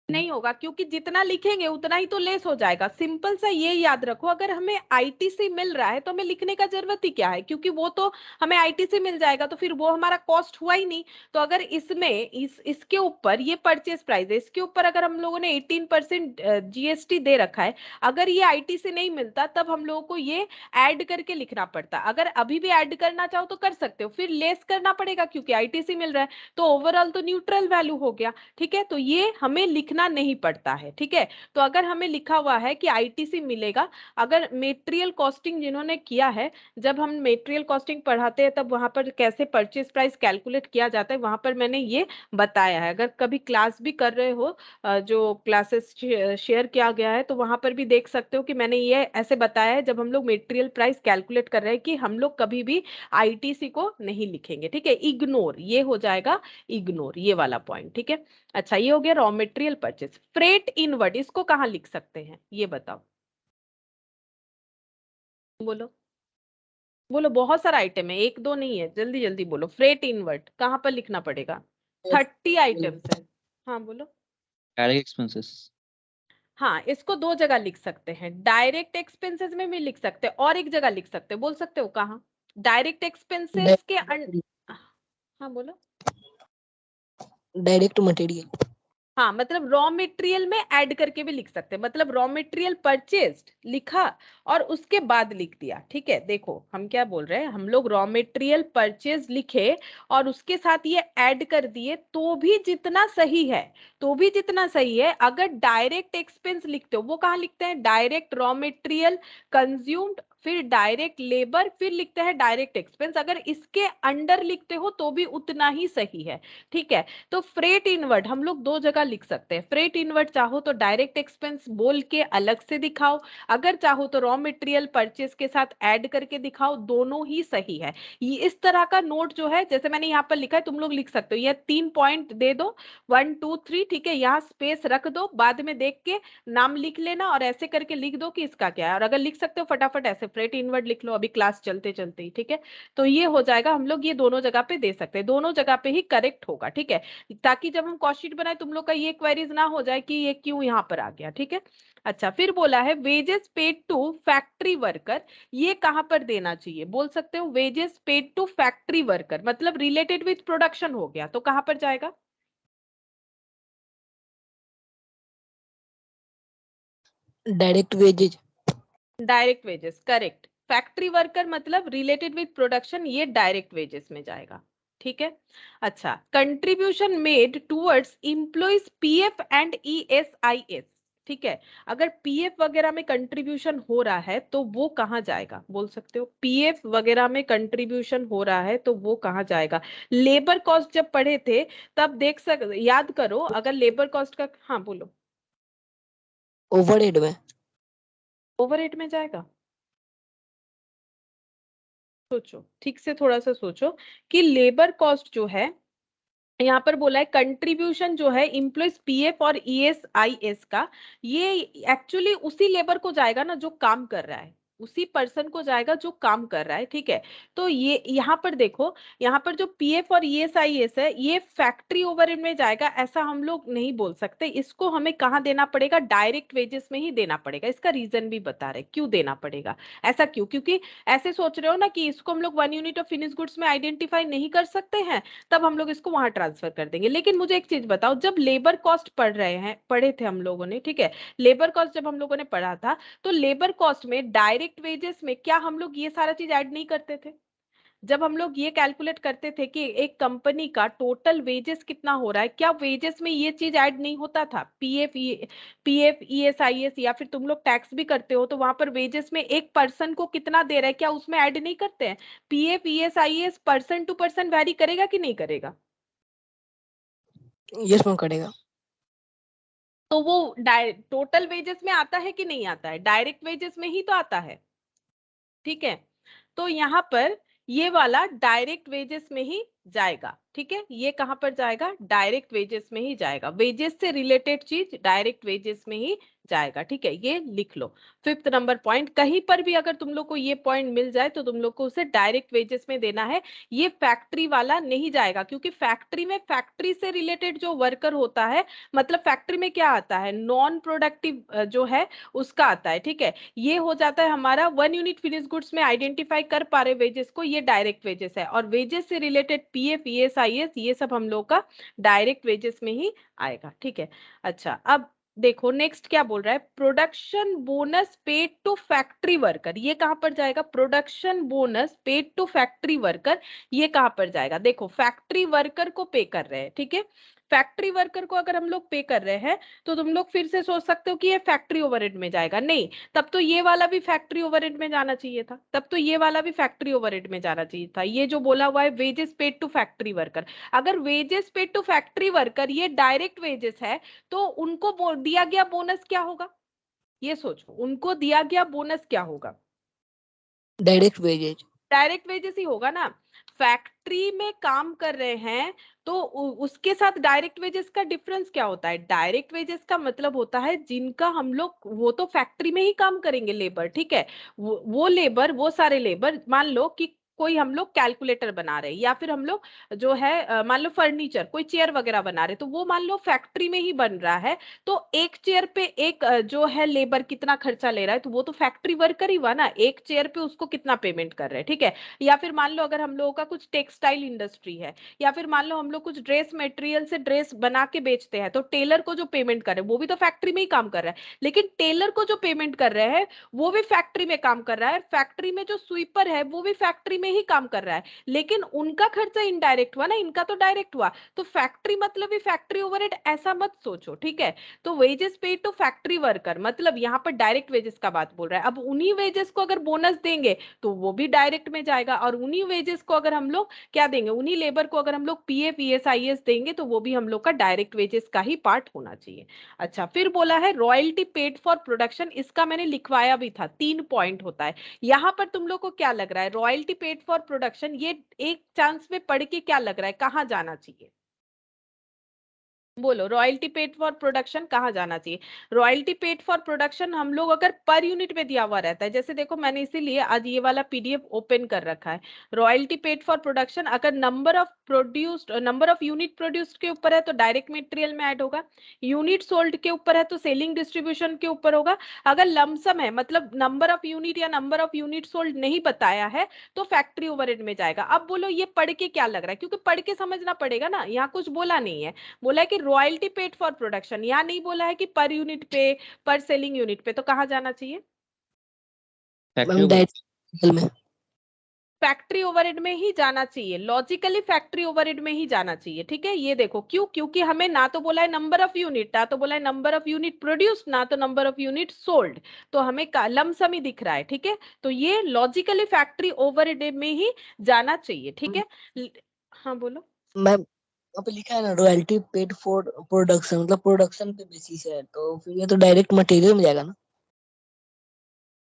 नहीं होगा, क्योंकि जितना लिखेंगे उतना ही तो लेस हो जाएगा। सिंपल सा ये याद रखो, अगर हमें आईटीसी मिल रहा है तो हमें लिखने का जरूरत ही क्या है, क्योंकि वो तो हमें आईटीसी मिल जाएगा, तो फिर वो हमारा कॉस्ट हुआ ही नहीं। तो अगर इसमें इसके ऊपर ये परचेस प्राइस है, इसके ऊपर अगर हम लोगों ने 18% जीएसटी दे रखा है, अगर ये आईटीसी नहीं मिलता तब हम लोगों को ये ऐड करके लिखना पड़ता। अगर अभी भी ऐड करना चाहो तो कर सकते हो, फिर लेस करना पड़ेगा क्योंकि आईटीसी मिल रहा है, तो ओवरऑल तो न्यूट्रल वैल्यू हो गया, ठीक है। तो ये हमें लिखना नहीं पड़ता है, ठीक है। तो अगर हमें लिखा हुआ है कि आईटीसी मिलेगा, अगर मटेरियल कॉस्टिंग जिन्होंने किया है, जब हम मटेरियल कॉस्टिंग पढ़ाते हैं तब वहां पर कैसे परचेस प्राइस कैलकुलेट किया जाता है वहां पर मैंने ये बताया है। अगर कभी क्लास भी कर रहे हो, जो क्लासेस शेयर किया गया है, तो वहां पर भी देख सकते हो कि मैंने ये ऐसे बताया है जब हम लोग मटेरियल प्राइस कैलकुलेट कर रहे हैं कि हम लोग कभी भी आईटीसी को नहीं लिखेंगे, ठीक है। इग्नोर, ये हो जाएगा इग्नोर, ये वाला पॉइंट, ठीक है। अच्छा ये हो गया raw material purchase. Freight inward इसको कहाँ लिख सकते हैं, ये बताओ, बोलो बोलो, बहुत सारा आइटम है, एक दो नहीं है, जल्दी जल्दी बोलो। फ्रेट इनवर्ड कहाँ पर लिखना पड़ेगा, 30 आइटम्स है। हाँ बोलो। Direct expenses. हाँ इसको दो जगह लिख सकते हैं, डायरेक्ट एक्सपेंसेस में भी लिख सकते हैं और एक जगह लिख सकते हैं, बोल सकते हो कहाँ, डायरेक्ट एक्सपेंसेस के हाँ बोलो। Direct material. हाँ मतलब रॉ मटेरियल में ऐड करके भी लिख सकते हैं, मतलब रॉ मटेरियल परचेज्ड लिखा और उसके बाद लिख दिया। ठीक है, देखो हम क्या बोल रहे हैं, हम लोग रॉ मटेरियल परचेज लिखे और उसके साथ ये ऐड कर दिए तो भी जितना सही है, तो भी जितना सही है। अगर डायरेक्ट एक्सपेंस लिखते हो, वो कहाँ लिखते हैं, डायरेक्ट रॉ मटेरियल कंज्यूम्ड, फिर डायरेक्ट लेबर, फिर लिखते हैं डायरेक्ट एक्सपेंस, अगर इसके अंडर लिखते हो तो भी उतना ही सही है। ठीक है, तो फ्रेट इनवर्ड हम लोग दो जगह लिख सकते हैं। फ्रेट इनवर्ड चाहो तो डायरेक्ट एक्सपेंस बोल के अलग से दिखाओ, अगर चाहो तो रॉ मटेरियल परचेस के साथ ऐड करके दिखाओ, दोनों ही सही है। ये इस तरह का नोट जो है, जैसे मैंने यहाँ पर लिखा है, तुम लोग लिख सकते हो। ये 3 पॉइंट दे दो, 1 2 3, ठीक है, यहाँ स्पेस रख दो, बाद में देख के नाम लिख लेना और ऐसे करके लिख दो कि इसका क्या है। और अगर लिख सकते हो फटाफट ऐसे फ्रेट इनवर्ड लिख लो अभी क्लास चलते चलते ही। ठीक है, तो ये हो जाएगा, हम लोग ये दोनों जगह पे दे सकते हैं, दोनों जगह पे ही करेक्ट होगा। ठीक है, ताकि जब हम कॉस्ट शीट बनाए तुम लोग का ये क्वेरीज ना हो जाए कि ये क्यों यहाँ पर आ गया। ठीक है, अच्छा फिर बोला है wages paid to factory worker, ये कहां पर देना चाहिए, बोल सकते हो wages paid to factory worker, मतलब रिलेटेड विथ प्रोडक्शन हो गया, तो कहां पर जाएगा, direct wages. Direct wages, correct. Factory worker मतलब रिलेटेड विथ प्रोडक्शन, ये डायरेक्ट वेजेस में जाएगा। ठीक है, अच्छा contribution made towards employees PF and ESIS, ठीक है, अगर पीएफ वगैरह में कंट्रीब्यूशन हो रहा है तो वो कहाँ जाएगा, बोल सकते हो पीएफ वगैरह में कंट्रीब्यूशन हो रहा है तो वो कहाँ जाएगा। लेबर कॉस्ट जब पढ़े थे तब याद करो, अगर लेबर कॉस्ट का, हाँ बोलो, ओवरहेड में। ओवरहेड में जाएगा। सोचो ठीक से, थोड़ा सा सोचो कि लेबर कॉस्ट जो है, यहाँ पर बोला है कंट्रीब्यूशन जो है इम्प्लॉइज पीएफ और ईएसआईएस का, ये एक्चुअली उसी लेबर को जाएगा ना जो काम कर रहा है, उसी पर्सन को जाएगा जो काम कर रहा है। ठीक है, तो ये यहाँ पर देखो, यहाँ पर जो पीएफ और ईएसआईएस है ये फैक्ट्री ओवरहेड में जाएगा, ऐसा हम लोग नहीं बोल सकते। इसको हमें कहाँ देना पड़ेगा, डायरेक्ट वेजेस में ही देना पड़ेगा। इसका रीजन भी बता रहे क्यों देना पड़ेगा, ऐसा क्यों, क्योंकि ऐसे सोच रहे हो ना कि इसको हम लोग 1 यूनिट ऑफ फिनिश गुड्स में आइडेंटिफाई नहीं कर सकते हैं, तब हम लोग इसको वहां ट्रांसफर कर देंगे। लेकिन मुझे एक चीज बताओ, जब लेबर कॉस्ट पढ़े थे हम लोगों ने, ठीक है, लेबर कॉस्ट जब हम लोगों ने पढ़ा था, तो लेबर कॉस्ट में डायरेक्ट वेजेस में क्या हम लोग ये सारा चीज ऐड नहीं करते थे। जब हम लोग ये कैलकुलेट करते थे कि एक कंपनी का टोटल वेजेस कितना हो रहा है, क्या वेजेस में ये चीज ऐड नहीं होता था, पीएफ ईएसआईएस, या फिर तुम लोग टैक्स भी करते हो तो वहां पर वेजेस में एक पर्सन को कितना दे रहा है, क्या उसमें ऐड नहीं करते हैं। PF ESIS person to person vary करेगा कि नहीं करेगा, यस मैम करेगा। तो वो टोटल वेजेस में आता है कि नहीं आता है, डायरेक्ट वेजेस में ही तो आता है। ठीक है, तो यहाँ पर ये वाला डायरेक्ट वेजेस में ही जाएगा। ठीक है, ये कहां पर जाएगा, डायरेक्ट वेजेस में ही जाएगा, वेजेस से रिलेटेड चीज डायरेक्ट वेजेस में ही जाएगा। ठीक है, ये लिख लो। 5th नंबर पॉइंट, कहीं पर भी अगर तुम लोग को ये पॉइंट मिल जाए तो तुम लोग को उसे डायरेक्ट वेजेस में देना है, ये फैक्ट्री वाला नहीं जाएगा, क्योंकि फैक्ट्री में फैक्ट्री से रिलेटेड जो वर्कर होता है, मतलब फैक्ट्री में क्या आता है, नॉन प्रोडक्टिव जो है उसका आता है। ठीक है, ये हो जाता है हमारा 1 यूनिट फिनिश गुड्स में आइडेंटिफाई कर पा रहे वेजेस को, ये डायरेक्ट वेजेस है, और वेजेस से रिलेटेड पीएफ ईएसआईएस ये सब हम लोग का डायरेक्ट वेजेस में ही आएगा। ठीक है, अच्छा अब देखो नेक्स्ट क्या बोल रहा है, production bonus paid to factory worker, ये कहां पर जाएगा, production bonus paid to factory worker, ये कहां पर जाएगा, देखो फैक्ट्री वर्कर को पे कर रहे हैं। ठीक है, फैक्ट्री वर्कर को अगर हम लोग पे कर रहे हैं तो तुम लोग फिर से सोच सकते हो कि ये फैक्ट्री ओवरहेड में जाएगा, नहीं, तब तो ये वाला भी फैक्ट्री ओवरहेड में जाना चाहिए था, तब तो ये वाला भी फैक्ट्री ओवरहेड में जाना चाहिए था। ये जो बोला हुआ है wages paid to factory worker, अगर wages paid to factory worker ये डायरेक्ट वेजेस है तो उनको दिया गया बोनस क्या होगा, ये सोचो, उनको दिया गया बोनस क्या होगा, डायरेक्ट वेजेज। डायरेक्ट वेजेस ही होगा ना। फैक्ट्री में काम कर रहे हैं तो उसके साथ डायरेक्ट वेजेस का डिफरेंस क्या होता है, डायरेक्ट वेजेस का मतलब होता है जिनका हम लोग, वो तो फैक्ट्री में ही काम करेंगे लेबर, ठीक है, वो लेबर, वो सारे लेबर, मान लो कि कोई हम लोग कैलकुलेटर बना रहे हैं या फिर हम लोग जो है मान लो फर्नीचर कोई चेयर वगैरह बना रहे, तो वो मान लो फैक्ट्री में ही बन रहा है, तो एक चेयर पे एक जो है लेबर कितना खर्चा ले रहा है, तो वो तो फैक्ट्री वर्कर ही हुआ ना, एक चेयर पे उसको कितना पेमेंट कर रहे हैं, ठीक है। या फिर मान लो अगर हम लोगों का कुछ टेक्सटाइल इंडस्ट्री है, या फिर मान लो हम लोग कुछ ड्रेस मटेरियल से ड्रेस बना के बेचते हैं, तो टेलर को जो पेमेंट कर रहे हैं वो भी तो फैक्ट्री में ही काम कर रहा है, लेकिन टेलर को जो पेमेंट कर रहे हैं वो भी फैक्ट्री में काम कर रहा है, फैक्ट्री में जो स्वीपर है वो भी फैक्ट्री में ही काम कर रहा है, लेकिन उनका खर्चा इनडायरेक्ट हुआ ना, इनका तो डायरेक्ट हुआ। तो फैक्ट्री मतलब ही फैक्ट्री ओवरहेड ऐसा मत सोचो, ठीक है। तो wages paid to factory worker मतलब यहाँ पर डायरेक्ट वेजेस का बात बोल रहा है। अब उन्हीं वेजेस को अगर बोनस देंगे तो वो भी डायरेक्ट में जाएगा, और उन्हीं वेजेस को अगर हम लोग क्या देंगे, उन्हीं लेबर को अगर हम लोग पीएफ ईएसआईएस देंगे तो वो भी हम लोग का डायरेक्ट वेजेस का ही पार्ट होना चाहिए। अच्छा, फिर बोला है रॉयल्टी पेड फॉर प्रोडक्शन, इसका मैंने लिखवाया भी था, 3 पॉइंट होता है। यहां पर तुम लोग को क्या लग रहा है, रॉयल्टी पेड फॉर प्रोडक्शन ये एक चांस में पढ़ के क्या लग रहा है, कहाँ जाना चाहिए? बोलो, रॉयल्टी पेड फॉर प्रोडक्शन कहाँ जाना चाहिए? रॉयल्टी पेड फॉर प्रोडक्शन हम लोग अगर पर यूनिट में दिया हुआ रहता है, जैसे देखो मैंने इसीलिए आज ये वाला पीडीएफ ओपन कर रखा है। रॉयल्टी पेड फॉर प्रोडक्शन अगर नंबर ऑफ यूनिट प्रोड्यूस्ड के ऊपर है तो डायरेक्ट मटेरियल में ऐड होगा, यूनिट सोल्ड के ऊपर है तो सेलिंग डिस्ट्रीब्यूशन के ऊपर होगा, अगर लमसम है मतलब नंबर ऑफ यूनिट या नंबर ऑफ यूनिट सोल्ड नहीं बताया है तो फैक्ट्री ओवरहेड में जाएगा। अब बोलो ये पढ़ के क्या लग रहा है, क्योंकि पढ़ के समझना पड़ेगा ना, यहाँ कुछ बोला नहीं है, बोला है कि रॉयल्टी पेड फॉर प्रोडक्शन, यहाँ नहीं बोला है कि पर यूनिट पे, पर सेलिंग यूनिट पे, तो कहाँ जाना चाहिए? फैक्ट्री मैम ओवर डायरेक्ट में। फैक्ट्री ओवरहेड में ही जाना चाहिए, लॉजिकली फैक्ट्री ओवरहेड में ही जाना चाहिए, ठीक है। ये देखो क्यों, क्योंकि हमें ना तो बोला है नंबर ऑफ यूनिट, ना तो बोला है नंबर ऑफ यूनिट प्रोड्यूस्ड, ना तो नंबर ऑफ यूनिट सोल्ड, तो हमें लमसम ही दिख रहा है, ठीक है। तो ये लॉजिकली फैक्ट्री ओवरहेड में ही जाना चाहिए, ठीक है। हाँ बोलो। मैम वहाँ पे लिखा है ना रॉयल्टी पेड फॉर प्रोडक्शन, मतलब प्रोडक्शन पे बेसिस है, तो फिर ये तो डायरेक्ट मटेरियल में जाएगा ना।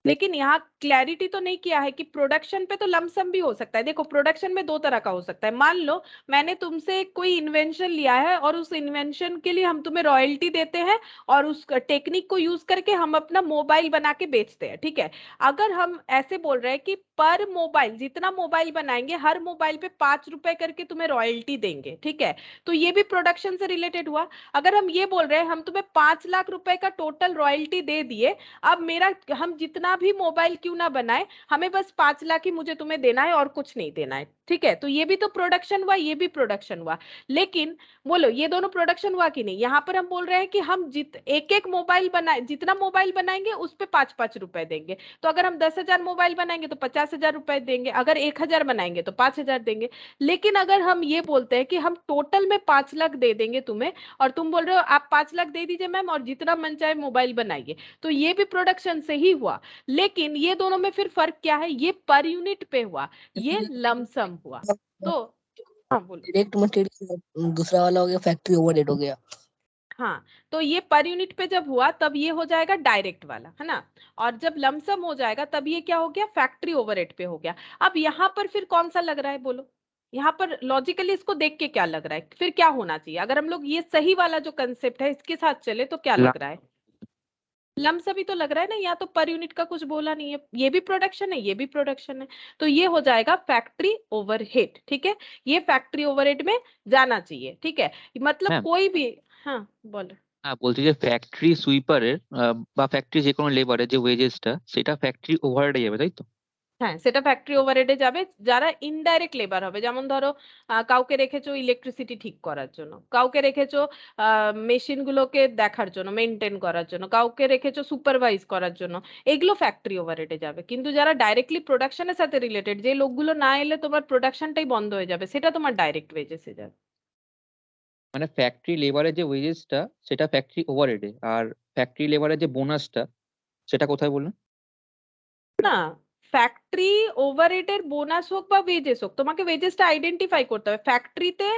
लेकिन यहाँ क्लैरिटी तो नहीं किया है कि प्रोडक्शन पे तो लमसम भी हो सकता है। देखो प्रोडक्शन में दो तरह का हो सकता है, मान लो मैंने तुमसे कोई इन्वेंशन लिया है और उस इन्वेंशन के लिए हम तुम्हें रॉयल्टी देते हैं और उस टेक्निक को यूज करके हम अपना मोबाइल बना के बेचते हैं, ठीक है। अगर हम ऐसे बोल रहे हैं कि पर मोबाइल, जितना मोबाइल बनाएंगे हर मोबाइल पे 5 रुपए करके तुम्हें रॉयल्टी देंगे, ठीक है, तो ये भी प्रोडक्शन से रिलेटेड हुआ। अगर हम ये बोल रहे हैं हम तुम्हें 5 लाख रुपए का टोटल रॉयल्टी दे दिए, अब मेरा हम जितना भी मोबाइल क्यों ना बनाए, हमें बस 5 लाख ही मुझे तुम्हें देना है और कुछ नहीं देना है, ठीक है। तो ये भी तो प्रोडक्शन हुआ, ये भी प्रोडक्शन हुआ। लेकिन बोलो ये दोनों प्रोडक्शन हुआ कि नहीं? यहाँ पर हम बोल रहे हैं कि हम एक एक मोबाइल बनाए, जितना मोबाइल बनाएंगे उस पे 5-5 रुपए देंगे, तो अगर हम 10,000 मोबाइल बनाएंगे तो 50,000 रुपए देंगे, अगर 1,000 बनाएंगे तो 5,000 देंगे। लेकिन अगर हम ये बोलते हैं कि हम टोटल में 5 लाख दे देंगे तुम्हें, और तुम बोल रहे हो आप 5 लाख दे दीजिए मैम और जितना मन चाहे मोबाइल बनाइए, तो ये भी प्रोडक्शन से ही हुआ। लेकिन ये दोनों में फिर फर्क क्या है, ये पर यूनिट पे हुआ, ये लमसम हुआ। तो हाँ बोलो। डायरेक्ट मटेरियल दूसरा वाला हो गया, फैक्ट्री ओवरहेड हो गया। हाँ, तो ये पर यूनिट पे जब हुआ तब ये हो जाएगा डायरेक्ट वाला, है ना, और जब लमसम हो जाएगा तब ये क्या हो गया, फैक्ट्री ओवरहेड पे हो गया। अब यहाँ पर फिर कौन सा लग रहा है बोलो, यहाँ पर लॉजिकली इसको देख के क्या लग रहा है, फिर क्या होना चाहिए? अगर हम लोग ये सही वाला जो कंसेप्ट है इसके साथ चले तो क्या लग रहा है? लमसम ही तो लग रहा है ना, या तो पर यूनिट का कुछ बोला नहीं है, ये भी प्रोडक्शन है ये भी प्रोडक्शन है, तो ये हो जाएगा फैक्ट्री ओवरहेड, ठीक है। ये फैक्ट्री ओवरहेड में जाना चाहिए, ठीक है, मतलब मैम कोई भी। हाँ बोलो। বলছি যে ফ্যাক্টরি সুইপারের বা ফ্যাক্টরি যে কোনো লেবারের যে ওয়েজেসটা সেটা ফ্যাক্টরি ওভারহেডে যাবে, তাই তো? হ্যাঁ, সেটা ফ্যাক্টরি ওভারহেডে যাবে, যারা ইনডাইরেক্ট লেবার হবে, যেমন ধরো কাউকে রেখেছো ইলেকট্রিসিটি ঠিক করার জন্য, কাউকে রেখেছো মেশিন গুলোকে দেখার জন্য, মেনটেন করার জন্য, কাউকে রেখেছো সুপারভাইজ করার জন্য, এগুলো ফ্যাক্টরি ওভারহেডে যাবে। কিন্তু যারা ডাইরেক্টলি প্রোডাকশনের সাথে রিলেটেড, যে লোকগুলো না এলে তোমার প্রোডাকশনটাই বন্ধ হয়ে যাবে, সেটা তোমার ডাইরেক্ট ওয়েজেসে যাবে। মানে ফ্যাক্টরি লেবারের যে ওয়েজেসটা সেটা ফ্যাক্টরি ওভারহেডে, আর ফ্যাক্টরি লেবারের যে বোনাসটা সেটা কোথায় বললেন? না, ফ্যাক্টরি ওভারহেডের বোনাস হোক বা ওয়েজেস হোক, তোমাকে ওয়েজেসটা আইডেন্টিফাই করতে হবে। ফ্যাক্টরিতে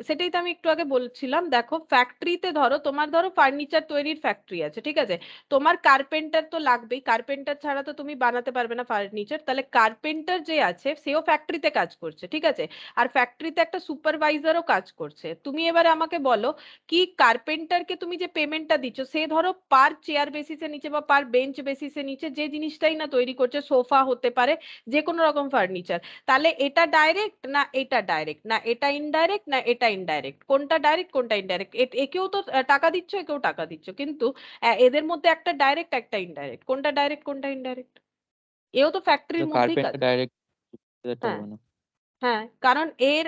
সেটাই তো আমি একটু আগে বলছিলাম, দেখো ফ্যাক্টরিতে ধরো তোমার ধরো ফার্নিচার তৈরির ফ্যাক্টরি আছে, ঠিক আছে, তোমার কার্পেন্টার তো লাগবেই, কার্পেন্টার ছাড়া তো তুমি বানাতে পারবে না ফার্নিচার, তাহলে কার্পেন্টার যে আছে সেও ফ্যাক্টরিতে কাজ করছে, ঠিক আছে, আর ফ্যাক্টরিতে একটা সুপারভাইজারও কাজ করছে। তুমি এবারে আমাকে বলো কি কার্পেন্টারকে তুমি যে পেমেন্টটা দিচ্ছ সে ধরো পার চেয়ার বেসিসে নিচে বা পার বেঞ্চ বেসিসে নিচে যে জিনিসটাই না তৈরি করছে, সোফা হতে পারে, যে কোনো রকম ফার্নিচার, তাহলে এটা ডাইরেক্ট না এটা ডাইরেক্ট, না এটা ইনডাইরেক্ট, না এটা ইনডাইরেক্ট, কোনটা ডাইরেক্ট কোনটা ইনডাইরেক্ট? একেও তো টাকা দিচ্ছ একেও টাকা দিচ্ছ, কিন্তু এদের মধ্যে একটা ডাইরেক্ট একটা ইনডাইরেক্ট, কোনটা ডাইরেক্ট কোনটা ইনডাইরেক্ট? এও তো ফ্যাক্টরির মধ্যেই কাজ। কার্পেন্টার ডাইরেক্ট হ্যাঁ হবে না। হ্যাঁ, কারণ এর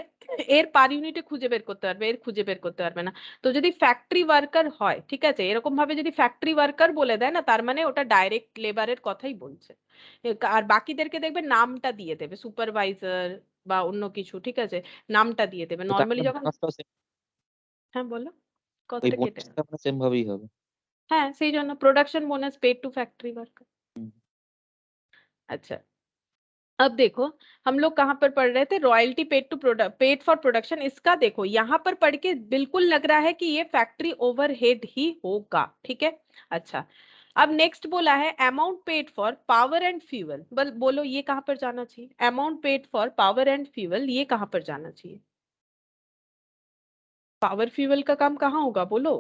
এর পার ইউনিটে খুঁজে বের করতে পারবে, এর খুঁজে বের করতে পারবে না। তো যদি ফ্যাক্টরি ওয়ার্কার হয়, ঠিক আছে, এরকম ভাবে যদি ফ্যাক্টরি ওয়ার্কার বলে দেয় না, তার মানে ওটা ডাইরেক্ট লেবারের কথাই বলছে। আর বাকিদেরকে দেখবে নামটা দিয়ে দেবে, সুপারভাইজার বা অন্য কিছু, ঠিক আছে, নামটা দিয়ে দেবে তো তার নর্মালি মানে যখন। বোনাসটাও হ্যাঁ বলো, ওই কথাটা কেটে গেল। বোনাসটা মানে সেম ভাবেই হবে। হ্যাঁ সেই জন্য production bonus paid to factory worker. হুম। अच्छा, अब देखो हम लोग कहाँ पर पढ़ रहे थे, royalty paid to product paid for production, इसका देखो यहाँ पर पढ़ के बिल्कुल लग रहा है कि ये फैक्ट्री ओवरहेड ही होगा, ठीक है। अच्छा, अब नेक्स्ट बोला है amount paid for power and fuel, बोलो ये कहाँ पर जाना चाहिए? Amount paid for power and fuel ये कहाँ पर जाना चाहिए? पावर फ्यूल का काम कहाँ होगा बोलो?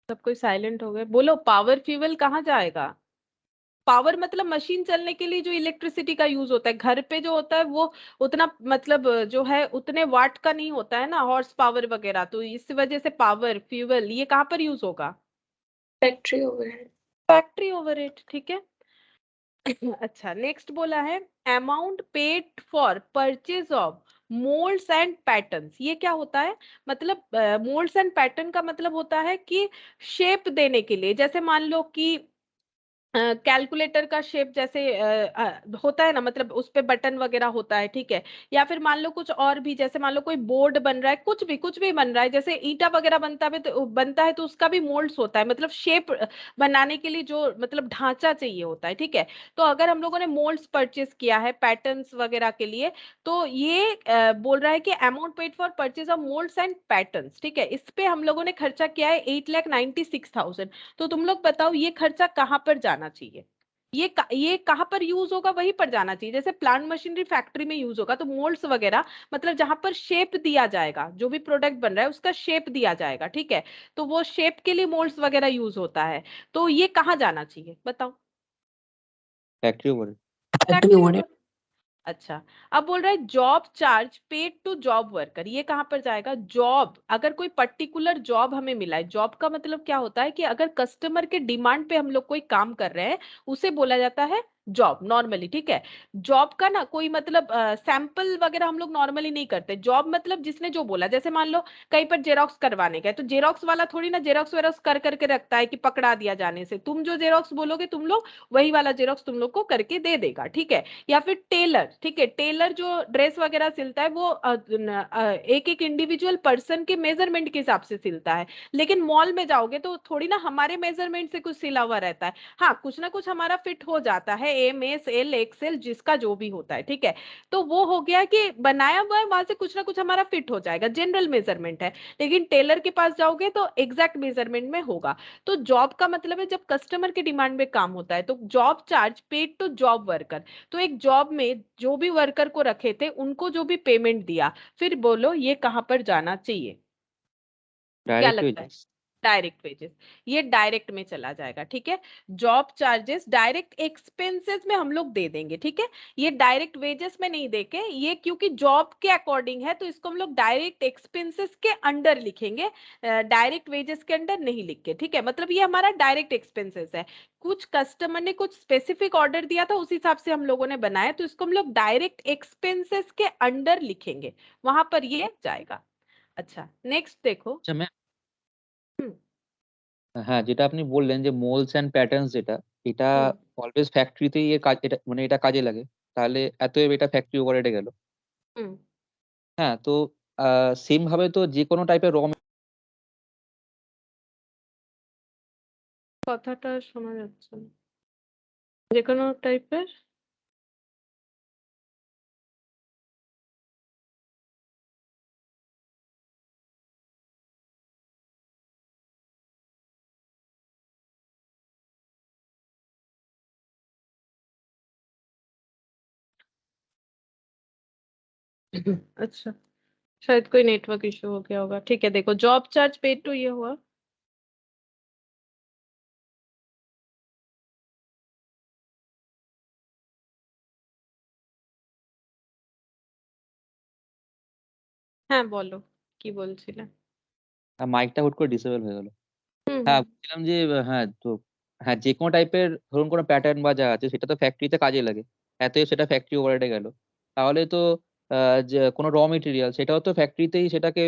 सब कोई साइलेंट हो गए, बोलो पावर फ्यूल कहाँ जाएगा? पावर मतलब मशीन चलने के लिए जो इलेक्ट्रिसिटी का यूज होता है, घर पे जो होता है वो उतना मतलब जो है उतने वाट का नहीं होता है ना, हॉर्स पावर वगैरह, तो इस वजह से पावर फ्यूल ये कहाँ पर यूज होगा? Factory overhead. फैक्ट्री ओवरहेड, ठीक है। अच्छा, नेक्स्ट बोला है amount paid for purchase of moulds and patterns, ये क्या होता है? मतलब मोल्ड्स एंड पैटर्न का मतलब होता है कि शेप देने के लिए, जैसे मान लो कि कैलकुलेटर का शेप जैसे होता है ना, मतलब उस पे बटन वगैरह होता है, ठीक है, या फिर मान लो कुछ और भी, जैसे मान लो कोई बोर्ड बन रहा है, कुछ भी बन रहा है, जैसे ईंटा वगैरह बनता है तो उसका भी मोल्ड्स होता है, मतलब शेप बनाने के लिए जो मतलब ढांचा चाहिए होता है, ठीक है। तो अगर हम लोगों ने मोल्ड्स परचेज किया है पैटर्न्स वगैरह के लिए, तो ये बोल रहा है कि amount paid for purchase of moulds and patterns, ठीक है, इस पे हम लोगों ने खर्चा किया है 8,96,000। तो तुम लोग बताओ ये खर्चा कहाँ पर जाना चाहिए? ये कहाँ पर यूज होगा? वहीं पर जाना चाहिए, जैसे प्लांट मशीनरी फैक्ट्री में यूज होगा तो मोल्ड्स वगैरह, मतलब जहां पर शेप दिया जाएगा, जो भी प्रोडक्ट बन रहा है उसका शेप दिया जाएगा, ठीक है, तो वो शेप के लिए मोल्ड्स वगैरह यूज होता है। तो ये कहाँ जाना चाहिए बताओ? Factory over. Factory factory overhead. Over. अच्छा, अब बोल रहा है job charge paid to job worker, ये कहां पर जाएगा? जॉब, अगर कोई पर्टिकुलर जॉब हमें मिला है, जॉब का मतलब क्या होता है कि अगर कस्टमर के डिमांड पे हम लोग कोई काम कर रहे हैं उसे बोला जाता है जॉब नॉर्मली, ठीक है। जॉब का ना कोई मतलब सैंपल वगैरह हम लोग नॉर्मली नहीं करते, जॉब मतलब जिसने जो बोला, जैसे मान लो कहीं पर जेरोक्स करवाने गए तो जेरोक्स वाला थोड़ी ना जेरोक्स वेरोक्स कर करके रखता है कि पकड़ा दिया जाने से, तुम जो जेरोक्स बोलोगे तुम लोग वही वाला जेरोक्स तुम लोग को करके दे देगा, ठीक है। या फिर टेलर, ठीक है, टेलर जो ड्रेस वगैरह सिलता है वो एक एक इंडिविजुअल पर्सन के मेजरमेंट के हिसाब से सिलता है, लेकिन मॉल में जाओगे तो थोड़ी ना हमारे मेजरमेंट से कुछ सिला हुआ रहता है, हाँ कुछ ना कुछ हमारा फिट हो जाता है, एम एस एल एक्सएल जिसका जो भी होता है, ठीक है। तो वो हो गया कि बनाया हुआ है वहां से कुछ ना कुछ हमारा फिट हो जाएगा, जनरल मेजरमेंट है, लेकिन टेलर के पास जाओगे तो एग्जैक्ट मेजरमेंट में होगा। तो जॉब का मतलब है जब कस्टमर के डिमांड में काम होता है, तो job charge paid to job worker, तो एक जॉब में जो भी वर्कर को रखे थे उनको जो भी पेमेंट दिया, फिर बोलो ये कहां पर जाना चाहिए? क्या डायरेक्ट लगता है? वेजेस। डायरेक्ट वेजेस, ये डायरेक्ट में चला जाएगा, ठीक है। जॉब चार्जेस डायरेक्ट एक्सपेंसेस में हम लोग दे देंगे, ठीक है, ये डायरेक्ट वेजेस में नहीं देके, ये क्योंकि जॉब के अकॉर्डिंग है तो इसको हम लोग डायरेक्ट एक्सपेंसेस के अंडर लिखेंगे, डायरेक्ट वेजेस के अंडर नहीं लिख के, ठीक है, मतलब ये हमारा डायरेक्ट एक्सपेंसेस है। कुछ कस्टमर ने कुछ स्पेसिफिक ऑर्डर दिया था उस हिसाब से हम लोगों ने बनाया, तो इसको हम लोग डायरेक्ट एक्सपेंसेस के अंडर लिखेंगे, वहां पर ये जाएगा। अच्छा, नेक्स्ट देखो। अच्छा मैं हम्म হ্যাঁ, যেটা আপনি বললেন যে মোল্ডস এন্ড প্যাটার্নস যেটা, এটা हम्म অলওয়েজ ফ্যাক্টরিতেই এর কাজ, এটা মানে এটা কাজে লাগে। তাহলে এতএব এটা ফ্যাক্টরি ওভারহেডে গেল। हम्म হ্যাঁ, তো সেম ভাবে তো যে কোনো টাইপের কথাটা শোনা যাচ্ছে না, যে কোনো টাইপের अच्छा, शायद कोई नेटवर्क इशू हो गया होगा। ठीक है, देखो जॉब चार्ज पेड टू ये हुआ। হ্যাঁ বলো, কি বলছিলে? মাইকটা হুট করে ডিসেবল হয়ে গেল। হুম হ্যাঁ হুম বলছিলাম যে হ্যাঁ তো হ্যাঁ যে কোনো টাইপের ধরুন কোনো প্যাটার্ন বা যা আছে সেটা তো ফ্যাক্টরিতে কাজে লাগে, এতই সেটা ফ্যাক্টরি ওভারহেডে গেল, তাহলে তো যে কোনো র মেটেরিয়াল সেটাও তো ফ্যাক্টরিতেই সেটাকে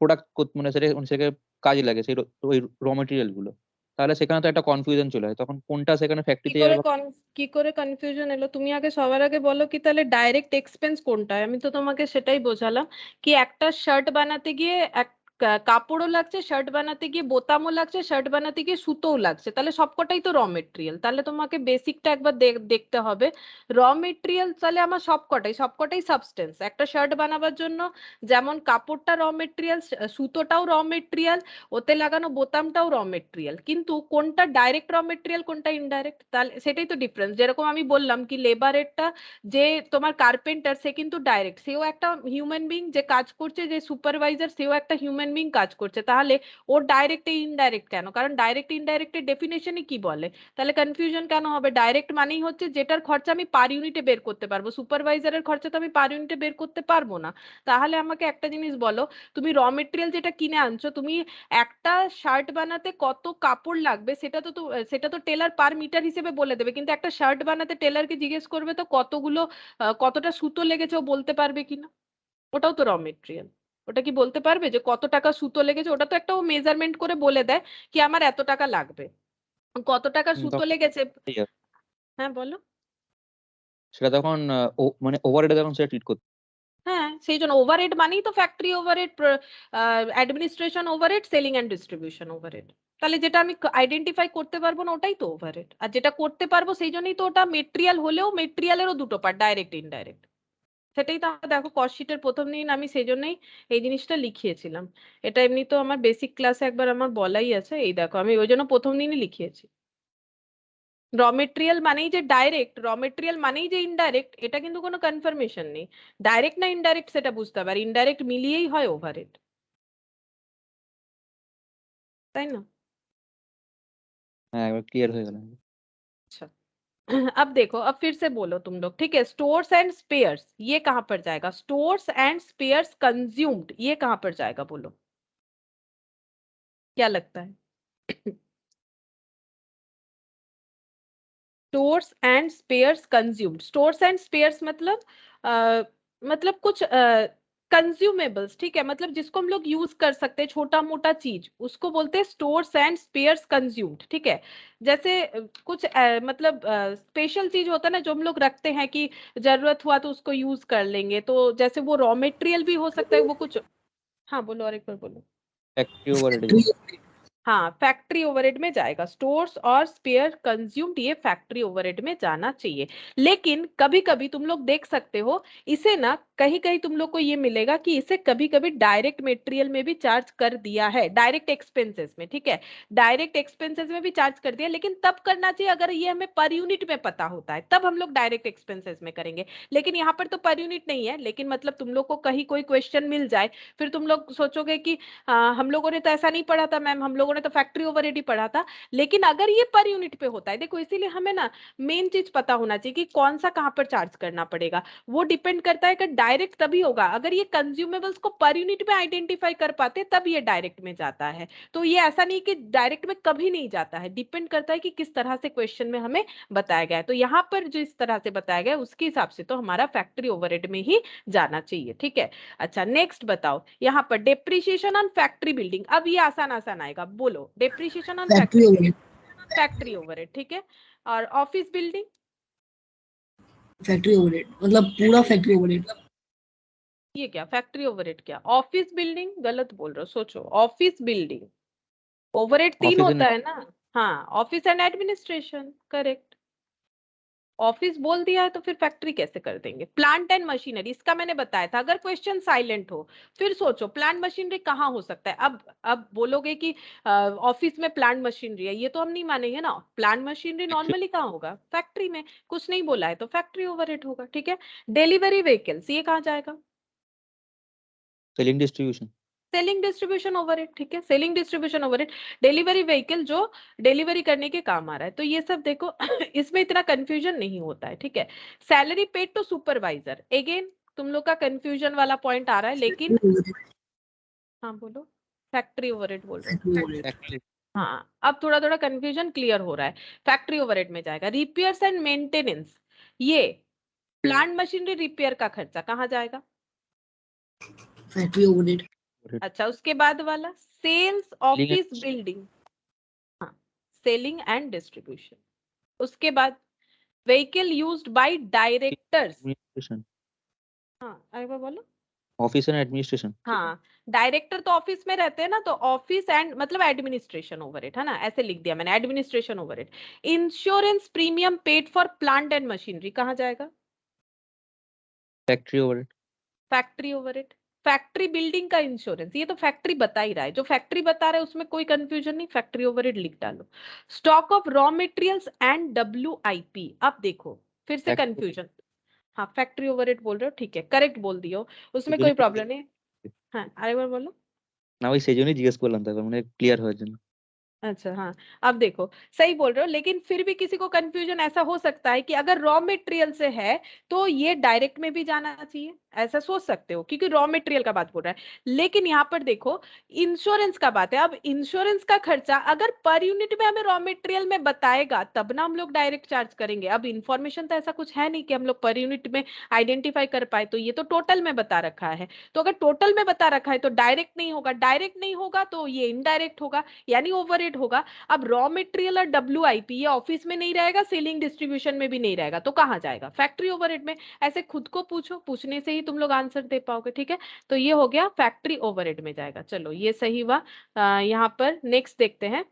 প্রোডাক্ট মানে সেটাকে কাজে লাগে সেই ওই র মেটেরিয়াল গুলো, তাহলে সেখানে তো একটা কনফিউশন চলে হয়, তখন কোনটা সেখানে কি ফ্যাক্টরিতে করে যাবে বা কি করে কনফিউশন এলো? তুমি আগে সবার আগে বলো কি তাহলে ডাইরেক্ট এক্সপেন্স কোনটা? আমি তো তোমাকে সেটাই বোঝালাম কি একটা শার্ট বানাতে গিয়ে এক কাপড়ও লাগছে, শার্ট বানাতে গিয়ে বোতামও লাগছে, শার্ট বানাতে গিয়ে সুতোও লাগছে, তাহলে সবকটাই তো র মেটেরিয়াল। তাহলে তোমাকে বেসিকটা একবার দেখতে হবে। র মেটেরিয়াল তাহলে আমার সবকটাই সাবস্টেন্স। একটা শার্ট বানাবার জন্য যেমন কাপড়টা র মেটেরিয়াল, সুতোটাও র মেটেরিয়াল, ওতে লাগানো বোতামটাও র মেটেরিয়াল, কিন্তু কোনটা ডাইরেক্ট র মেটেরিয়াল কোনটা ইনডাইরেক্ট, তাহলে সেটাই তো ডিফারেন্স। যেরকম আমি বললাম কি লেবারেরটা, যে তোমার কার্পেন্টার সে কিন্তু ডাইরেক্ট, সেও একটা হিউম্যান বিং যে কাজ করছে, যে সুপারভাইজার সেও একটা হিউম্যান বিং কাজ করছে, তাহলে ও ডাইরেক্ট ইনডাইরেক্ট কেন? কারণ ডাইরেক্ট ইনডাইরেক্টের ডেফিনেশনই কি বলে? তাহলে কনফিউশন কেন হবে? ডাইরেক্ট মানেই হচ্ছে যেটার খরচা আমি পার ইউনিটে বের করতে পারবো, সুপারভাইজারের খরচা তো আমি পার ইউনিটে বের করতে পারবো না। তাহলে আমাকে একটা জিনিস বলো, তুমি র মেটেরিয়াল যেটা কিনে আনছো, তুমি একটা শার্ট বানাতে কত কাপড় লাগবে সেটা তো টেলার পার মিটার হিসেবে বলে দেবে, কিন্তু একটা শার্ট বানাতে টেলারকে জিজ্ঞেস করবে তো কতগুলো কতটা সুতো লেগেছে, ও বলতে পারবে কিনা? ওটাও তো র মেটেরিয়াল। ওটা কি বলতে পারবে যে কত টাকা সুতো লেগেছে? ওটা তো একটা ও মেজারমেন্ট করে বলে দেয় কি আমার এত টাকা লাগবে, কত টাকা সুতো তখন লেগেছে। হ্যাঁ বলো। সেটা তখন মানে ওভারহেডে তখন সেটা ট্রিট করতে। হ্যাঁ, সেই জন্য ওভারহেড মানেই তো factory overhead, administration overhead, selling and distribution overhead. তাহলে যেটা আমি আইডেন্টিফাই করতে পারবো না ওটাই তো ওভারহেড, আর যেটা করতে পারবো সেই জন্যই তো ওটা মেটেরিয়াল হলেও মেটেরিয়ালেরও দুটো পার্ট, ডাইরেক্ট ইনডাইরেক্ট। সেটাই তো দেখো কস্ট শিটের প্রথম দিন আমি সেই জন্যই এই জিনিসটা লিখিয়েছিলাম। এটা এমনি তো আমার বেসিক ক্লাসে একবার আমার বলাই আছে, এই দেখো আমি ওই জন্য প্রথম দিনই লিখিয়েছি। র মেটেরিয়াল মানেই যে ডাইরেক্ট, র মেটেরিয়াল মানেই যে ইনডাইরেক্ট, এটা কিন্তু কোনো কনফার্মেশন নেই। ডাইরেক্ট না ইনডাইরেক্ট সেটা বুঝতে হবে, আর ইনডাইরেক্ট মিলিয়েই হয় ওভারহেড, তাই না? হ্যাঁ একবার ক্লিয়ার হয়ে গেল। अच्छा। अब देखो, अब फिर से बोलो तुम लोग, ठीक है? स्टोर्स एंड स्पेयर्स ये कहां पर जाएगा? स्टोर्स एंड स्पेयर्स कंज्यूम्ड ये कहां पर जाएगा, बोलो क्या लगता है? Stores and spheres consumed, stores and spheres मतलब मतलब कुछ कंज्यूमेबल्स, ठीक है? मतलब जिसको हम लोग यूज कर सकते हैं, छोटा मोटा चीज, उसको बोलते हैं स्टोर्स एंड स्पेयर्स कंज्यूम्ड, ठीक है? जैसे कुछ मतलब स्पेशल चीज होता है ना जो हम लोग रखते हैं कि जरूरत हुआ तो उसको यूज कर लेंगे, तो जैसे वो रॉ मेटेरियल भी हो सकता है वो कुछ। हाँ बोलो, और एक बार बोलो। ফ্যাক্টরি ওভারহেডে फैक्ट्री যাবে। हाँ, फैक्ट्री ओवरहेड में जाएगा। स्टोर्स और स्पेयर कंज्यूम्ड ये फैक्ट्री ओवरहेड में जाना चाहिए। लेकिन कभी कभी तुम लोग देख सकते हो इसे ना, कहीं कहीं तुम लोग को ये मिलेगा कि इसे कभी कभी डायरेक्ट मटेरियल में भी चार्ज कर दिया है, डायरेक्ट एक्सपेंसेस में, ठीक है? डायरेक्ट एक्सपेंसेस में भी चार्ज कर दिया, लेकिन तब करना चाहिए अगर ये हमें पर यूनिट में पता होता है, तब हम लोग डायरेक्ट एक्सपेंसेस में करेंगे। लेकिन यहाँ पर तो पर यूनिट नहीं है, लेकिन मतलब तुम लोग को कहीं कोई क्वेश्चन मिल जाए, फिर तुम लोग सोचोगे कि हम लोगों ने तो ऐसा नहीं पढ़ा था मैम, हम लोगों ने तो फैक्ट्री ओवरहेड ही पढ़ा था। लेकिन अगर ये पर यूनिट पे होता है, देखो इसीलिए हमें ना मेन चीज पता होना चाहिए कि कौन सा कहाँ पर चार्ज करना पड़ेगा। वो डिपेंड करता है कि डायरेक्ट तभी होगा अगर ये कंज्यूमेबल्स को पर यूनिट में आइडेंटिफाई कर पाते, तब ये डायरेक्ट में जाता है। तो ये ऐसा नहीं कि डायरेक्ट में कभी नहीं जाता है, डिपेंड करता है कि किस तरह से क्वेश्चन में हमें बताया गया है। तो यहाँ पर जो इस तरह से बताया गया है उसके हिसाब से तो हमारा फैक्ट्री ओवरहेड में ही जाना चाहिए, ठीक है? अच्छा नेक्स्ट बताओ, यहाँ पर डेप्रिसिएशन ऑन फैक्ट्री बिल्डिंग। अब ये आसान आसान आएगा, बोलो depreciation on factory factory overhead. Factory overhead, ठीक है? और ऑफिस बिल्डिंग, फैक्ट्री ओवरहेड मतलब पूरा फैक्ट्री ओवरहेड। ये क्या फैक्ट्री ओवरहेड? क्या ऑफिस बिल्डिंग? गलत बोल रहे हो, सोचो। ऑफिस बिल्डिंग ओवरहेड तीन ऑफिस होता है ना। हाँ, office and administration, correct. Office बोल दिया है तो फिर फैक्ट्री कैसे कर देंगे? प्लांट एंड मशीनरी, इसका मैंने बताया था, अगर क्वेश्चन साइलेंट हो फिर सोचो प्लांट मशीनरी कहाँ हो सकता है। अब बोलोगे कि ऑफिस में प्लांट मशीनरी है, ये तो हम नहीं मानेंगे ना। प्लांट मशीनरी नॉर्मली कहाँ होगा? फैक्ट्री में। कुछ नहीं बोला है तो फैक्ट्री ओवरहेड होगा, ठीक है? डिलीवरी व्हीकल्स ये कहाँ जाएगा? Selling distribution. Selling distribution overhead, ठीक है, selling distribution overhead, delivery vehicle जो डिलीवरी करने के काम आ रहा है, तो ये सब देखो इसमें इतना कंफ्यूजन नहीं होता है, ठीक है। Salary paid to supervisor, again तुम लोग का कंफ्यूजन वाला पॉइंट आ रहा है, लेकिन हाँ बोलो, फैक्ट्री ओवरहेड बोल रहे हो। फैक्ट्री। हाँ, अब थोड़ा थोड़ा कंफ्यूजन क्लियर हो रहा है, फैक्ट्री ओवरहेड में जाएगा। रिपेयर्स एंड मेंटेनेंस, ये प्लांट मशीनरी रिपेयर का खर्चा कहाँ जाएगा? Factory overhead. अच्छा, उसके बाद वाला सेल्स ऑफिस बिल्डिंग, हाँ, सेलिंग एंड डिस्ट्रीब्यूशन। उसके बाद vehicle used by directors, administration. हाँ एक बार बोलो। Office and administration. हाँ, डायरेक्टर तो ऑफिस में रहते हैं ना, तो ऑफिस एंड मतलब एडमिनिस्ट्रेशन ओवरहेड है ना, ऐसे लिख दिया मैंने, administration overhead. Insurance premium paid for plant and machinery कहाँ जाएगा? Factory overhead. Factory overhead. Factory building का इंश्योरेंस, ये तो फैक्ट्री बता ही रहा है, जो फैक्ट्री बता रहा है उसमें कोई कंफ्यूजन नहीं, फैक्ट्री ओवरहेड लिख डालो। Stock of raw materials and WIP, अब देखो फिर से कंफ्यूजन। हाँ, फैक्ट्री ओवरहेड बोल रहे हो, ठीक है, करेक्ट बोल दियो, उसमें कोई प्रॉब्लम नहीं। हाँ, अरे बार बोलो। না ওই সেইজন্যই জিজ্ঞেস করলাম তারপর মানে ক্লিয়ার হওয়ার জন্য। अच्छा, हाँ, अब देखो सही बोल रहे हो, लेकिन फिर भी किसी को कंफ्यूजन ऐसा हो सकता है कि अगर रॉ मटेरियल से है तो ये डायरेक्ट में भी जाना चाहिए, ऐसा सोच सकते हो, क्योंकि रॉ मटेरियल का बात बोल रहा है। लेकिन यहाँ पर देखो इंश्योरेंस का बात है, अब इंश्योरेंस का खर्चा अगर पर यूनिट में हमें रॉ मटेरियल में बताएगा तब ना हम लोग डायरेक्ट चार्ज करेंगे। अब इंफॉर्मेशन तो ऐसा कुछ है नहीं कि हम लोग पर यूनिट में आइडेंटिफाई कर पाए, तो ये तो टोटल में बता रखा है, तो अगर टोटल में बता रखा है तो डायरेक्ट नहीं होगा, डायरेक्ट नहीं होगा तो ये इनडायरेक्ट होगा, यानी ओवरहेड होगा। अब रॉ मटेरियल और WIP ये ऑफिस में नहीं रहेगा, सेलिंग डिस्ट्रीब्यूशन में भी नहीं रहेगा, तो कहां जाएगा? फैक्ट्री ओवरहेड में। ऐसे खुद को पूछो, पूछने से ही तुम लोग आंसर दे पाओगे, ठीक है। तो ये हो गया फैक्ट्री ओवरहेड में जाएगा, चलो ये सही हुआ। यहाँ पर नेक्स्ट देखते हैं,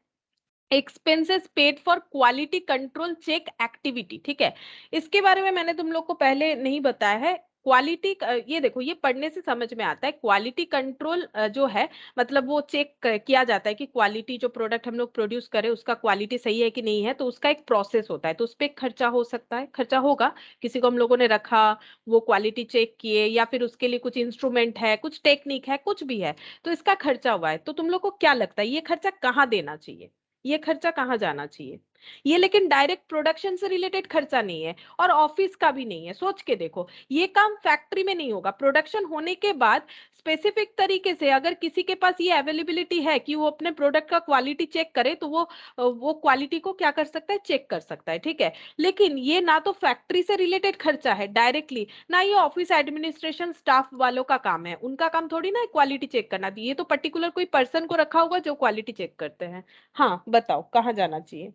expenses paid for quality control check activity, ठीक है। इसके बारे में मैंने तुम लोग को पहले नहीं बताया है। क्वालिटी, ये देखो ये पढ़ने से समझ में आता है, क्वालिटी कंट्रोल जो है मतलब वो चेक किया जाता है कि क्वालिटी जो प्रोडक्ट हम लोग प्रोड्यूस करें उसका क्वालिटी सही है कि नहीं है, तो उसका एक प्रोसेस होता है, तो उस पर खर्चा हो सकता है, खर्चा होगा, किसी को हम लोगों ने रखा, वो क्वालिटी चेक किए, या फिर उसके लिए कुछ इंस्ट्रूमेंट है, कुछ टेक्निक है, कुछ भी है, तो इसका खर्चा हुआ है। तो तुम लोग को क्या लगता है ये खर्चा कहाँ देना चाहिए, ये खर्चा कहाँ जाना चाहिए? ये लेकिन डायरेक्ट प्रोडक्शन से रिलेटेड खर्चा नहीं है और ऑफिस का भी नहीं है, सोच के देखो, ये काम फैक्ट्री में नहीं होगा, प्रोडक्शन होने के बाद स्पेसिफिक तरीके से अगर किसी के पास ये अवेलेबिलिटी है कि वो अपने प्रोडक्ट का क्वालिटी चेक करे, तो वो क्वालिटी को क्या कर सकता है, चेक कर सकता है, ठीक है। लेकिन ये ना तो फैक्ट्री से रिलेटेड खर्चा है डायरेक्टली, ना ये ऑफिस एडमिनिस्ट्रेशन स्टाफ वालों का काम है, उनका काम थोड़ी ना क्वालिटी चेक करना, ये तो पर्टिकुलर कोई पर्सन को रखा होगा जो क्वालिटी चेक करते हैं। हाँ बताओ कहाँ जाना चाहिए?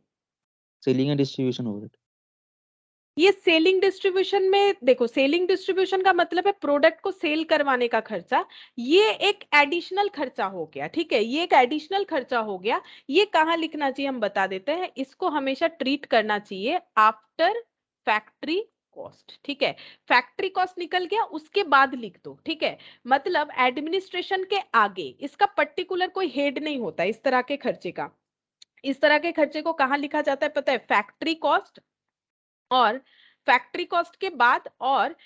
Selling and distribution overhead. ये सेलिंग डिस्ट्रीब्यूशन में देखो, सेलिंग डिस्ट्रीब्यूशन का मतलब है प्रोडक्ट को सेल करवाने का खर्चा, ये एक एडिशनल खर्चा हो गया, ठीक है, ये एक एडिशनल खर्चा हो गया। ये कहाँ लिखना चाहिए हम बता देते हैं, इसको हमेशा ट्रीट करना चाहिए आफ्टर फैक्ट्री कॉस्ट, ठीक है। फैक्ट्री कॉस्ट निकल गया, उसके बाद लिख दो, ठीक है। मतलब एडमिनिस्ट्रेशन के आगे इसका पर्टिकुलर कोई हेड नहीं होता इस तरह के खर्चे का। इस तरह के खर्चे को कहाँ लिखा जाता है पता है? फैक्ट्री कॉस्ट, और फैक्ट्री कॉस्ट के बाद, और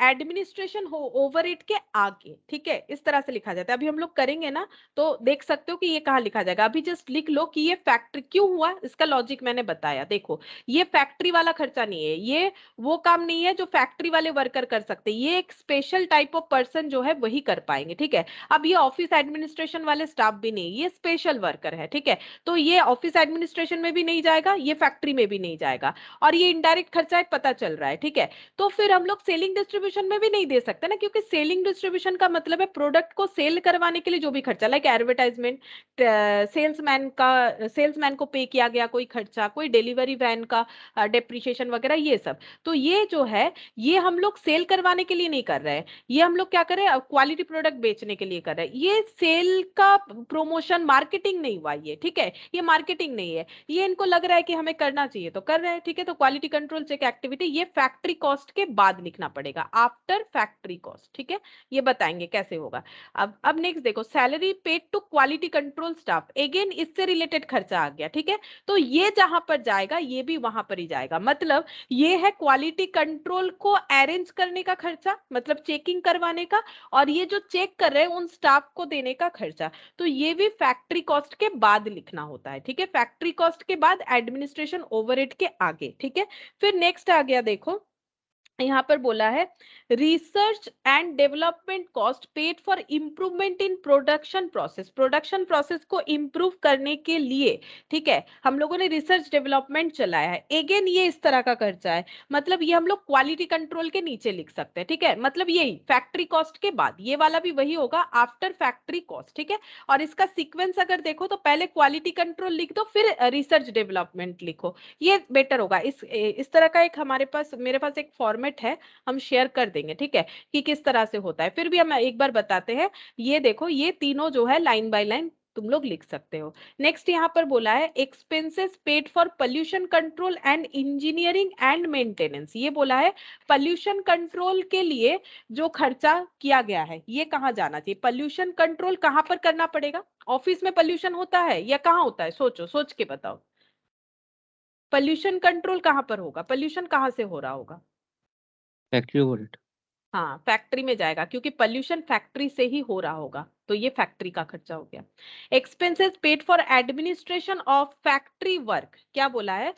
एडमिनिस्ट्रेशन हो ओवरहेड के आगे, ठीक है, इस तरह से लिखा जाता है। अभी हम लोग करेंगे ना तो देख सकते हो कि ये कहाँ लिखा जाएगा। अभी जस्ट लिख लो कि ये फैक्ट्री क्यों हुआ, इसका लॉजिक मैंने बताया। देखो ये फैक्ट्री वाला खर्चा नहीं है, ये वो काम नहीं है जो फैक्ट्री वाले वर्कर कर सकते, ये एक स्पेशल टाइप ऑफ पर्सन जो है वही कर पाएंगे, ठीक है। अब ये ऑफिस एडमिनिस्ट्रेशन वाले स्टाफ भी नहीं, ये स्पेशल वर्कर है, ठीक है। तो ये ऑफिस एडमिनिस्ट्रेशन में भी नहीं जाएगा, ये फैक्ट्री में भी नहीं जाएगा, और ये इनडायरेक्ट खर्चा है, पता चल रहा है, ठीक है। तो फिर हम लोग सेलिंग डिस्ट्रीब्यूशन में भी नहीं दे सकते ना, क्योंकि सेलिंग डिस्ट्रीब्यूशन का मतलब है प्रोडक्ट को सेल करवाने के लिए जो भी खर्चा, लाइक एडवर्टाइजमेंट, सेल्समैन को पे किया गया कोई खर्चा, कोई डिलीवरी वैन का डेप्रिसिएशन वगैरह, ये सब। तो ये जो है ये हम लोग सेल करवाने के लिए नहीं कर रहे हैं, ये हम लोग क्या कर रहे हैं, क्वालिटी प्रोडक्ट बेचने के लिए कर रहे हैं। ये सेल का प्रमोशन मार्केटिंग नहीं हुआ ये, ठीक है, ये मार्केटिंग नहीं है, ये इनको लग रहा है कि हमें करना चाहिए तो कर रहे हैं, ठीक है। तो क्वालिटी कंट्रोल चेक एक्टिविटी ये फैक्ट्री कॉस्ट के बाद लिखना पड़ेगा, आफ्टर फैक्ट्री कॉस्ट, ठीक है, ये बताएंगे कैसे होगा। अब नेक्स्ट देखो, salary paid to quality control staff, again इससे रिलेटेड खर्चा आ गया, ठीक है, तो ये जहां पर जाएगा ये भी वहां पर ही जाएगा, मतलब ये है क्वालिटी कंट्रोल को अरेंज करने का खर्चा, मतलब चेकिंग करवाने का, और ये जो चेक कर रहे हैं उन स्टाफ को देने का खर्चा, तो ये भी फैक्ट्री कॉस्ट के बाद लिखना होता है, ठीक है, फैक्ट्री कॉस्ट के बाद एडमिनिस्ट्रेशन ओवरहेड के आगे, ठीक है। फिर नेक्स्ट आ गया, देखो यहां पर बोला है research and development cost paid for improvement in production process, production process को इंप्रूव करने के लिए, ठीक है, हम लोगों ने रिसर्च डेवलपमेंट चलाया है, अगेन ये इस तरह का खर्चा है, मतलब ये हम लोग क्वालिटी कंट्रोल के नीचे लिख सकते हैं, ठीक है, मतलब यही फैक्ट्री कॉस्ट के बाद, ये वाला भी वही होगा आफ्टर फैक्ट्री कॉस्ट, ठीक है, और इसका सीक्वेंस अगर देखो तो पहले क्वालिटी कंट्रोल लिख दो फिर रिसर्च डेवलपमेंट लिखो, ये बेटर होगा। इस तरह का एक मेरे पास एक फॉर्मेट है, हम शेयर कर देंगे, ठीक है, कि किस तरह से होता है, फिर भी हम एक बार बताते हैं। ये देखो, ये तीनों जो है लाइन बाय लाइन तुम लोग लिख सकते हो। नेक्स्ट यहाँ पर बोला है expenses paid for pollution control and engineering and maintenance, ये बोला है पोल्यूशन कंट्रोल के लिए जो खर्चा किया गया है ये कहाँ जाना चाहिए, पोल्यूशन कंट्रोल कहाँ पर करना पड़ेगा, ऑफिस में पोल्यूशन होता है या कहाँ होता है, सोचो, सोच के बताओ, पोल्यूशन कंट्रोल कहाँ पर होगा, पोल्यूशन कहाँ से हो रहा होगा, फैक्ट्री ओवरहेड। हाँ फैक्ट्री में जाएगा, क्योंकि पोल्यूशन फैक्ट्री से ही हो रहा होगा, तो ये फैक्ट्री का खर्चा हो गया। Expenses paid for administration of factory work, क्या बोला है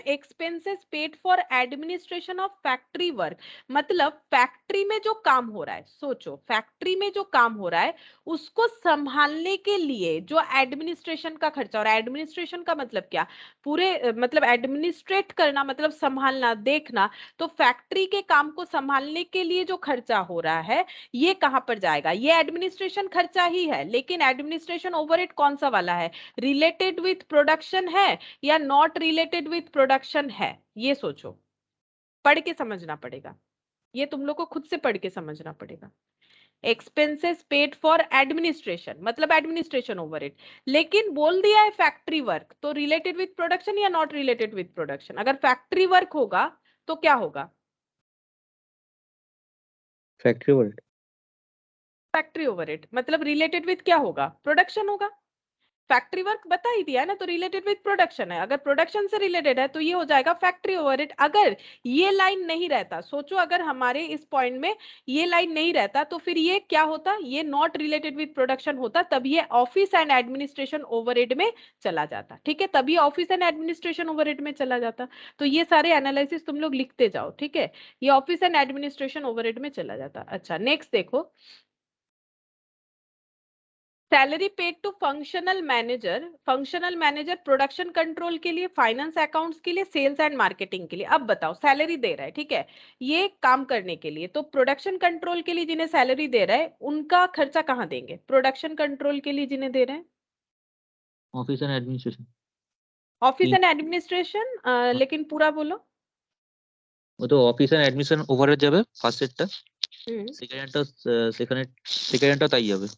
expenses paid for administration of factory work, मतलब फैक्ट्री में जो काम हो रहा है, सोचो फैक्ट्री में जो काम हो रहा है उसको संभालने के लिए जो एडमिनिस्ट्रेशन का खर्चा, और एडमिनिस्ट्रेशन का मतलब क्या, पूरे मतलब एडमिनिस्ट्रेट करना, मतलब संभालना, देखना, तो फैक्ट्री के काम को संभालने के लिए जो खर्चा हो रहा है ये कहां पर जाएगा, ये एडमिनिस्ट्रेशन खर्चा ही है, लेकिन एडमिनिस्ट्रेशन ओवरहेड कौन सा वाला है, रिलेटेड विथ प्रोडक्शन है या नॉट रिलेटेड विथ प्रोडक्शन है, ये सोचो, पढ़ के समझना पड़ेगा, ये तुम लोग को खुद से पढ़ के समझना पड़ेगा। एक्सपेंसेस पेड फॉर एडमिनिस्ट्रेशन मतलब एडमिनिस्ट्रेशन ओवरहेड, लेकिन बोल दिया है फैक्ट्री वर्क, तो रिलेटेड विथ प्रोडक्शन या नॉट रिलेटेड विथ प्रोडक्शन, अगर फैक्ट्री वर्क होगा तो क्या होगा, फैक्ट्री ओवरहेड। फैक्ट्री ओवरहेड मतलब रिलेटेड विथ क्या होगा, प्रोडक्शन होगा, फैक्ट्री वर्क बता ही दिया है ना, तो रिलेटेड विथ प्रोडक्शन है, अगर प्रोडक्शन से रिलेटेड है तो ये हो जाएगा फैक्ट्री ओवरहेड। अगर ये लाइन नहीं रहता, सोचो अगर हमारे इस पॉइंट में ये लाइन नहीं रहता तो फिर ये क्या होता, ये नॉट रिलेटेड विथ प्रोडक्शन होता, तब ये ऑफिस एंड एडमिनिस्ट्रेशन ओवरहेड में चला जाता, ठीक है, तभी ऑफिस एंड एडमिनिस्ट्रेशन ओवरहेड में चला जाता, तो ये सारे एनालिसिस तुम लोग लिखते जाओ, ठीक है, ये ऑफिस एंड एडमिनिस्ट्रेशन ओवरहेड में चला जाता। अच्छा नेक्स्ट देखो, salary paid to functional manager production control के लिए, फाइनेंस अकाउंट्स के लिए, सेल्स एंड मार्केटिंग के लिए। अब बताओ सैलरी दे रहा है, ठीक है, ये काम करने के लिए, तो प्रोडक्शन कंट्रोल के लिए जिन्हें सैलरी दे रहा है उनका खर्चा कहाँ देंगे, प्रोडक्शन कंट्रोल के लिए जिन्हें दे रहे हैं office and administration. Office and administration, लेकिन पूरा बोलो। वो तो অফিস এন্ড অ্যাডমিনিস্ট্রেশন ওভারহেড যাবে ফার্স্ট সেটটা, সেকেন্ডটা তাই যাবে।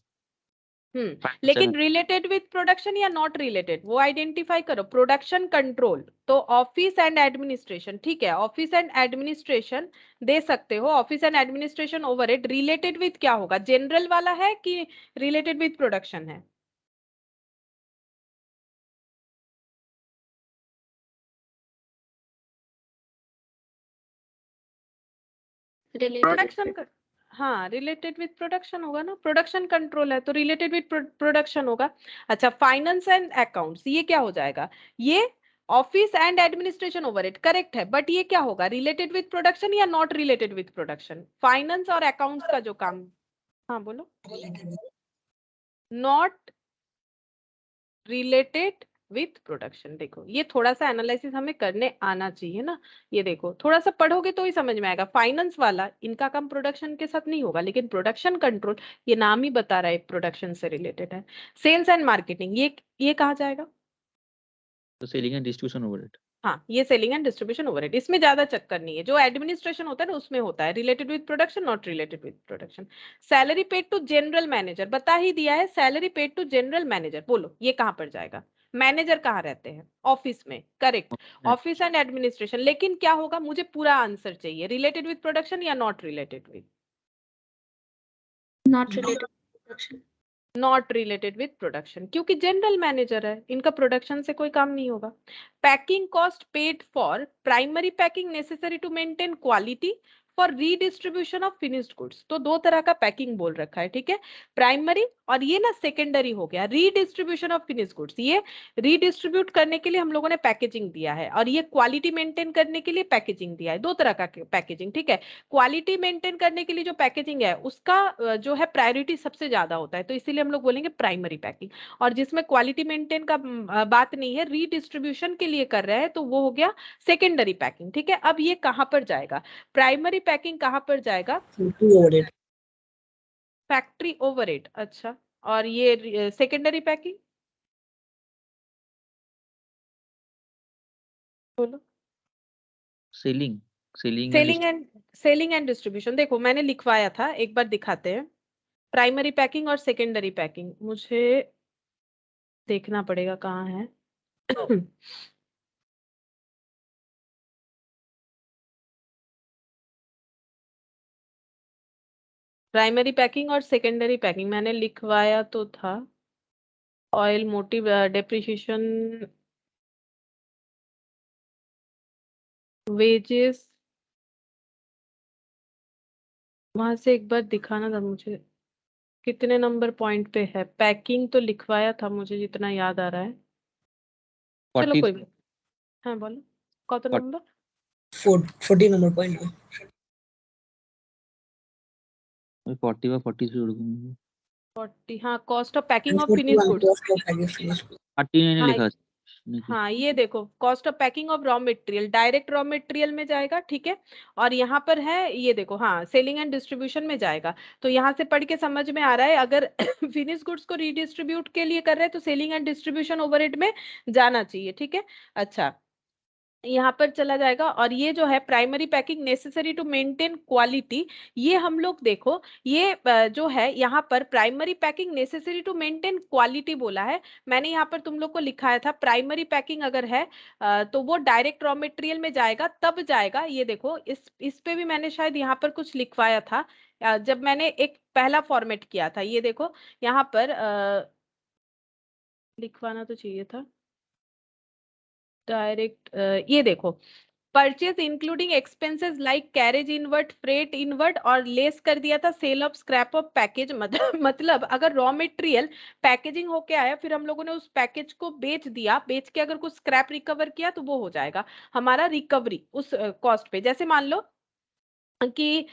लेकिन रिलेटेड विथ प्रोडक्शन या नॉट रिलेटेड वो आइडेंटिफाई करो, प्रोडक्शन कंट्रोल तो ऑफिस एंड एडमिनिस्ट्रेशन, ठीक है, ऑफिस एंड एडमिनिस्ट्रेशन दे सकते हो, office and administration overhead related with क्या होगा, जनरल वाला है कि रिलेटेड विथ प्रोडक्शन है, प्रोडक्शन का, हाँ रिलेटेड विथ प्रोडक्शन होगा ना, प्रोडक्शन कंट्रोल है तो रिलेटेड विथ प्रोडक्शन होगा। अच्छा फाइनेंस एंड अकाउंट्स ये क्या हो जाएगा, ये office and administration overhead correct है, बट ये क्या होगा रिलेटेड विथ प्रोडक्शन या not related with production, finance और अकाउंट्स का जो काम, हाँ बोलो, नॉट रिलेटेड विथ प्रोडक्शन। देखो ये थोड़ा सा एनालिसिस हमें करने आना चाहिए ना, ये देखो थोड़ा सा पढ़ोगे तो ही समझ में आएगा, फाइनेंस वाला इनका काम प्रोडक्शन के साथ नहीं होगा, लेकिन प्रोडक्शन कंट्रोल ये नाम ही बता रहा है प्रोडक्शन से रिलेटेड है। सेल्स एंड मार्केटिंग ये कहाँ जाएगा, तो सेलिंग एंड डिस्ट्रीब्यूशन ओवरहेड। हाँ ये सेलिंग एंड डिस्ट्रीब्यूशन ओवरहेड, इसमें ज्यादा चक्कर नहीं है, जो एडमिनिस्ट्रेशन होता है ना उसमें होता है related with production not related with production. Salary paid to general manager बता ही दिया है, salary paid to general manager बोलो ये कहां पर जाएगा, मैनेजर कहाँ रहते हैं? ऑफिस में, करेक्ट, ऑफिस एंड एडमिनिस्ट्रेशन। लेकिन क्या होगा, मुझे पूरा आंसर चाहिए, रिलेटेड विद प्रोडक्शन या not related with? Not related to production. Not related with production, क्योंकि जनरल मैनेजर है, इनका प्रोडक्शन से कोई काम नहीं होगा। Packing cost paid for primary packing necessary to maintain quality for redistribution of finished goods. तो दो तरह का पैकिंग बोल रखा है, ठीक है, प्राइमरी और ये ना सेकेंडरी हो गया। रीडिस्ट्रीब्यूशन ऑफ फिनिश्ड गुड्स, ये रीडिस्ट्रीब्यूट करने के लिए हम लोगों ने पैकेजिंग दिया है, और ये क्वालिटी मेंटेन करने के लिए पैकेजिंग दिया है। दो तरह का पैकेजिंग, ठीक है। क्वालिटी मेंटेन करने के लिए जो पैकेजिंग है उसका जो है प्रायोरिटी सबसे ज्यादा होता है, तो इसीलिए हम लोग बोलेंगे प्राइमरी पैकिंग। और जिसमें क्वालिटी मेंटेन का बात नहीं है, रीडिस्ट्रीब्यूशन के लिए कर रहे हैं, तो वो हो गया सेकेंडरी पैकिंग, ठीक है। अब ये कहां पर जाएगा, प्राइमरी पैकिंग कहां पर जाएगा? Factory overhead. अच्छा, और ये सेकेंडरी पैकिंग बोलो। Selling selling and distribution. देखो मैंने लिखवाया था, एक बार दिखाते हैं। प्राइमरी पैकिंग और सेकेंडरी पैकिंग, मुझे देखना पड़ेगा कहाँ है। प्राइमरी पैकिंग और सेकेंडरी पैकिंग मैंने लिखवाया तो था। ऑयल मोटिव डेप्रिसिएशन, वेजेस, वहां से एक बार दिखाना था मुझे कितने नंबर पॉइंट पे है। पैकिंग तो लिखवाया था मुझे जितना याद आ रहा है। चलो कोई बात। हाँ बोलो, कौन नंबर? 40 नंबर पॉइंट पे 40 व 40 से जोड़ दूंगा। 40, हाँ, cost of packing of finish goods. हाँ, 39 लिखा है। हाँ, ये देखो, cost of packing of raw material, direct raw material में जाएगा, ठीक है। और यहाँ पर है, ये देखो, हाँ, सेलिंग एंड डिस्ट्रीब्यूशन में जाएगा। तो यहाँ से पढ़ के समझ में आ रहा है, अगर फिनिश गुड्स को रीडिस्ट्रीब्यूट के लिए कर रहे हैं तो सेलिंग एंड डिस्ट्रीब्यूशन ओवरहेड में जाना चाहिए, ठीक है। अच्छा, यहाँ पर चला जाएगा। और ये जो है primary packing necessary to maintain quality, ये हम लोग देखो, ये जो है यहाँ पर primary packing necessary to maintain quality बोला है। मैंने यहाँ पर तुम लोग को लिखाया था, प्राइमरी पैकिंग अगर है तो वो डायरेक्ट रॉ मटेरियल में जाएगा, तब जाएगा। ये देखो, इस पे भी मैंने शायद यहाँ पर कुछ लिखवाया था जब मैंने एक पहला फॉर्मेट किया था। ये देखो यहाँ पर लिखवाना तो चाहिए था डायरेक्ट। ये देखो, purchase including expenses like carriage inward, freight inward, और लेस कर दिया था sale of scrap of package. मतलब अगर रॉ मटेरियल पैकेजिंग होके आया, फिर हम लोगों ने उस पैकेज को बेच दिया, बेच के अगर कुछ स्क्रैप रिकवर किया, तो वो हो जाएगा हमारा रिकवरी उस कॉस्ट पे। जैसे मान लो कि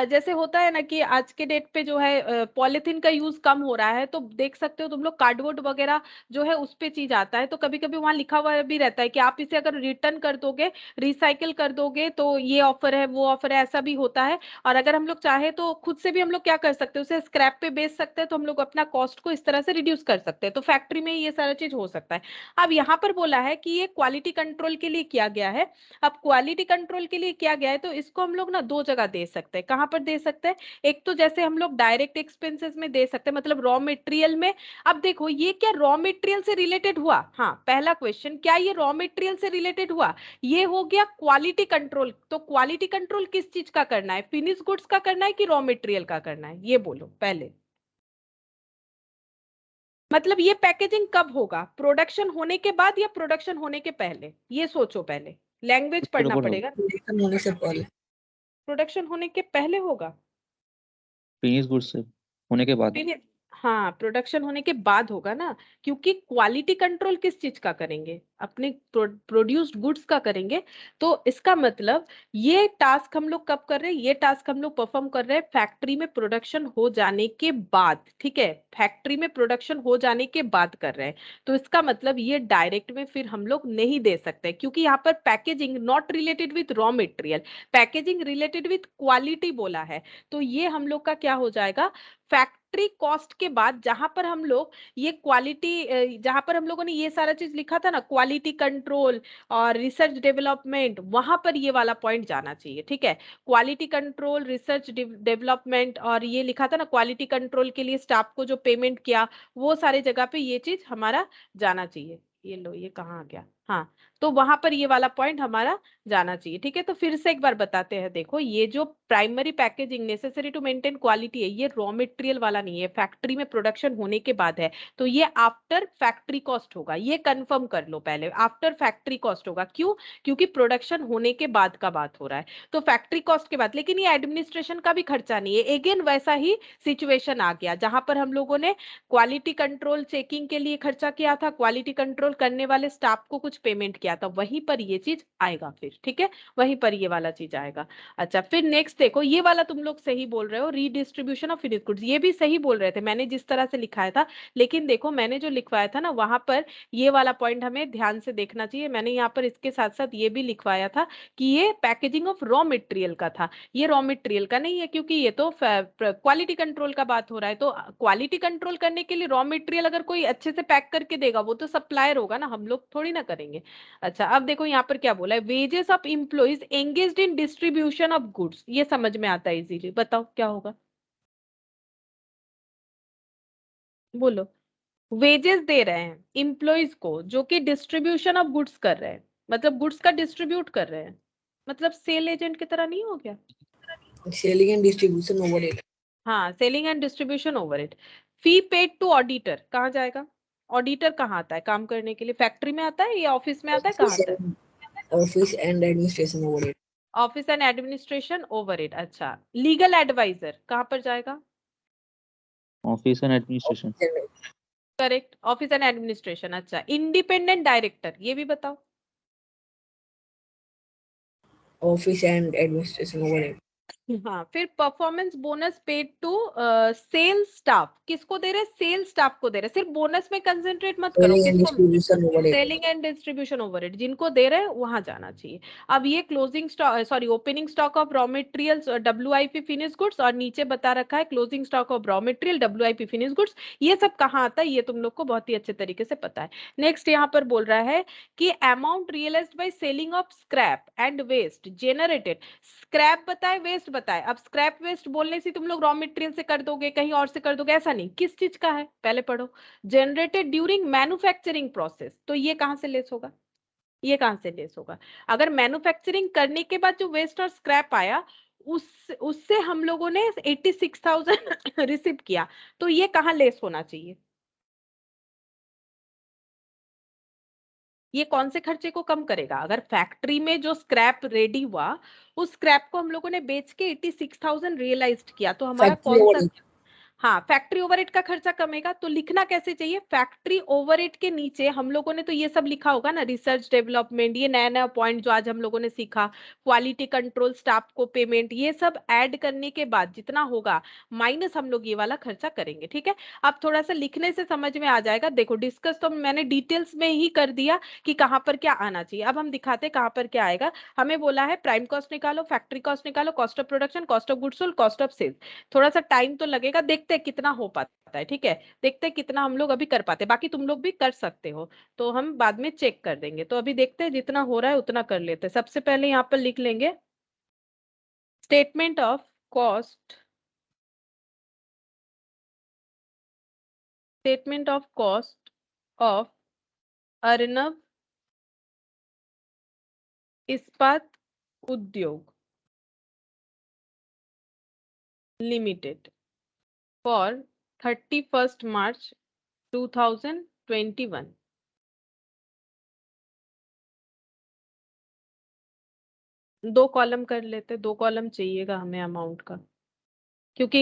जैसे होता है ना कि आज के डेट पे जो है पॉलिथीन का यूज कम हो रहा है, तो देख सकते हो तुम लोग कार्डबोर्ड वगैरह जो है उस पे चीज आता है, तो कभी कभी वहां लिखा हुआ भी रहता है कि आप इसे अगर रिटर्न कर दोगे, रिसाइकिल कर दोगे, तो ये ऑफर है, वो ऑफर है, ऐसा भी होता है। और अगर हम लोग चाहे तो खुद से भी हम लोग क्या कर सकते हैं, उसे स्क्रैप पे बेच सकते हैं, तो हम लोग अपना कॉस्ट को इस तरह से रिड्यूस कर सकते हैं। तो फैक्ट्री में ये सारा चीज हो सकता है। अब यहाँ पर बोला है कि ये क्वालिटी कंट्रोल के लिए किया गया है। अब क्वालिटी कंट्रोल के लिए किया गया है, तो इसको हम लोग ना दो जगह दे सकते हैं। कहां पर दे सकते हैं? एक तो जैसे हम लोग डायरेक्ट एक्सपेंसेस में दे सकते हैं, मतलब रॉ मटेरियल में। अब देखो, ये क्या रॉ मटेरियल से रिलेटेड हुआ? हाँ, पहला क्वेश्चन, क्या ये रॉ मटेरियल से रिलेटेड हुआ? ये हो गया क्वालिटी कंट्रोल। तो क्वालिटी कंट्रोल किस चीज का करना है, फिनिश गुड्स का करना है कि रॉ मटेरियल का करना है, ये बोलो पहले। मतलब ये पैकेजिंग कब होगा, प्रोडक्शन होने के बाद या प्रोडक्शन होने के पहले? ये सोचो पहले, लैंग्वेज पढ़ना पड़ेगा। होने से पहले, प्रोडक्शन होने के पहले होगा, फिनिश गुड्स से होने के बाद। फिर हाँ, प्रोडक्शन होने के बाद होगा ना, क्योंकि क्वालिटी कंट्रोल किस चीज का करेंगे, अपने प्रोड्यूस्ड गुड्स का करेंगे। तो इसका मतलब ये टास्क हम लोग कब कर रहे हैं, ये टास्क हम लोग परफॉर्म कर रहे हैं फैक्ट्री में प्रोडक्शन हो जाने के बाद, ठीक है, फैक्ट्री में प्रोडक्शन हो जाने के बाद कर रहे हैं। तो इसका मतलब ये डायरेक्ट में फिर हम लोग नहीं दे सकते, क्योंकि यहाँ पर packaging not related with raw material, packaging related with quality बोला है। तो ये हम लोग का क्या हो जाएगा, फैक्ट्री कॉस्ट के बाद, जहां पर हम लोग ये क्वालिटी, जहां पर हम लोगों ने ये सारा चीज लिखा था ना, क्वालिटी कंट्रोल और रिसर्च डेवलपमेंट, वहां पर ये वाला पॉइंट जाना चाहिए, ठीक है। क्वालिटी कंट्रोल, रिसर्च डेवलपमेंट, और ये लिखा था ना क्वालिटी कंट्रोल के लिए स्टाफ को जो पेमेंट किया, वो सारे जगह पे ये चीज हमारा जाना चाहिए। ये लो, ये कहाँ आ गया, हाँ, तो वहां पर ये वाला पॉइंट हमारा जाना चाहिए। ठीक है, तो फिर से एक बार बताते हैं। देखो, ये जो primary packaging necessary to maintain quality है, ये रॉ मटेरियल वाला नहीं है, फैक्ट्री में प्रोडक्शन होने के बाद है, तो ये आफ्टर फैक्ट्री कॉस्ट होगा। ये कंफर्म कर लो पहले, आफ्टर फैक्ट्री कॉस्ट होगा। क्यों? क्योंकि प्रोडक्शन होने के बाद का बात हो रहा है, तो फैक्ट्री कॉस्ट के बाद। लेकिन ये एडमिनिस्ट्रेशन का भी खर्चा नहीं है। अगेन वैसा ही सिचुएशन आ गया, जहां पर हम लोगों ने क्वालिटी कंट्रोल चेकिंग के लिए खर्चा किया था, क्वालिटी कंट्रोल करने वाले स्टाफ को कुछ पेमेंट किया था, वहीं पर ये चीज आएगा फिर। ठीक है, वहीं पर ये वाला चीज आएगा। अच्छा, फिर नेक्स्ट देखो, ये वाला तुम लोग सही बोल रहे हो, रीडिस्ट्रीब्यूशन ऑफ फिनिश गुड्स, ये भी सही बोल रहे थे, मैंने जिस तरह से लिखाया था। लेकिन देखो, मैंने जो लिखवाया था ना, वहां पर ये वाला पॉइंट हमें ध्यान से देखना चाहिए। मैंने यहाँ पर इसके साथ साथ ये भी लिखवाया था कि ये पैकेजिंग ऑफ रॉ मटेरियल का था, ये रॉ मटेरियल का नहीं है, क्योंकि ये तो क्वालिटी कंट्रोल का बात हो रहा है। तो क्वालिटी कंट्रोल करने के लिए रॉ मटेरियल अगर कोई अच्छे से पैक करके देगा, वो तो सप्लायर होगा ना, हम लोग थोड़ी ना करेंगे। अच्छा, अब देखो यहाँ पर क्या बोला है, wages of employees engaged in distribution of goods, ये समझ में आता है इजीली, बताओ क्या होगा, बोलो। वेजेस दे रहे हैं एम्प्लॉइज को जो कि डिस्ट्रीब्यूशन ऑफ गुड्स कर रहे हैं, मतलब गुड्स का डिस्ट्रीब्यूट कर रहे हैं, मतलब सेल एजेंट की तरह नहीं हो गया? Selling and distribution overhead. हाँ, selling and distribution overhead. Fee paid to auditor कहाँ जाएगा? ऑडिटर कहाँ आता है काम करने के लिए? फैक्ट्री में आता है या ऑफिस में आता है, कहाँ आता है? Office and administration overhead. Office and administration overhead. अच्छा, लीगल एडवाइजर कहाँ पर जाएगा? Office and administration. Correct, office and administration. अच्छा, इंडिपेंडेंट डायरेक्टर, ये भी बताओ। Office and administration overhead. हाँ, फिर performance bonus paid to sale staff, किसको दे रहे? सेल स्टाफ को दे रहे। सिर्फ बोनस में कंसेंट्रेट मत करो, सेलिंग एंड किसको? Distribution overhead. Selling and distribution overhead, जिनको दे रहे हैं वहां जाना चाहिए। अब ये closing stock, sorry, opening stock of raw materials WIP finish goods, और नीचे बता रखा है closing stock of raw material WIP finish goods, ये सब कहाँ आता है ये तुम लोग को बहुत ही अच्छे तरीके से पता है। नेक्स्ट यहाँ पर बोल रहा है कि amount realised by selling of scrap and waste generated. Scrap बताए, वेस्ट बताए। अब स्क्रैप वेस्ट बोलने से तुम लोग रॉ मटेरियल से कर दोगे, कहीं और से कर दोगे, ऐसा नहीं, किस चीज का है पहले पढ़ो। जनरेटेड ड्यूरिंग मैन्युफैक्चरिंग प्रोसेस, तो ये कहां से लेस होगा? ये कहां से लेस होगा? अगर मैन्युफैक्चरिंग करने के बाद जो वेस्ट और स्क्रैप आया, उससे हम लोगों ने 86,000 रिसीव किया, तो ये कहां लेस होना चाहिए? ये कौन से खर्चे को कम करेगा? अगर फैक्ट्री में जो स्क्रैप रेडी हुआ, उस स्क्रैप को हम लोगों ने बेच के 86,000 रियलाइज्ड किया, तो हमारा फैक्ट्री कौन सा? ओवरहेड। हाँ, फैक्ट्री ओवरहेड का खर्चा कमेगा। तो लिखना कैसे चाहिए? फैक्ट्री ओवरहेड के नीचे हम लोगों ने तो ये सब लिखा होगा ना, रिसर्च डेवलपमेंट, ये नया नया पॉइंट जो आज हम लोगों ने सीखा, क्वालिटी कंट्रोल, स्टाफ को पेमेंट, ये सब ऐड करने के बाद जितना होगा, माइनस हम लोग ये वाला खर्चा करेंगे। ठीक है, अब थोड़ा सा लिखने से समझ में आ जाएगा। देखो, डिस्कस तो मैंने डिटेल्स में ही कर दिया कि कहाँ पर क्या आना चाहिए। अब हम दिखाते हैं कहाँ पर क्या आएगा। हमें बोला है प्राइम कॉस्ट निकालो, फैक्ट्री कॉस्ट निकालो, cost of production, cost of goods sold, cost of sales. थोड़ा सा टाइम तो लगेगा, देखते हैं कितना हो पाता है। ठीक है, देखते हैं कितना हम लोग अभी कर पाते हैं, बाकी तुम लोग भी कर सकते हो, तो हम बाद में चेक कर देंगे। तो अभी देखते हैं, जितना हो रहा है उतना कर लेते हैं। सबसे पहले यहाँ पर लिख लेंगे statement of cost, statement of cost of Arnab इस्पात उद्योग लिमिटेड फॉर 31 मार्च 2021। दो कॉलम कर लेते, दो कॉलम चाहिएगा हमें अमाउंट का, क्योंकि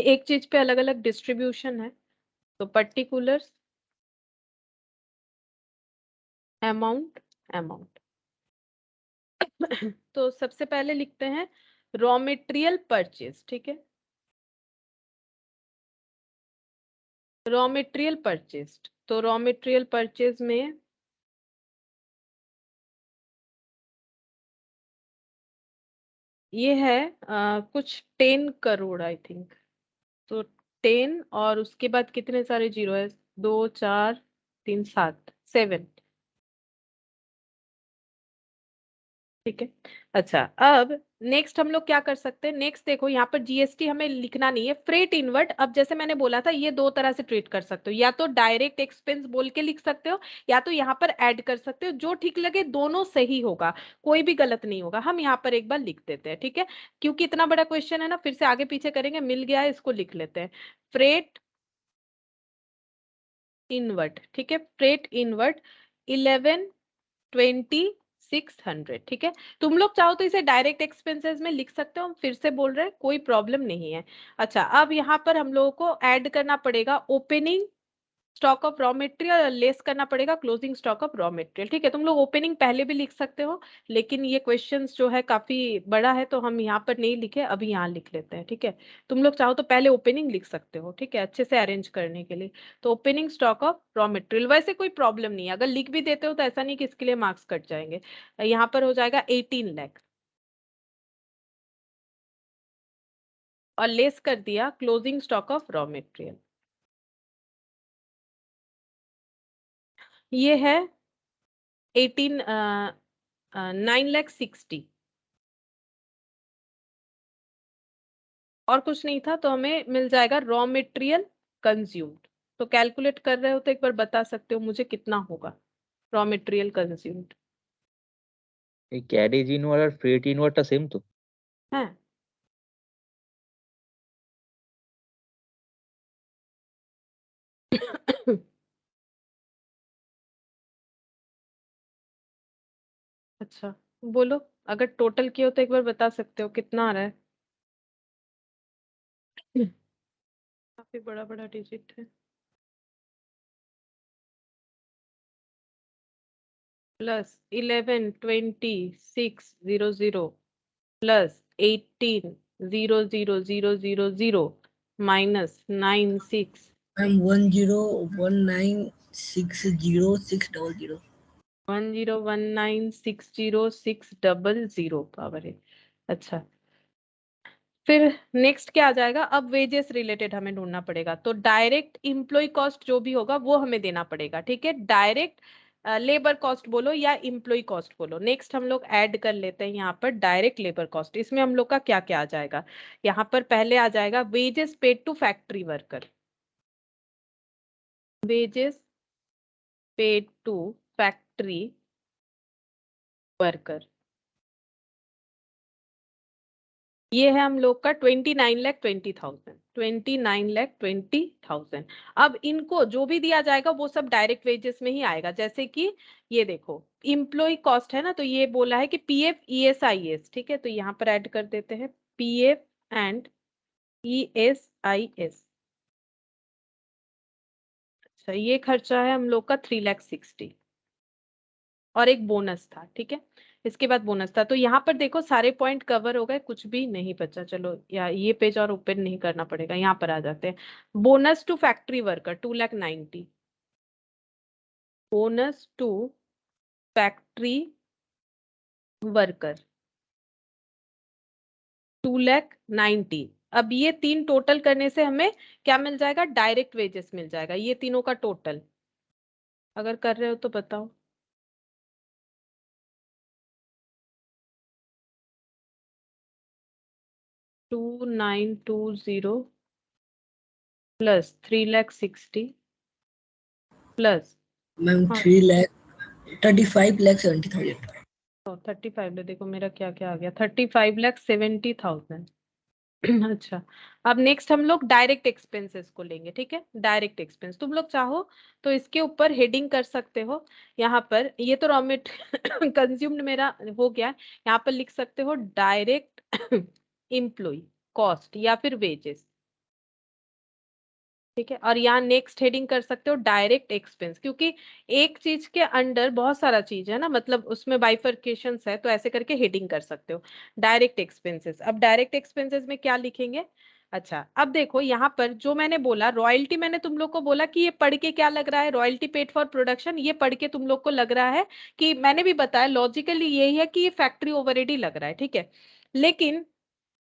एक चीज पे अलग अलग डिस्ट्रीब्यूशन है। तो पर्टिकुलर्स, अमाउंट, अमाउंट। तो सबसे पहले लिखते हैं रॉ मटेरियल परचेज। ठीक है, रॉ मटेरियल परचेज, तो रॉ मटेरियल परचेज में ये है कुछ 10 करोड़ आई थिंक। तो 10, और उसके बाद कितने सारे जीरो है? 2 4 3 7 7। ठीक है। अच्छा, अब नेक्स्ट हम लोग क्या कर सकते हैं, नेक्स्ट देखो यहाँ पर जीएसटी हमें लिखना नहीं है, फ्रेट इनवर्ट। अब जैसे मैंने बोला था ये दो तरह से ट्रीट कर सकते हो, या तो डायरेक्ट एक्सपेंस बोल के लिख सकते हो, या तो यहाँ पर ऐड कर सकते हो, जो ठीक लगे, दोनों सही होगा, कोई भी गलत नहीं होगा। हम यहाँ पर एक बार लिख देते हैं, ठीक है, क्योंकि इतना बड़ा क्वेश्चन है ना, फिर से आगे पीछे करेंगे, मिल गया है, इसको लिख लेते हैं, फ्रेट इनवर्ट। ठीक है, फ्रेट इनवर्ट 11,20,600। ठीक है, तुम लोग चाहो तो इसे डायरेक्ट एक्सपेंसेस में लिख सकते हो, हम फिर से बोल रहे हैं, कोई प्रॉब्लम नहीं है। अच्छा, अब यहाँ पर हम लोगों को ऐड करना पड़ेगा opening stock of raw material और लेस करना पड़ेगा closing stock of raw material. ठीक है, तुम लोग ओपनिंग पहले भी लिख सकते हो, लेकिन ये क्वेश्चंस जो है काफी बड़ा है, तो हम यहाँ पर नहीं लिखे, अभी यहाँ लिख लेते हैं। ठीक है, तुम लोग चाहो तो पहले ओपनिंग लिख सकते हो, ठीक है, अच्छे से अरेंज करने के लिए। तो opening stock of raw material, वैसे कोई प्रॉब्लम नहीं है, अगर लिख भी देते हो तो ऐसा नहीं कि इसके लिए मार्क्स कट जाएंगे। यहाँ पर हो जाएगा 18 लाख, और लेस कर दिया closing stock of raw material, ये है 9,60,000। और कुछ नहीं था, तो हमें मिल जाएगा रॉ मटेरियल कंज्यूम्ड। तो कैलकुलेट कर रहे हो तो एक बार बता सकते हो मुझे कितना होगा रॉ मटेरियल कंज्यूम्ड? এই ক্যারেজ ইনওয়ার্ড আর ফ্রেট ইনওয়ার্ডটা সেম তো? है अच्छा, बोलो, अगर टोटल किया हो तो एक बार बता सकते हो कितना आ रहा है? काफी बड़ा बड़ा डिजिट है। Plus 11,20,600 plus 18,000,000 minus 96 ma'am 101960,600। 101960,600 power है। अच्छा, फिर नेक्स्ट क्या आ जाएगा, अब वेजेस रिलेटेड हमें ढूंढना पड़ेगा, तो डायरेक्ट इम्प्लॉय कॉस्ट जो भी होगा वो हमें देना पड़ेगा। ठीक है, डायरेक्ट लेबर कॉस्ट बोलो या इम्प्लॉय कॉस्ट बोलो। नेक्स्ट हम लोग ऐड कर लेते हैं यहाँ पर डायरेक्ट लेबर कॉस्ट। इसमें हम लोग का क्या क्या आ जाएगा, यहाँ पर पहले आ जाएगा wages paid to factory worker, wages paid to factory worker, ये है हम लोग का 29,20,000, 29,20,000। अब इनको जो भी दिया जाएगा वो सब डायरेक्ट वेजेस में ही आएगा, जैसे कि ये देखो इम्प्लॉय कॉस्ट है ना, तो ये बोला है कि पीएफ ईएसआईएस। ठीक है, तो यहाँ पर ऐड कर देते हैं पीएफ एंड ईएसआईएस। अच्छा, ये खर्चा है हम लोग का 3,60,000, और एक बोनस था। ठीक है, इसके बाद बोनस था, तो यहाँ पर देखो सारे पॉइंट कवर हो गए, कुछ भी नहीं बचा। चलो, या ये पेज और ओपन नहीं करना पड़ेगा, यहाँ पर आ जाते हैं। Bonus to factory worker 2,90,000, bonus to factory worker 2,90,000। अब ये तीन टोटल करने से हमें क्या मिल जाएगा, डायरेक्ट वेजेस मिल जाएगा, ये तीनों का टोटल। अगर कर रहे हो तो बताओ। 2,920 प्लस 3,60,000 प्लस, मैम हाँ 3,35,70,000। 35 ले, देखो मेरा क्या क्या आ गया, 35,70,000। अच्छा, अब नेक्स्ट हम लोग डायरेक्ट एक्सपेंसेस को लेंगे। ठीक है, डायरेक्ट एक्सपेंस तुम लोग चाहो तो इसके ऊपर हेडिंग कर सकते हो। यहाँ पर ये तो रॉ मटेरियल कंज्यूम्ड मेरा हो गया, यहाँ पर लिख सकते हो डायरेक्ट एम्प्लॉय कॉस्ट या फिर वेजेस। ठीक है, और यहाँ नेक्स्ट हेडिंग कर सकते हो डायरेक्ट एक्सपेंस, क्योंकि एक चीज के अंडर बहुत सारा चीज है ना, मतलब उसमें बाइफरकेशंस है, तो ऐसे करके हेडिंग कर सकते हो डायरेक्ट एक्सपेंसेस। अब डायरेक्ट एक्सपेंसेस में क्या लिखेंगे? अच्छा, अब देखो यहाँ पर जो मैंने बोला रॉयल्टी, मैंने तुम लोग को बोला कि ये पढ़ के क्या लग रहा है, रॉयल्टी पेड फॉर प्रोडक्शन, ये पढ़ के तुम लोग को लग रहा है कि, मैंने भी बताया लॉजिकली यही है कि ये फैक्ट्री ओवरहेड ही लग रहा है। ठीक है, लेकिन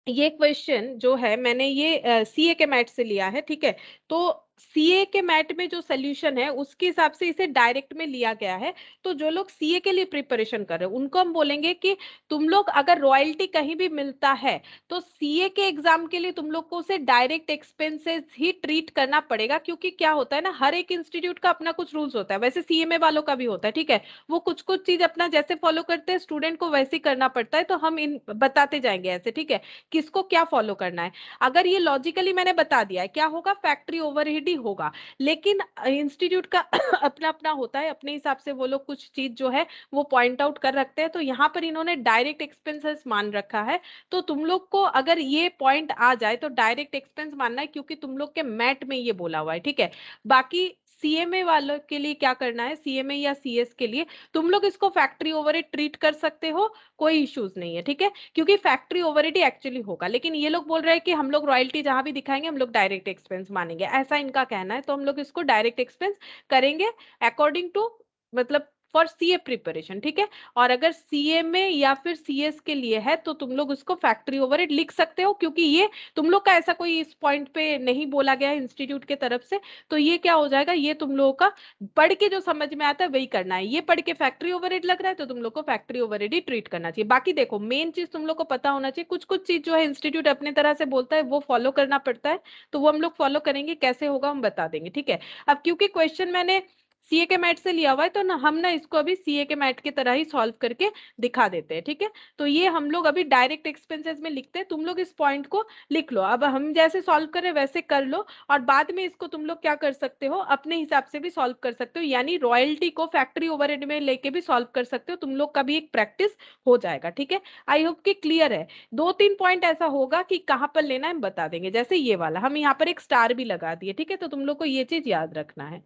ये क्वेश्चन जो है मैंने ये सीए के मैथ से लिया है। ठीक है, तो सीए के मैट में जो सोल्यूशन है उसके हिसाब से इसे डायरेक्ट में लिया गया है। तो जो लोग सीए के लिए प्रिपरेशन कर रहे हैं उनको हम बोलेंगे कि तुम लोग अगर रॉयल्टी कहीं भी मिलता है तो सीए के एग्जाम के लिए तुम लोग को उसे डायरेक्ट एक्सपेंसेस ही ट्रीट करना पड़ेगा, क्योंकि क्या होता है ना, हर एक इंस्टीट्यूट का अपना कुछ रूल्स होता है। वैसे सीएमए वालों का भी होता है, ठीक है, वो कुछ कुछ चीज अपना जैसे फॉलो करते हैं स्टूडेंट को वैसे ही करना पड़ता है। तो हम इन बताते जाएंगे ऐसे, ठीक है, किसको क्या फॉलो करना है। अगर ये लॉजिकली मैंने बता दिया है, क्या होगा, फैक्ट्री ओवरहेड ही होगा। लेकिन इंस्टीट्यूट का अपना अपना होता है, अपने हिसाब से वो लोग कुछ चीज जो है वो पॉइंट आउट कर रखते हैं। तो यहाँ पर इन्होंने डायरेक्ट एक्सपेंसेस मान रखा है। तो तुम लोग को अगर ये पॉइंट आ जाए तो डायरेक्ट एक्सपेंस मानना है, क्योंकि तुम लोग के मैट में ये बोला हुआ है, ठीक है। बाकी सीएमए वालों के लिए क्या करना है, सीएमए या सीएस के लिए तुम लोग इसको फैक्ट्री ओवरहेड ट्रीट कर सकते हो, कोई इश्यूज नहीं है, ठीक है, क्योंकि फैक्ट्री ओवरहेड ही एक्चुअली होगा। लेकिन ये लोग बोल रहे हैं कि हम लोग रॉयल्टी जहां भी दिखाएंगे हम लोग डायरेक्ट एक्सपेंस मानेंगे, ऐसा इनका कहना है। तो हम लोग इसको डायरेक्ट एक्सपेंस करेंगे अकॉर्डिंग टू, मतलब फॉर सीए प्रिपरेशन, ठीक है। और अगर सीए में या फिर सीएस के लिए है तो तुम लोग उसको फैक्ट्री ओवरहेड लिख सकते हो, क्योंकि ये तुम लोग का ऐसा कोई इस पॉइंट पे नहीं बोला गया है इंस्टीट्यूट के तरफ से। तो ये क्या हो जाएगा, ये तुम लोगों का पढ़ के जो समझ में आता है वही करना है। ये पढ़ के फैक्ट्री ओवरहेड लग रहा है तो तुम लोग को फैक्ट्री ओवरहेड ही ट्रीट करना चाहिए। बाकी देखो, मेन चीज तुम लोग को पता होना चाहिए, कुछ कुछ चीज जो है इंस्टीट्यूट अपने तरह से बोलता है वो फॉलो करना पड़ता है। तो वो हम लोग फॉलो करेंगे, कैसे होगा हम बता देंगे, ठीक है। अब क्योंकि क्वेश्चन मैंने सीए के मैट से लिया हुआ है तो ना हम ना इसको अभी सीए के मैट की तरह ही सॉल्व करके दिखा देते हैं, ठीक है। तो ये हम लोग अभी डायरेक्ट एक्सपेंसेस में लिखते हैं, तुम लोग इस पॉइंट को लिख लो। अब हम जैसे सॉल्व करें वैसे कर लो, और बाद में इसको तुम लोग क्या कर सकते हो, अपने हिसाब से भी सॉल्व कर सकते हो, यानी रॉयल्टी को फैक्ट्री ओवरहेड में लेके भी सॉल्व कर सकते हो। तुम लोग का भी एक प्रैक्टिस हो जाएगा, ठीक है। आई होप कि क्लियर है। दो तीन पॉइंट ऐसा होगा कि कहाँ पर लेना है हम बता देंगे, जैसे ये वाला हम यहाँ पर एक स्टार भी लगा दिए, ठीक है। तो तुम लोग को ये चीज याद रखना है।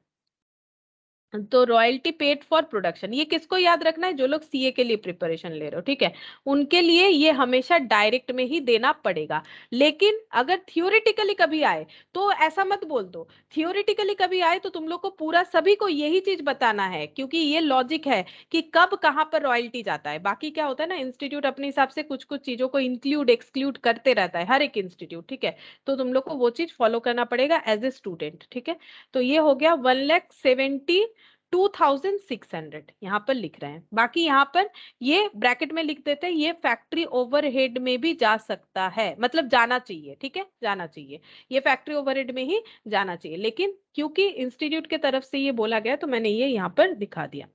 तो रॉयल्टी पेड फॉर प्रोडक्शन, ये किसको याद रखना है, जो लोग सीए के लिए प्रिपरेशन ले रहे हो, ठीक है, उनके लिए ये हमेशा डायरेक्ट में ही देना पड़ेगा। लेकिन अगर थियोरेटिकली कभी आए तो ऐसा मत बोल दो, थियोरेटिकली कभी आए तो तुम लोग को पूरा सभी को यही चीज बताना है, क्योंकि ये लॉजिक है कि कब कहाँ पर रॉयल्टी जाता है। बाकी क्या होता है ना, इंस्टीट्यूट अपने हिसाब से कुछ कुछ चीजों को इंक्लूड एक्सक्लूड करते रहता है, हर एक इंस्टीट्यूट, ठीक है। तो तुम लोग को वो चीज फॉलो करना पड़ेगा एज ए स्टूडेंट, ठीक है। तो ये हो गया 1,72,600 यहाँ पर लिख रहे हैं। बाकी यहाँ पर ये ब्रैकेट में लिख देते हैं, ये फैक्ट्री ओवरहेड में भी जा सकता है, मतलब जाना चाहिए, ठीक है, जाना चाहिए, ये फैक्ट्री ओवरहेड में ही जाना चाहिए। लेकिन क्योंकि इंस्टीट्यूट के तरफ से ये बोला गया तो मैंने ये यहाँ पर दिखा दिया।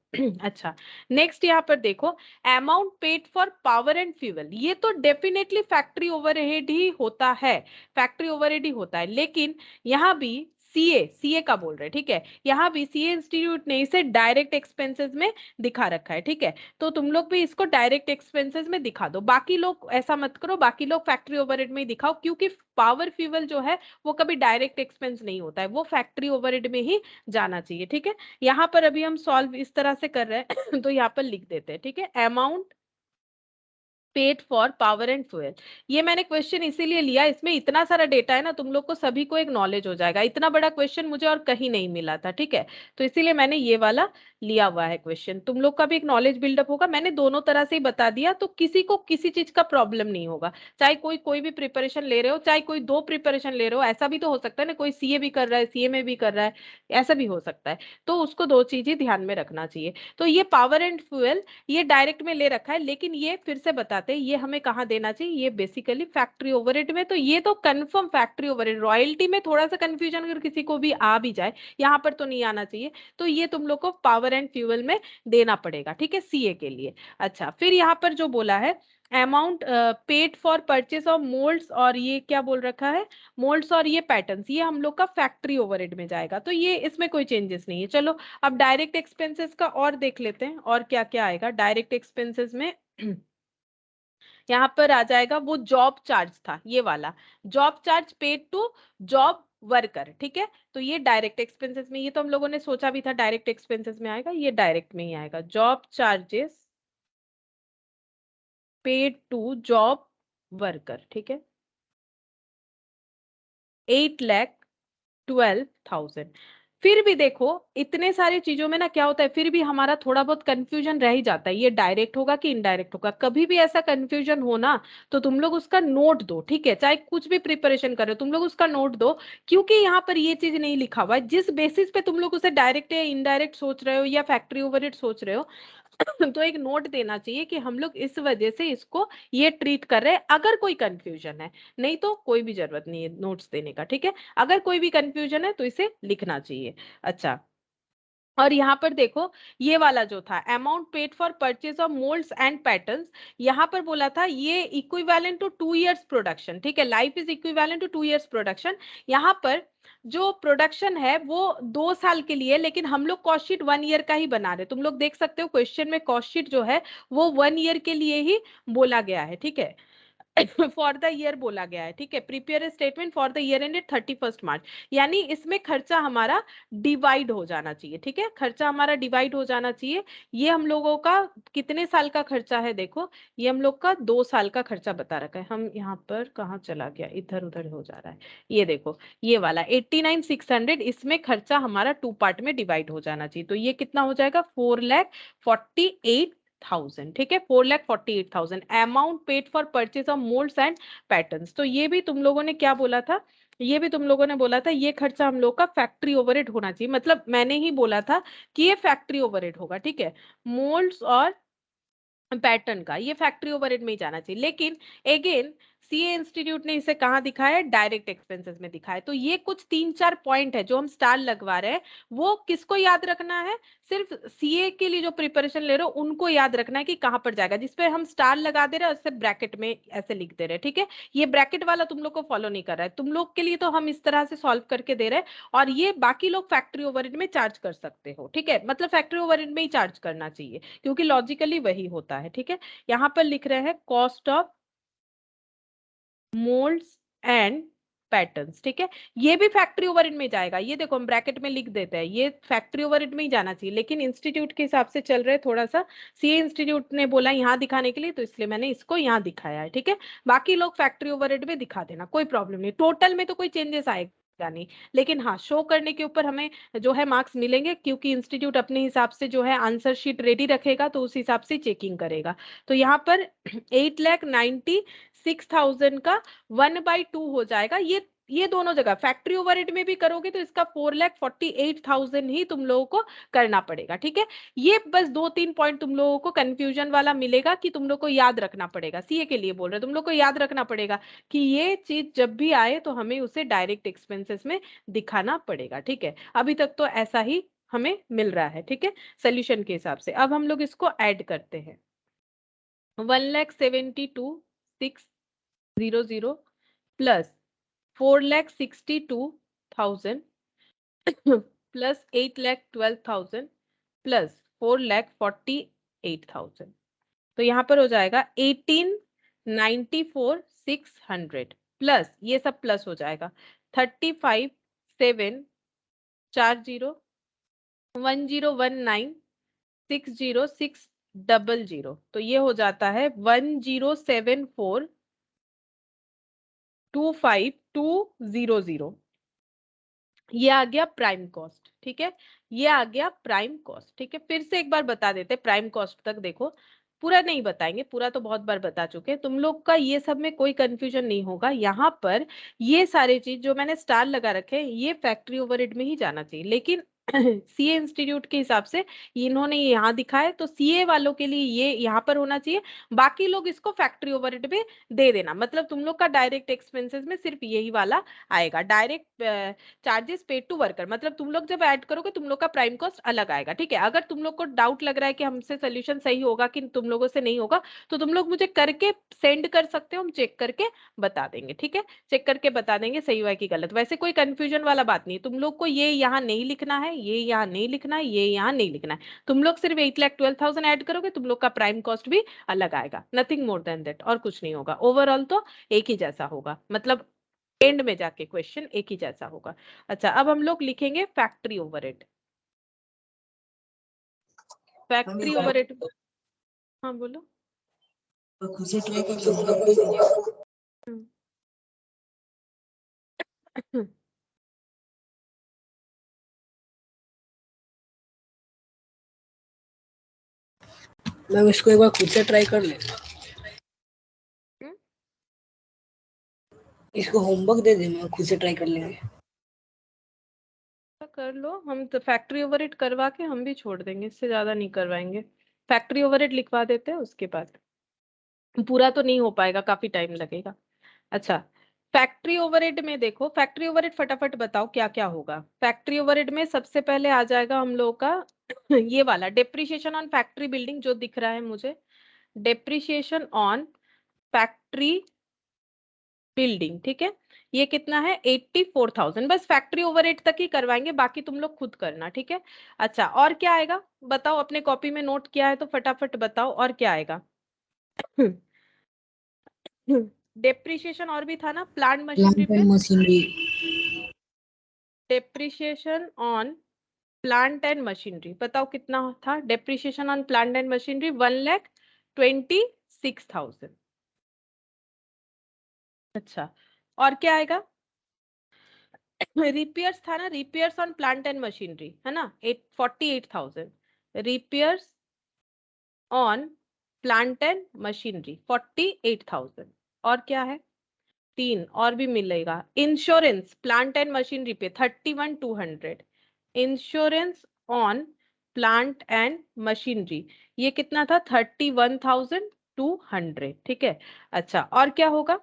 अच्छा, नेक्स्ट यहाँ पर देखो, amount paid for power and fuel, ये तो डेफिनेटली फैक्ट्री ओवरहेड ही होता है, फैक्ट्री ओवरहेड ही होता है। लेकिन यहाँ भी सीए का बोल रहे हैं, ठीक है, यहाँ भी सीए इंस्टीट्यूट ने इसे डायरेक्ट एक्सपेंसेस में दिखा रखा है, ठीक है। तो तुम लोग भी इसको डायरेक्ट एक्सपेंसेस में दिखा दो। बाकी लोग ऐसा मत करो, बाकी लोग फैक्ट्री ओवरहेड में ही दिखाओ, क्योंकि पावर फ्यूल जो है वो कभी डायरेक्ट एक्सपेंस नहीं होता है, वो फैक्ट्री ओवरहेड में ही जाना चाहिए, ठीक है। यहाँ पर अभी हम सॉल्व इस तरह से कर रहे हैं तो यहाँ पर लिख देते हैं, ठीक है, amount paid for power and fuel. ये मैंने क्वेश्चन इसीलिए लिया, इसमें इतना सारा डेटा है ना, तुम लोग को सभी को एक नॉलेज हो जाएगा। इतना बड़ा क्वेश्चन मुझे और कहीं नहीं मिला था, ठीक है। तो इसीलिए मैंने ये वाला लिया हुआ है क्वेश्चन, तुम लोग का भी एक नॉलेज बिल्डअप होगा। मैंने दोनों तरह से ही बता दिया, तो किसी को किसी चीज का प्रॉब्लम नहीं होगा, चाहे कोई कोई भी प्रिपरेशन ले रहे हो, चाहे कोई दो प्रिपरेशन ले रहे हो। ऐसा भी तो हो सकता है ना, कोई सीए भी कर रहा है, सीए में भी कर रहा है, ऐसा भी हो सकता है। तो उसको दो चीज ही ध्यान में रखना चाहिए। तो ये पावर एंड फ्यूल ये डायरेक्ट में ले रखा है, लेकिन ये फिर से बताते हैं ये हमें कहाँ देना चाहिए, ये बेसिकली फैक्ट्री ओवरहेड में। तो ये तो कंफर्म फैक्ट्री ओवरहेड, रॉयल्टी में थोड़ा सा कंफ्यूजन अगर किसी को भी आ भी जाए, यहाँ पर तो नहीं आना चाहिए। तो ये तुम लोग को पावर एंड फ्यूल में देना पड़ेगा, ठीक है, सीए के लिए। अच्छा, फिर यहाँ पर जो बोला है amount paid for purchase of moulds, और ये क्या बोल रखा है, मोल्ड्स और ये पैटर्न्स, ये हम लोग का फैक्ट्री ओवरहेड में जाएगा। तो ये इसमें कोई चेंजेस नहीं है। चलो अब डायरेक्ट एक्सपेंसेस का और देख लेते हैं, और क्या क्या आएगा डायरेक्ट एक्सपेंसेस में। यहाँ पर आ जाएगा वो जॉब चार्ज था, ये वाला job charge paid to job worker, ठीक है। तो ये डायरेक्ट एक्सपेंसेस में, ये तो हम लोगों ने सोचा भी था डायरेक्ट एक्सपेंसेस में आएगा, ये डायरेक्ट में ही आएगा, job charges paid to job worker, ठीक है, 8,12,000। फिर भी देखो इतने सारे चीजों में ना क्या होता है, फिर भी हमारा थोड़ा बहुत कंफ्यूजन रह ही जाता है, ये डायरेक्ट होगा कि इनडायरेक्ट होगा। कभी भी ऐसा कंफ्यूजन हो ना तो तुम लोग उसका नोट दो, ठीक है, चाहे कुछ भी प्रिपरेशन कर रहे हो तुम लोग उसका नोट दो, क्योंकि यहाँ पर ये चीज नहीं लिखा हुआ है। जिस बेसिस पे तुम लोग उसे डायरेक्ट या इनडायरेक्ट सोच रहे हो या फैक्ट्री ओवरहेड सोच रहे हो तो एक नोट देना चाहिए कि हम लोग इस वजह से इसको ये ट्रीट कर रहे हैं, अगर कोई कंफ्यूजन है। नहीं तो कोई भी जरूरत नहीं है नोट्स देने का, ठीक है। अगर कोई भी कंफ्यूजन है तो इसे लिखना चाहिए। अच्छा, और यहाँ पर देखो ये वाला जो था amount paid for purchase of moulds and patterns, यहाँ पर बोला था ये इक्विवेलेंट टू 2 years प्रोडक्शन, ठीक है, life is equivalent to 2 years production. यहाँ पर जो प्रोडक्शन है वो 2 साल के लिए, लेकिन हम लोग कॉस्ट शीट 1 year का ही बना रहे। तुम लोग देख सकते हो क्वेश्चन में कॉस्ट शीट जो है वो 1 year के लिए ही बोला गया है, ठीक है। फॉर द ईयर बोला गया है, ठीक है। Prepare statement for the year ended 31st मार्च, यानी इसमें खर्चा हमारा डिवाइड हो जाना चाहिए, ठीक है, खर्चा हमारा डिवाइड हो जाना चाहिए। ये हम लोगों का कितने साल का खर्चा है, देखो ये हम लोग का 2 साल का खर्चा बता रखा है। हम यहाँ पर कहाँ चला गया, इधर उधर हो जा रहा है। ये देखो ये वाला 89,600, इसमें खर्चा हमारा 2 पार्ट में डिवाइड हो जाना चाहिए। तो ये कितना हो जाएगा, 4,48,000, ठीक है, 4,48,000 amount paid for purchase of moulds and patterns. तो ये भी तुम लोगों ने क्या बोला था, ये भी तुम लोगों ने बोला था ये खर्चा हम लोग का फैक्ट्री ओवरहेड होना चाहिए, मतलब मैंने ही बोला था कि ये फैक्ट्री ओवरहेड होगा, ठीक है। मोल्ड्स और पैटर्न का ये फैक्ट्री ओवरहेड में ही जाना चाहिए, लेकिन अगेन सीए इंस्टीट्यूट ने इसे कहाँ दिखाया है, डायरेक्ट एक्सपेंसेस में दिखाया है। तो ये कुछ 3-4 पॉइंट है जो हम स्टार लगवा रहे हैं, वो किसको याद रखना है, सिर्फ सीए के लिए जो प्रिपरेशन ले रहे हो उनको याद रखना है कि कहाँ पर जाएगा। जिसपे हम स्टार लगा दे रहे हैं उससे ब्रैकेट में ऐसे लिख दे रहे हैं, ठीक है। ये ब्रैकेट वाला तुम लोग को फॉलो नहीं कर रहा है, तुम लोग के लिए तो हम इस तरह से सॉल्व करके दे रहे हैं, और ये बाकी लोग फैक्ट्री ओवरहेड में चार्ज कर सकते हो, ठीक है, मतलब फैक्ट्री ओवरहेड में ही चार्ज करना चाहिए क्योंकि लॉजिकली वही होता है, ठीक है। यहाँ पर लिख रहे हैं cost of moulds and patterns, ठीक है, ये भी फैक्ट्री ओवरहेड में जाएगा। ये देखो हम ब्रैकेट में लिख देते हैं, ये फैक्ट्री ओवरहेड में ही जाना चाहिए, लेकिन इंस्टीट्यूट के हिसाब से चल रहे थोड़ा सा, सीए इंस्टीट्यूट ने बोला यहाँ दिखाने के लिए, तो इसलिए मैंने इसको यहाँ दिखाया है, ठीक है। बाकी लोग फैक्ट्री ओवरहेड में दिखा देना, कोई प्रॉब्लम नहीं, टोटल में तो कोई चेंजेस आएगा नहीं, लेकिन हाँ शो करने के ऊपर हमें जो है मार्क्स मिलेंगे, क्योंकि इंस्टीट्यूट अपने हिसाब से जो है आंसर शीट रेडी रखेगा तो उस हिसाब से चेकिंग करेगा। तो यहाँ पर 8,96,000 का 1/2 हो जाएगा। ये दोनों जगह फैक्ट्री ओवरहेड में भी करोगे तो इसका 4,48,000 ही तुम लोगों को करना पड़ेगा, ठीक है। ये बस 2-3 पॉइंट तुम लोगों को कंफ्यूजन वाला मिलेगा कि तुम लोग को याद रखना पड़ेगा, सीए के लिए बोल रहे तुम लोग को याद रखना पड़ेगा कि ये चीज जब भी आए तो हमें उसे डायरेक्ट एक्सपेंसेस में दिखाना पड़ेगा, ठीक है। अभी तक तो ऐसा ही हमें मिल रहा है, ठीक है, सोल्यूशन के हिसाब से। अब हम लोग इसको ऐड करते हैं, 1,72,600 प्लस 4,62,000 प्लस 8,12,000 प्लस 4,48,000। तो यहाँ पर हो जाएगा 18,94,600 प्लस ये सब प्लस हो जाएगा 35,740 1019,60600, तो ये हो जाता है 1074,25,200। ये आ गया प्राइम कॉस्ट, ठीक है, ये आ गया प्राइम कॉस्ट, ठीक है। फिर से एक बार बता देते प्राइम कॉस्ट तक, देखो पूरा नहीं बताएंगे, पूरा तो बहुत बार बता चुके हैं तुम लोग का, ये सब में कोई कंफ्यूजन नहीं होगा। यहाँ पर ये सारे चीज जो मैंने स्टार लगा रखे हैं ये फैक्ट्री ओवरहेड में ही जाना चाहिए, लेकिन सीए इंस्टीट्यूट के हिसाब से इन्होंने यहाँ दिखाया, तो सीए वालों के लिए ये यहाँ पर होना चाहिए, बाकी लोग इसको फैक्ट्री ओवरहेड में दे देना, मतलब तुम लोग का डायरेक्ट एक्सपेंसेस में सिर्फ यही वाला आएगा। Direct charges paid to worker, मतलब तुम लोग जब ऐड करोगे तुम लोग का प्राइम कॉस्ट अलग आएगा, ठीक है। अगर तुम लोग को डाउट लग रहा है कि हमसे सोल्यूशन सही होगा कि तुम लोगों से नहीं होगा, तो तुम लोग मुझे करके सेंड कर सकते हो, हम चेक करके बता देंगे, ठीक है, चेक करके बता देंगे सही हुआ कि गलत। वैसे कोई कंफ्यूजन वाला बात नहीं है, तुम लोग को ये यहाँ नहीं लिखना है, ये यहाँ नहीं लिखना है, ये यहाँ नहीं लिखना है, तुम लोग सिर्फ 8,12,000 ऐड करोगे, तुम लोग का प्राइम कॉस्ट भी अलग आएगा, नथिंग मोर देन दैट, और कुछ नहीं होगा। ओवरऑल तो एक ही जैसा होगा, मतलब एंड में जाके क्वेश्चन एक ही जैसा होगा। अच्छा, अब हम लोग लिखेंगे फैक्ट्री ओवरहेड। फैक्ट्री ओवरहेड, हाँ बोलो। तो खुद से ट्राई कर हम्म। मैम इसको एक बार खुद से ट्राई कर ले, हम्म? इसको होमवर्क दे दे, मैं खुद से ट्राई कर लेंगे। कर लो, हम तो फैक्ट्री ओवरहेड करवा के हम भी छोड़ देंगे, इससे ज्यादा नहीं करवाएंगे। फैक्ट्री ओवरहेड लिखवा देते हैं, उसके बाद पूरा तो नहीं हो पाएगा, काफी टाइम लगेगा। अच्छा, फैक्ट्री ओवरहेड में देखो, फैक्ट्री ओवरहेड फटाफट बताओ क्या क्या होगा। फैक्ट्री ओवरहेड में सबसे पहले आ जाएगा हम लोगों का ये वाला डेप्रिसिएशन ऑन फैक्ट्री बिल्डिंग जो दिख रहा है मुझे, डेप्रिसिएशन ऑन फैक्ट्री बिल्डिंग, ठीक है। ये कितना है 84,000। बस फैक्ट्री ओवरहेड तक ही करवाएंगे, बाकी तुम लोग खुद करना, ठीक है। अच्छा, और क्या आएगा बताओ, अपने कॉपी में नोट किया है तो फटाफट बताओ और क्या आएगा। डेप्रिसिएशन और भी था ना प्लांट मशीनरी प्लांट पे, and machinery, depreciation on plant and machinery बताओ कितना था depreciation on plant and machinery, 1,26,000। अच्छा, और क्या आएगा, रिपेयर्स था ना, repairs on plant and machinery है ना, 48,000। Repairs on plant and machinery 48,000। और क्या है, तीन और भी मिलेगा, इंश्योरेंस प्लांट एंड मशीनरी पे 31,200। Insurance on plant and machinery ये कितना था 31,200, ठीक है। अच्छा, और क्या होगा,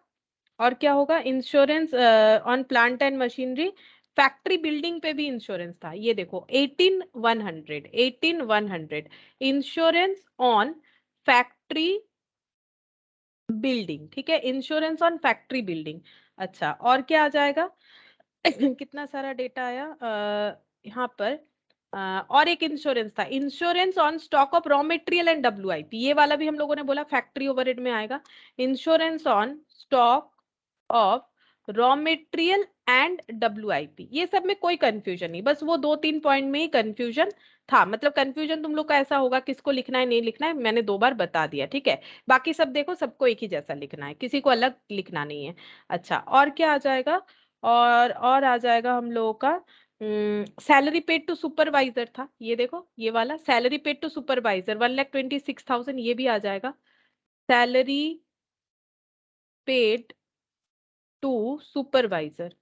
और क्या होगा, insurance on plant and machinery, factory building पे भी इंश्योरेंस था, ये देखो 18,100, 18,100 इंश्योरेंस ऑन फैक्ट्री बिल्डिंग, ठीक है, इंश्योरेंस ऑन फैक्ट्री बिल्डिंग। अच्छा, और क्या आ जाएगा कितना सारा डेटा आया यहाँ पर। और एक इंश्योरेंस था, insurance on stock of raw material and WIP, ये वाला भी हम लोगों ने बोला फैक्ट्री ओवरहेड में आएगा। Insurance on stock of raw material and WIP, ये सब में कोई कंफ्यूजन नहीं, बस वो 2-3 पॉइंट में ही कंफ्यूजन था। मतलब कंफ्यूजन तुम लोग का ऐसा होगा किसको लिखना है नहीं लिखना है, मैंने 2 बार बता दिया, ठीक है। बाकी सब देखो, सबको एक ही जैसा लिखना है, किसी को अलग लिखना नहीं है। अच्छा, और क्या आ जाएगा, और आ जाएगा हम लोगों का सैलरी पेड टू सुपरवाइजर था, ये देखो ये वाला सैलरी पेड टू सुपरवाइजर 1,26,000, ये भी आ जाएगा। Salary paid to supervisor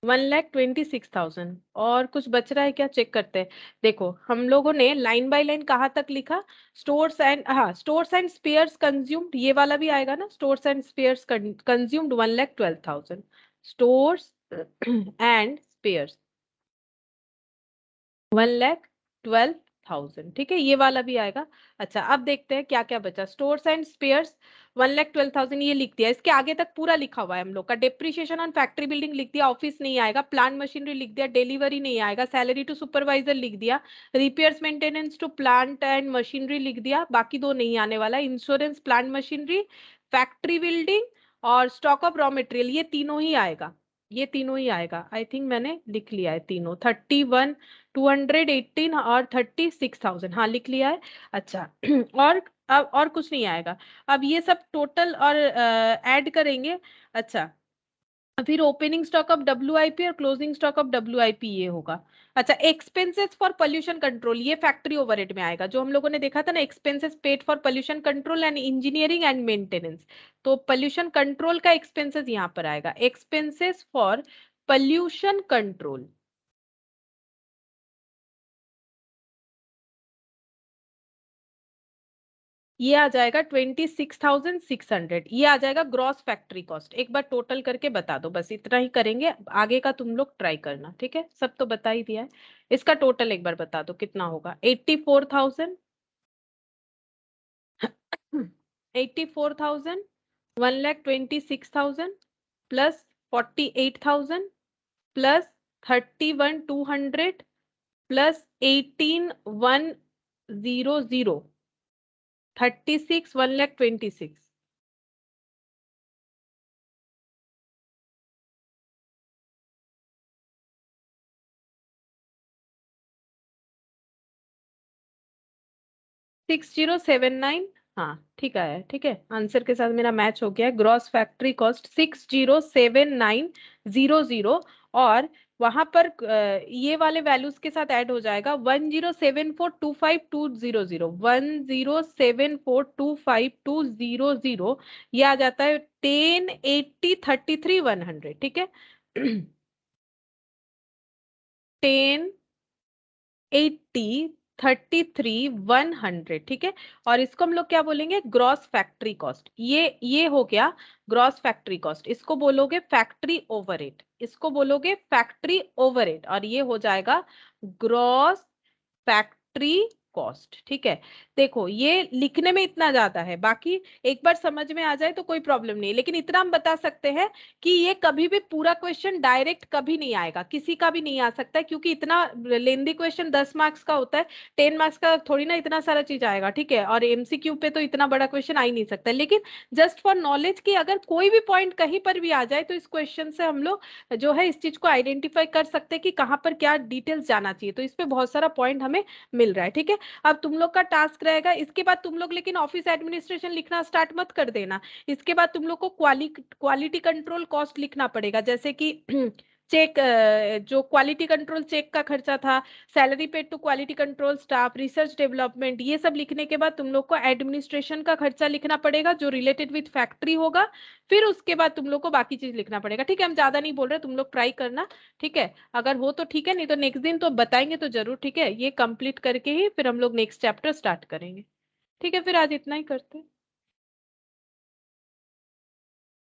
1,26,000। और कुछ बच रहा है क्या, चेक करते हैं। देखो हम लोगों ने लाइन बाय लाइन कहाँ तक लिखा, स्टोर्स एंड, हाँ स्टोर्स एंड स्पेयर्स कंज्यूम्ड, ये वाला भी आएगा ना, stores and spheres consumed 1,12,000, stores and spheres 1,12,000, ठीक है, ये वाला भी आएगा। अच्छा, अब देखते हैं क्या क्या बचा, स्टोर्स एंड स्पेयर्स 1,12,000 ये लिख दिया, इसके आगे तक पूरा लिखा हुआ है हम लोग का। डेप्रिसिएशन ऑन फैक्ट्री बिल्डिंग लिख दिया, ऑफिस नहीं आएगा, प्लांट मशीनरी लिख दिया, डिलीवरी नहीं आएगा, सैलरी टू सुपरवाइजर लिख दिया, repairs maintenance to plant and machinery लिख दिया, बाकी दो नहीं आने वाला, insurance plant machinery factory building और स्टॉक ऑफ रॉ मटेरियल, ये तीनों ही आएगा, ये तीनों ही आएगा। आई थिंक मैंने लिख लिया है तीनों, 31,218 और 36,000, हाँ लिख लिया है। अच्छा और अब और कुछ नहीं आएगा, अब ये सब टोटल और ऐड करेंगे। अच्छा, फिर ओपनिंग स्टॉक ऑफ WIP और क्लोजिंग स्टॉक ऑफ WIP ये होगा। अच्छा, एक्सपेंसेस फॉर पोल्यूशन कंट्रोल ये फैक्ट्री ओवरहेड में आएगा, जो हम लोगों ने देखा था ना, expenses paid for pollution control and engineering and maintenance, तो पोल्यूशन कंट्रोल का एक्सपेंसेस यहाँ पर आएगा, एक्सपेंसेस फॉर पोल्यूशन कंट्रोल ये आ जाएगा 26,600, ये आ जाएगा ग्रॉस फैक्ट्री कॉस्ट। एक बार टोटल करके बता दो, बस इतना ही करेंगे, आगे का तुम लोग ट्राई करना, ठीक है, सब तो बता ही दिया है। इसका टोटल एक बार बता दो कितना होगा, 84,000, 84,000, 1,26,000 प्लस 48,000 प्लस 31,200 प्लस 18,100, 36, 1,26,000। 6079, हाँ ठीक है, ठीक है, आंसर के साथ मेरा मैच हो गया है, ग्रॉस फैक्ट्री कॉस्ट 607900 और वहां पर ये वाले वैल्यूज के साथ ऐड हो जाएगा 10742520 10742520 ये आ जाता है 108033 100, ठीक है 108033 100, ठीक है। और इसको हम लोग क्या बोलेंगे, ग्रॉस फैक्ट्री कॉस्ट। ये हो गया ग्रॉस फैक्ट्री कॉस्ट, इसको बोलोगे फैक्ट्री ओवरहेड, इसको बोलोगे फैक्ट्री ओवरहेड, और ये हो जाएगा ग्रॉस फैक्ट्री कॉस्ट, ठीक है। देखो ये लिखने में इतना ज्यादा है, बाकी एक बार समझ में आ जाए तो कोई प्रॉब्लम नहीं, लेकिन इतना हम बता सकते हैं कि ये कभी भी पूरा क्वेश्चन डायरेक्ट कभी नहीं आएगा, किसी का भी नहीं आ सकता है, क्योंकि इतना लेंदी क्वेश्चन 10 मार्क्स का होता है, 10 मार्क्स का थोड़ी ना इतना सारा चीज आएगा, ठीक है। और एमसीक्यू पे तो इतना बड़ा क्वेश्चन आ ही नहीं सकता, लेकिन जस्ट फॉर नॉलेज कि अगर कोई भी पॉइंट कहीं पर भी आ जाए तो इस क्वेश्चन से हम लोग जो है इस चीज को आइडेंटिफाई कर सकते हैं कि कहाँ पर क्या डिटेल्स जाना चाहिए। तो इस पे बहुत सारा पॉइंट हमें मिल रहा है, ठीक है। अब तुम लोग का टास्क रहेगा, इसके बाद तुम लोग लेकिन ऑफिस एडमिनिस्ट्रेशन लिखना स्टार्ट मत कर देना। इसके बाद तुम लोग को क्वालिटी कंट्रोल कॉस्ट लिखना पड़ेगा, जैसे कि चेक, जो क्वालिटी कंट्रोल चेक का खर्चा था, salary paid to quality control staff, research development, ये सब लिखने के बाद तुम लोग को एडमिनिस्ट्रेशन का खर्चा लिखना पड़ेगा जो रिलेटेड विथ फैक्ट्री होगा। फिर उसके बाद तुम लोग को बाकी चीज लिखना पड़ेगा, ठीक है। हम ज्यादा नहीं बोल रहे, तुम लोग ट्राई करना, ठीक है। अगर हो तो ठीक है, नहीं तो नेक्स्ट दिन तो बताएंगे तो जरूर, ठीक है। ये कंप्लीट करके ही फिर हम लोग नेक्स्ट चैप्टर स्टार्ट करेंगे, ठीक है। फिर आज इतना ही करते हैं।